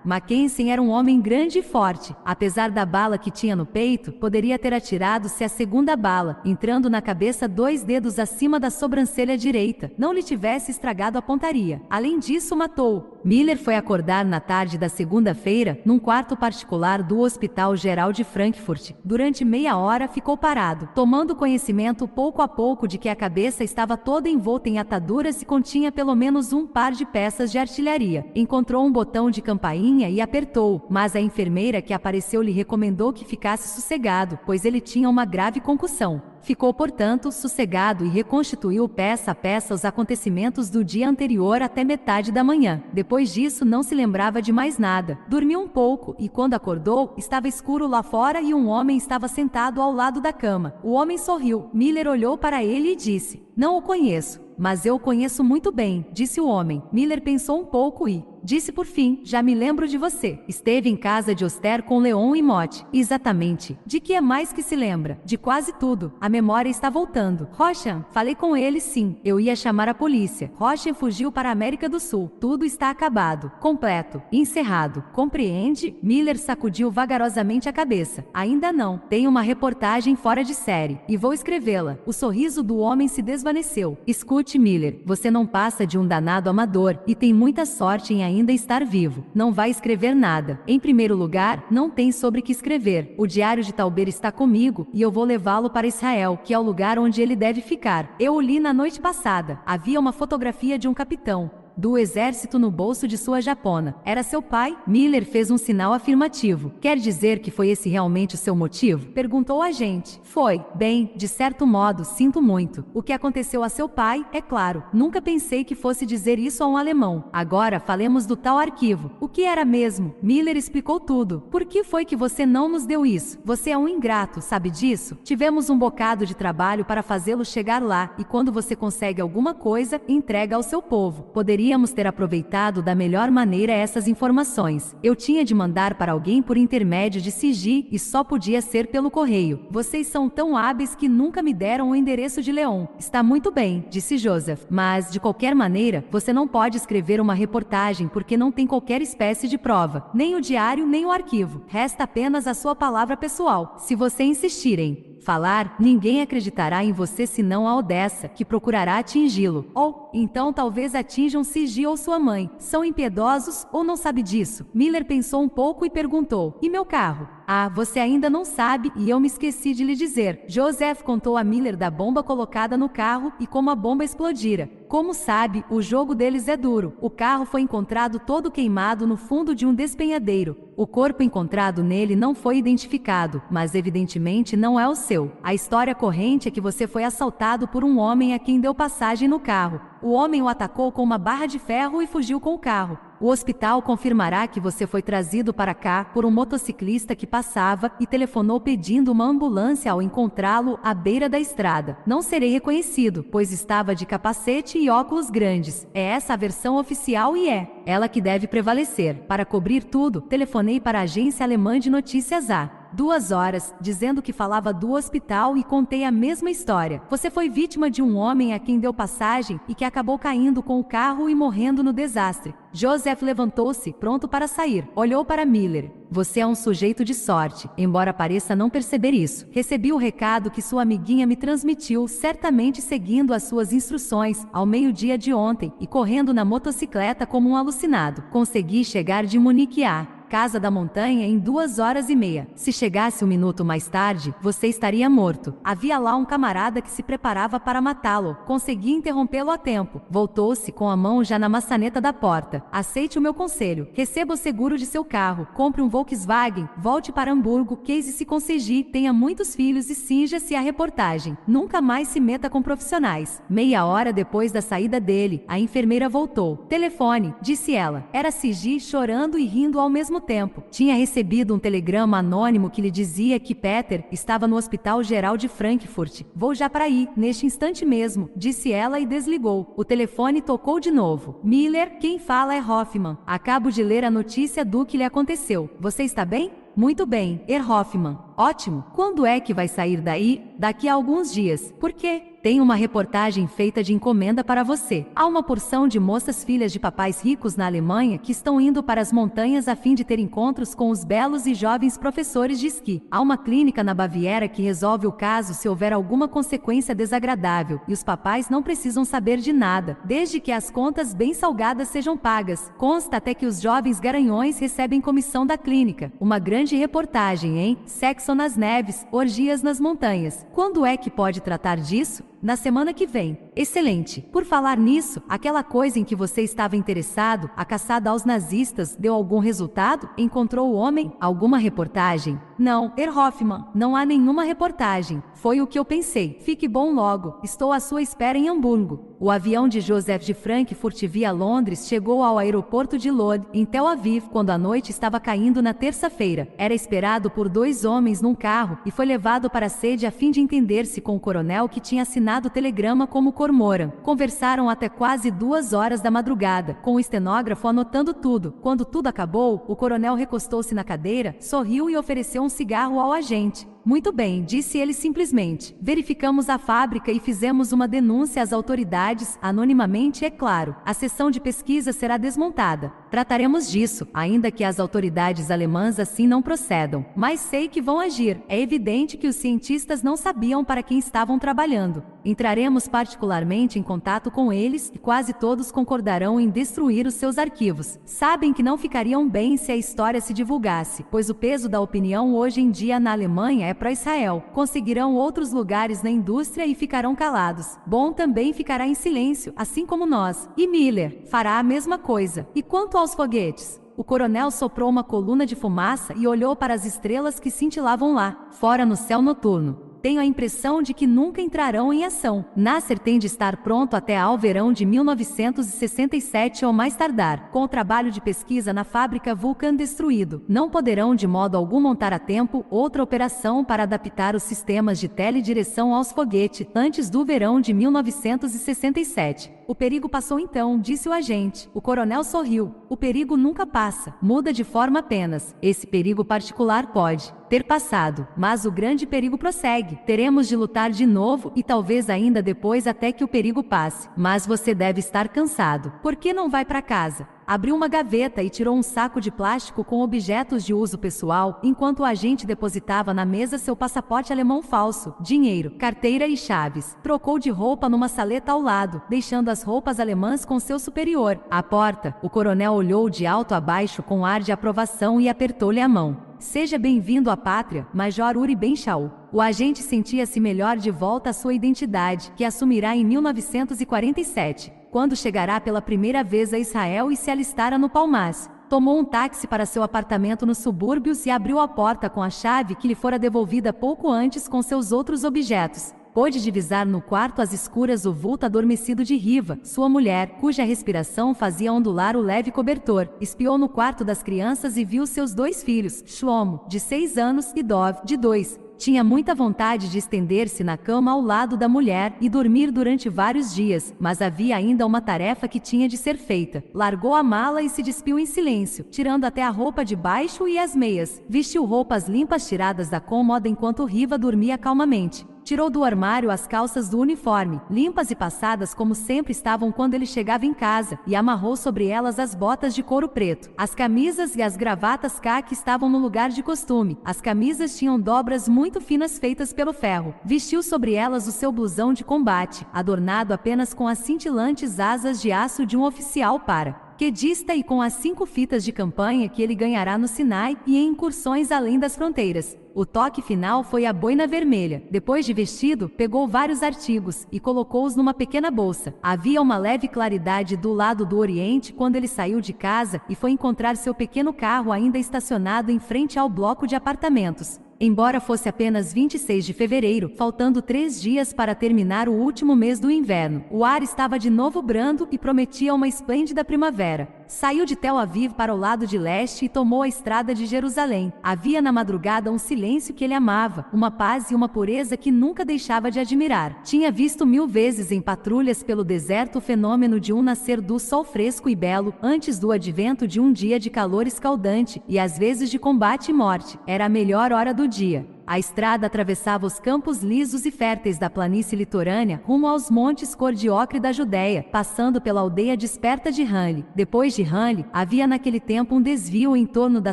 Mackenzie era um homem grande e forte. Apesar da bala que tinha no peito, poderia ter atirado-se a segunda bala, entrando na cabeça 2 dedos acima da sobrancelha direita, não lhe tivesse estragado a pontaria. Além disso, matou-o. Miller foi acordar na tarde da segunda-feira, num quarto particular do Hospital Geral de Frankfurt. Durante meia hora ficou parado, tomando conhecimento pouco a pouco de que a cabeça estava toda envolta em ataduras e continha pelo menos um par de peças de artilharia. Encontrou um botão de campainha e apertou, mas a enfermeira que apareceu lhe recomendou que ficasse sossegado, pois ele tinha uma grave concussão. Ficou, portanto, sossegado e reconstituiu peça a peça os acontecimentos do dia anterior até metade da manhã. Depois disso, não se lembrava de mais nada. Dormiu um pouco e, quando acordou, estava escuro lá fora e um homem estava sentado ao lado da cama. O homem sorriu. Miller olhou para ele e disse: "Não o conheço." "Mas eu o conheço muito bem", disse o homem. Miller pensou um pouco e disse por fim: "Já me lembro de você. Esteve em casa de Oster com Leon e Motte." "Exatamente. De que é mais que se lembra?" "De quase tudo. A memória está voltando." "Rochan?" "Falei com ele, sim. Eu ia chamar a polícia." "Rochan fugiu para a América do Sul. Tudo está acabado. Completo. Encerrado. Compreende?" Miller sacudiu vagarosamente a cabeça. "Ainda não. Tenho uma reportagem fora de série. E vou escrevê-la." O sorriso do homem se desvaneceu. "Escute, Miller. Você não passa de um danado amador e tem muita sorte em ainda estar vivo. Não vai escrever nada. Em primeiro lugar, não tem sobre que escrever. O diário de Tauber está comigo e eu vou levá-lo para Israel, que é o lugar onde ele deve ficar. Eu o li na noite passada. Havia uma fotografia de um capitão do exército no bolso de sua japona. Era seu pai?" Miller fez um sinal afirmativo. "Quer dizer que foi esse realmente o seu motivo?" perguntou o agente. "Foi. Bem, de certo modo, sinto muito. O que aconteceu a seu pai, é claro. Nunca pensei que fosse dizer isso a um alemão. Agora, falemos do tal arquivo. O que era mesmo?" Miller explicou tudo. "Por que foi que você não nos deu isso? Você é um ingrato, sabe disso? Tivemos um bocado de trabalho para fazê-lo chegar lá, e quando você consegue alguma coisa, entrega ao seu povo. Poderíamos ter aproveitado da melhor maneira essas informações. Eu tinha de mandar para alguém por intermédio de Sigi e só podia ser pelo correio. Vocês são tão hábeis que nunca me deram o endereço de Leon." "Está muito bem", disse Joseph. "Mas, de qualquer maneira, você não pode escrever uma reportagem porque não tem qualquer espécie de prova. Nem o diário, nem o arquivo. Resta apenas a sua palavra pessoal. Se você insistir em falar, ninguém acreditará em você senão a Odessa, que procurará atingi-lo. Ou, então talvez atinjam Sigi ou sua mãe. São impiedosos ou não sabe disso?" Miller pensou um pouco e perguntou: "E meu carro?" "Ah, você ainda não sabe e eu me esqueci de lhe dizer." Joseph contou a Miller da bomba colocada no carro e como a bomba explodira. "Como sabe, o jogo deles é duro. O carro foi encontrado todo queimado no fundo de um despenhadeiro. O corpo encontrado nele não foi identificado, mas evidentemente não é o seu. A história corrente é que você foi assaltado por um homem a quem deu passagem no carro. O homem o atacou com uma barra de ferro e fugiu com o carro. O hospital confirmará que você foi trazido para cá por um motociclista que passava e telefonou pedindo uma ambulância ao encontrá-lo à beira da estrada. Não serei reconhecido, pois estava de capacete e óculos grandes. É essa a versão oficial e é ela que deve prevalecer. Para cobrir tudo, telefonei para a agência alemã de notícias A. 2 horas, dizendo que falava do hospital e contei a mesma história. Você foi vítima de um homem a quem deu passagem e que acabou caindo com o carro e morrendo no desastre. Joseph levantou-se, pronto para sair. Olhou para Miller. Você é um sujeito de sorte, embora pareça não perceber isso. Recebi o recado que sua amiguinha me transmitiu, certamente seguindo as suas instruções, ao meio-dia de ontem, e correndo na motocicleta como um alucinado. Consegui chegar de Munique à Casa da Montanha em 2 horas e meia. Se chegasse um minuto mais tarde, você estaria morto. Havia lá um camarada que se preparava para matá-lo. Consegui interrompê-lo a tempo. Voltou-se com a mão já na maçaneta da porta. Aceite o meu conselho. Receba o seguro de seu carro. Compre um Volkswagen. Volte para Hamburgo. Case-se com CG. Tenha muitos filhos e cinja-se à reportagem. Nunca mais se meta com profissionais. Meia hora depois da saída dele, a enfermeira voltou. Telefone, disse ela. Era CG chorando e rindo ao mesmo tempo. Tinha recebido um telegrama anônimo que lhe dizia que Peter estava no Hospital Geral de Frankfurt. Vou já para aí, neste instante mesmo, disse ela e desligou. O telefone tocou de novo. Miller, quem fala é Hoffman. Acabo de ler a notícia do que lhe aconteceu. Você está bem? Muito bem, Hoffman. Ótimo. Quando é que vai sair daí? Daqui a alguns dias. Por quê? Tem uma reportagem feita de encomenda para você. Há uma porção de moças filhas de papais ricos na Alemanha que estão indo para as montanhas a fim de ter encontros com os belos e jovens professores de esqui. Há uma clínica na Baviera que resolve o caso se houver alguma consequência desagradável, e os papais não precisam saber de nada, desde que as contas bem salgadas sejam pagas. Consta até que os jovens garanhões recebem comissão da clínica. Uma grande reportagem, hein? Sexo nas neves, orgias nas montanhas. Quando é que pode tratar disso? Na semana que vem. Excelente. Por falar nisso, aquela coisa em que você estava interessado, a caçada aos nazistas, deu algum resultado? Encontrou o homem? Alguma reportagem? Não, Hoffman, não há nenhuma reportagem. Foi o que eu pensei. Fique bom logo. Estou à sua espera em Hamburgo. O avião de Joseph de Frankfurt via Londres chegou ao aeroporto de Lod, em Tel Aviv, quando a noite estava caindo na terça-feira. Era esperado por 2 homens num carro e foi levado para a sede a fim de entender-se com o coronel que tinha assinado o telegrama como Cormoran. Conversaram até quase 2 horas da madrugada, com o estenógrafo anotando tudo. Quando tudo acabou, o coronel recostou-se na cadeira, sorriu e ofereceu um cigarro ao agente. Muito bem, disse ele simplesmente. Verificamos a fábrica e fizemos uma denúncia às autoridades, anonimamente, é claro. A seção de pesquisa será desmontada. Trataremos disso, ainda que as autoridades alemãs assim não procedam. Mas sei que vão agir. É evidente que os cientistas não sabiam para quem estavam trabalhando. Entraremos particularmente em contato com eles e quase todos concordarão em destruir os seus arquivos. Sabem que não ficariam bem se a história se divulgasse, pois o peso da opinião hoje em dia na Alemanha é pró-Israel. Conseguirão outros lugares na indústria e ficarão calados. Bonn também ficará em silêncio, assim como nós. E Miller fará a mesma coisa. E quanto aos foguetes? O coronel soprou uma coluna de fumaça e olhou para as estrelas que cintilavam lá, fora no céu noturno. Tenho a impressão de que nunca entrarão em ação. Nasser tem de estar pronto até ao verão de 1967 ou mais tardar. Com o trabalho de pesquisa na fábrica Vulcan destruído, não poderão de modo algum montar a tempo outra operação para adaptar os sistemas de teledireção aos foguetes antes do verão de 1967. O perigo passou então, disse o agente. O coronel sorriu. O perigo nunca passa, muda de forma apenas. Esse perigo particular pode ter passado, mas o grande perigo prossegue. Teremos de lutar de novo e talvez ainda depois até que o perigo passe. Mas você deve estar cansado. Por que não vai para casa? Abriu uma gaveta e tirou um saco de plástico com objetos de uso pessoal, enquanto o agente depositava na mesa seu passaporte alemão falso, dinheiro, carteira e chaves. Trocou de roupa numa saleta ao lado, deixando as roupas alemãs com seu superior. À porta, o coronel olhou de alto a baixo com ar de aprovação e apertou-lhe a mão. Seja bem-vindo à pátria, Major Uri Ben-Shaul. O agente sentia-se melhor de volta à sua identidade, que assumirá em 1947, quando chegará pela primeira vez a Israel e se alistara no Palmas. Tomou um táxi para seu apartamento nos subúrbios e abriu a porta com a chave que lhe fora devolvida pouco antes com seus outros objetos. Pôde divisar no quarto às escuras o vulto adormecido de Riva, sua mulher, cuja respiração fazia ondular o leve cobertor. Espiou no quarto das crianças e viu seus 2 filhos, Shlomo, de 6 anos, e Dov, de 2. Tinha muita vontade de estender-se na cama ao lado da mulher e dormir durante vários dias, mas havia ainda uma tarefa que tinha de ser feita. Largou a mala e se despiu em silêncio, tirando até a roupa de baixo e as meias. Vestiu roupas limpas tiradas da cômoda enquanto Riva dormia calmamente. Tirou do armário as calças do uniforme, limpas e passadas como sempre estavam quando ele chegava em casa, e amarrou sobre elas as botas de couro preto. As camisas e as gravatas caqui estavam no lugar de costume. As camisas tinham dobras muito finas feitas pelo ferro. Vestiu sobre elas o seu blusão de combate, adornado apenas com as cintilantes asas de aço de um oficial paraquedista e com as 5 fitas de campanha que ele ganhará no Sinai e em incursões além das fronteiras. O toque final foi a boina vermelha. Depois de vestido, pegou vários artigos e colocou-os numa pequena bolsa. Havia uma leve claridade do lado do oriente quando ele saiu de casa e foi encontrar seu pequeno carro ainda estacionado em frente ao bloco de apartamentos. Embora fosse apenas 26 de fevereiro, faltando 3 dias para terminar o último mês do inverno, o ar estava de novo brando e prometia uma esplêndida primavera. Saiu de Tel Aviv para o lado de leste e tomou a estrada de Jerusalém. Havia na madrugada um silêncio que ele amava, uma paz e uma pureza que nunca deixava de admirar. Tinha visto 1000 vezes em patrulhas pelo deserto o fenômeno de um nascer do sol fresco e belo, antes do advento de um dia de calor escaldante, e às vezes de combate e morte. Era a melhor hora do dia. A estrada atravessava os campos lisos e férteis da planície litorânea rumo aos montes cor de ocre da Judéia, passando pela aldeia desperta de Hanli. Depois de Hanli, havia naquele tempo um desvio em torno da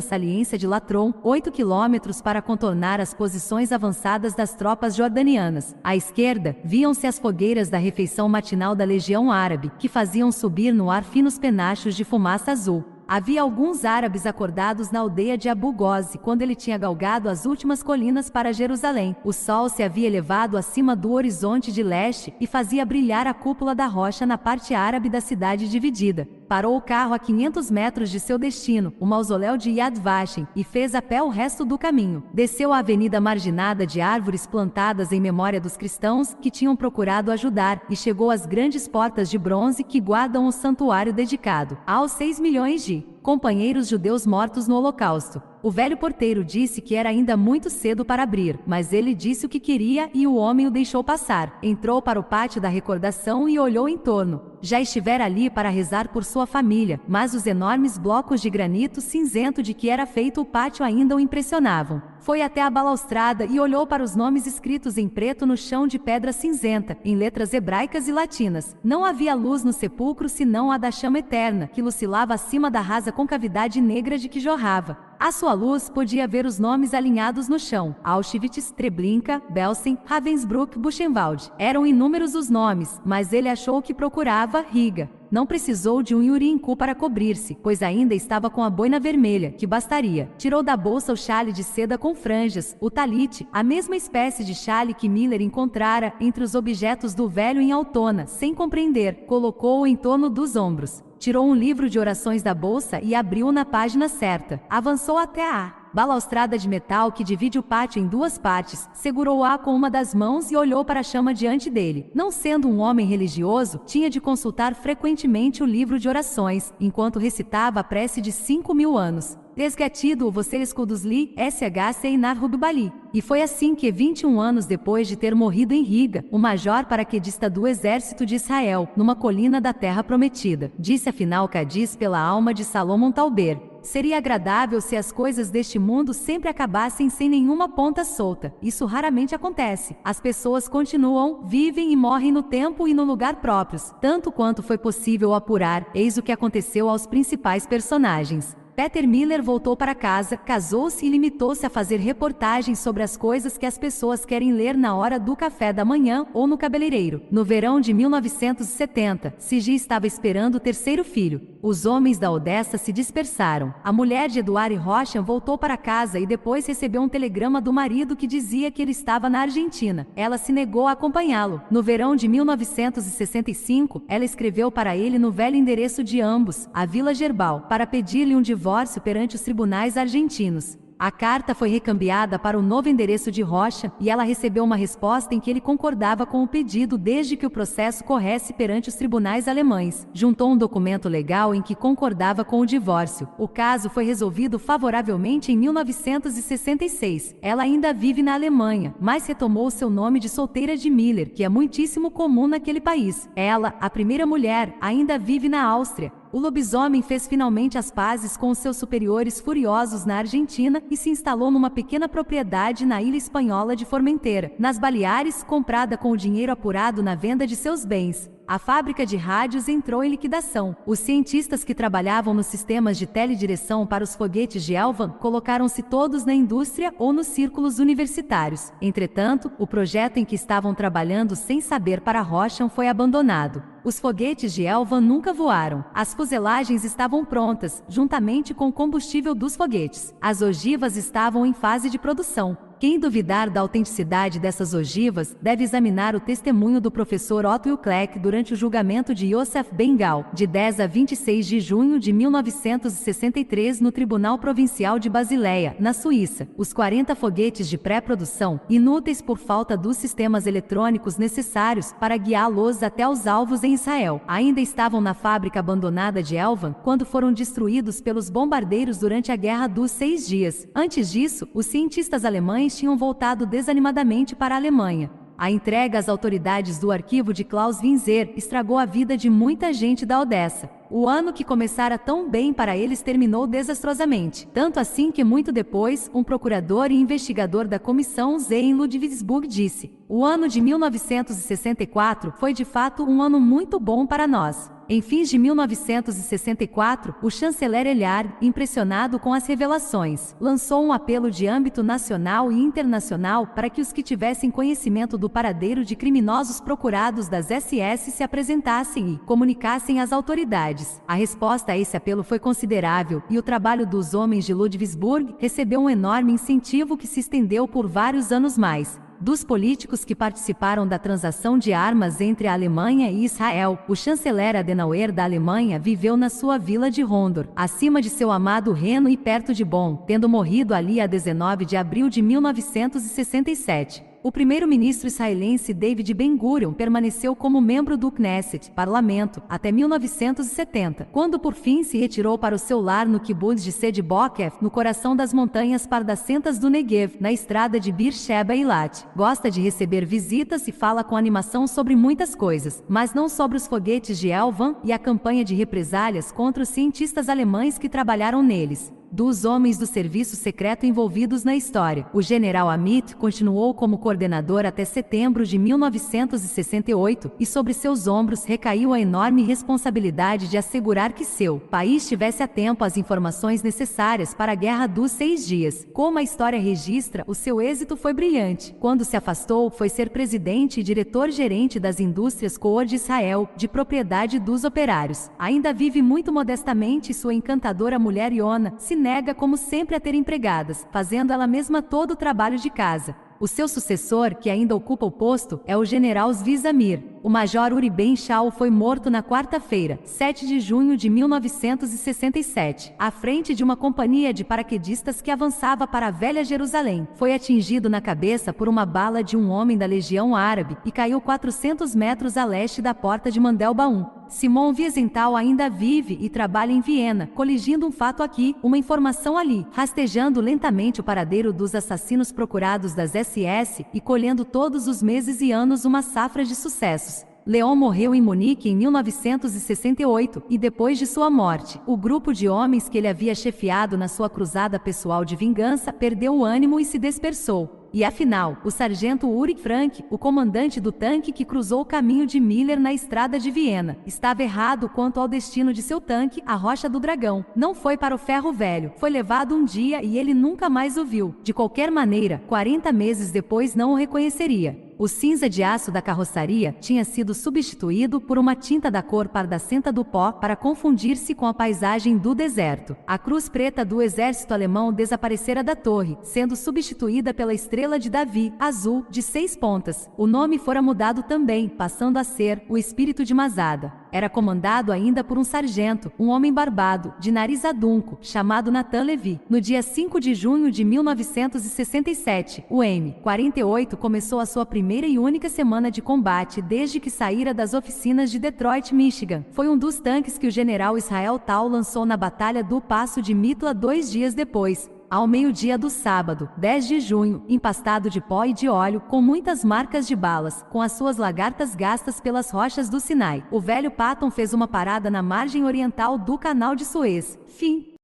saliência de Latron, 8 quilômetros para contornar as posições avançadas das tropas jordanianas. À esquerda, viam-se as fogueiras da refeição matinal da Legião Árabe, que faziam subir no ar finos penachos de fumaça azul. Havia alguns árabes acordados na aldeia de Abu Ghozi quando ele tinha galgado as últimas colinas para Jerusalém. O sol se havia elevado acima do horizonte de leste e fazia brilhar a cúpula da rocha na parte árabe da cidade dividida. Parou o carro a 500 metros de seu destino, o mausoléu de Yad Vashem, e fez a pé o resto do caminho. Desceu a avenida marginada de árvores plantadas em memória dos cristãos que tinham procurado ajudar e chegou às grandes portas de bronze que guardam o santuário dedicado aos 6 milhões de companheiros judeus mortos no Holocausto. O velho porteiro disse que era ainda muito cedo para abrir, mas ele disse o que queria e o homem o deixou passar. Entrou para o pátio da recordação e olhou em torno. Já estivera ali para rezar por sua família, mas os enormes blocos de granito cinzento de que era feito o pátio ainda o impressionavam. Foi até a balaustrada e olhou para os nomes escritos em preto no chão de pedra cinzenta, em letras hebraicas e latinas. Não havia luz no sepulcro senão a da chama eterna, que lucilava acima da rasa concavidade negra de que jorrava. À sua luz podia ver os nomes alinhados no chão: Auschwitz, Treblinka, Belsen, Ravensbrück, Buchenwald. Eram inúmeros os nomes, mas ele achou que procurava Riga. Não precisou de um Yurinku para cobrir-se, pois ainda estava com a boina vermelha, que bastaria. Tirou da bolsa o chale de seda com franjas, o talite, a mesma espécie de chale que Miller encontrara entre os objetos do velho em Altona, sem compreender. Colocou-o em torno dos ombros. Tirou um livro de orações da bolsa e abriu-o na página certa. Avançou até a balaustrada de metal que divide o pátio em 2 partes, segurou-a com uma das mãos e olhou para a chama diante dele. Não sendo um homem religioso, tinha de consultar frequentemente o livro de orações, enquanto recitava a prece de 5.000 anos. Desgatido você escudos li, SHC Inar Rubbali. E foi assim que, 21 anos depois de ter morrido em Riga, o major paraquedista do exército de Israel, numa colina da Terra Prometida, disse afinal Cadiz pela alma de Salomão Tauber: seria agradável se as coisas deste mundo sempre acabassem sem nenhuma ponta solta. Isso raramente acontece. As pessoas continuam, vivem e morrem no tempo e no lugar próprios, tanto quanto foi possível apurar. Eis o que aconteceu aos principais personagens. Peter Miller voltou para casa, casou-se e limitou-se a fazer reportagens sobre as coisas que as pessoas querem ler na hora do café da manhã ou no cabeleireiro. No verão de 1970, Sigi estava esperando o 3º filho. Os homens da Odessa se dispersaram. A mulher de Eduard Rocha voltou para casa e depois recebeu um telegrama do marido que dizia que ele estava na Argentina. Ela se negou a acompanhá-lo. No verão de 1965, ela escreveu para ele no velho endereço de ambos, a Vila Gerbal, para pedir-lhe um divórcio perante os tribunais argentinos. A carta foi recambiada para o novo endereço de Rocha e ela recebeu uma resposta em que ele concordava com o pedido desde que o processo corresse perante os tribunais alemães. Juntou um documento legal em que concordava com o divórcio. O caso foi resolvido favoravelmente em 1966. Ela ainda vive na Alemanha, mas retomou seu nome de solteira de Miller, que é muitíssimo comum naquele país. Ela, a primeira mulher, ainda vive na Áustria. O lobisomem fez finalmente as pazes com os seus superiores furiosos na Argentina e se instalou numa pequena propriedade na ilha espanhola de Formentera, nas Baleares, comprada com o dinheiro apurado na venda de seus bens. A fábrica de rádios entrou em liquidação. Os cientistas que trabalhavam nos sistemas de teledireção para os foguetes de Elvan colocaram-se todos na indústria ou nos círculos universitários. Entretanto, o projeto em que estavam trabalhando sem saber para Rocha foi abandonado. Os foguetes de Elvan nunca voaram. As fuselagens estavam prontas, juntamente com o combustível dos foguetes. As ogivas estavam em fase de produção. Quem duvidar da autenticidade dessas ogivas deve examinar o testemunho do professor Otto Kleck durante o julgamento de Josef Bengal, de 10 a 26 de junho de 1963 no Tribunal Provincial de Basileia, na Suíça. Os 40 foguetes de pré-produção, inúteis por falta dos sistemas eletrônicos necessários para guiá-los até os alvos em Israel, ainda estavam na fábrica abandonada de Elvan quando foram destruídos pelos bombardeiros durante a Guerra dos 6 Dias. Antes disso, os cientistas alemães tinham voltado desanimadamente para a Alemanha. A entrega às autoridades do arquivo de Klaus Winzer estragou a vida de muita gente da Odessa. O ano que começara tão bem para eles terminou desastrosamente. Tanto assim que muito depois, um procurador e investigador da comissão Z em Ludwigsburg disse: "O ano de 1964 foi de fato um ano muito bom para nós." Em fins de 1964, o chanceler Elhard, impressionado com as revelações, lançou um apelo de âmbito nacional e internacional para que os que tivessem conhecimento do paradeiro de criminosos procurados das SS se apresentassem e comunicassem às autoridades. A resposta a esse apelo foi considerável e o trabalho dos homens de Ludwigsburg recebeu um enorme incentivo que se estendeu por vários anos mais. Dos políticos que participaram da transação de armas entre a Alemanha e Israel, o chanceler Adenauer da Alemanha viveu na sua vila de Hondor, acima de seu amado Reno e perto de Bonn, tendo morrido ali a 19 de abril de 1967. O primeiro-ministro israelense David Ben-Gurion permaneceu como membro do Knesset, parlamento, até 1970, quando por fim se retirou para o seu lar no kibbutz de Sde Boker, no coração das montanhas pardacentas do Negev, na estrada de Beersheba e Eilat. Gosta de receber visitas e fala com animação sobre muitas coisas, mas não sobre os foguetes de Elvan e a campanha de represálias contra os cientistas alemães que trabalharam neles. Dos homens do serviço secreto envolvidos na história, o general Amit continuou como coordenador até setembro de 1968 e sobre seus ombros recaiu a enorme responsabilidade de assegurar que seu país tivesse a tempo as informações necessárias para a Guerra dos 6 Dias. Como a história registra, o seu êxito foi brilhante. Quando se afastou, foi ser presidente e diretor-gerente das indústrias Coor de Israel, de propriedade dos operários. Ainda vive muito modestamente e sua encantadora mulher Iona se nega como sempre a ter empregadas, fazendo ela mesma todo o trabalho de casa. O seu sucessor, que ainda ocupa o posto, é o general Zvi Zamir. O major Uri Ben Shaul foi morto na quarta-feira, 7 de junho de 1967, à frente de uma companhia de paraquedistas que avançava para a velha Jerusalém. Foi atingido na cabeça por uma bala de um homem da Legião Árabe e caiu 400 metros a leste da porta de Mandelbaum. Simon Wiesenthal ainda vive e trabalha em Viena, coligindo um fato aqui, uma informação ali, rastejando lentamente o paradeiro dos assassinos procurados das SS e colhendo todos os meses e anos uma safra de sucessos. Leon morreu em Munique em 1968 e depois de sua morte, o grupo de homens que ele havia chefiado na sua cruzada pessoal de vingança perdeu o ânimo e se dispersou. E afinal, o sargento Uri Frank, o comandante do tanque que cruzou o caminho de Miller na estrada de Viena, estava errado quanto ao destino de seu tanque, a Rocha do Dragão. Não foi para o Ferro Velho, foi levado um dia e ele nunca mais o viu. De qualquer maneira, 40 meses depois não o reconheceria. O cinza de aço da carroçaria tinha sido substituído por uma tinta da cor pardacenta do pó para confundir-se com a paisagem do deserto. A cruz preta do exército alemão desaparecera da torre, sendo substituída pela estrela de Davi, azul, de 6 pontas. O nome fora mudado também, passando a ser o Espírito de Masada. Era comandado ainda por um sargento, um homem barbado, de nariz adunco, chamado Nathan Levy. No dia 5 de junho de 1967, o M-48 começou a sua primeira e única semana de combate desde que saíra das oficinas de Detroit, Michigan. Foi um dos tanques que o general Israel Tal lançou na Batalha do Passo de Mitla 2 dias depois. Ao meio-dia do sábado, 10 de junho, empastado de pó e de óleo, com muitas marcas de balas, com as suas lagartas gastas pelas rochas do Sinai, o velho Patton fez uma parada na margem oriental do Canal de Suez. Fim.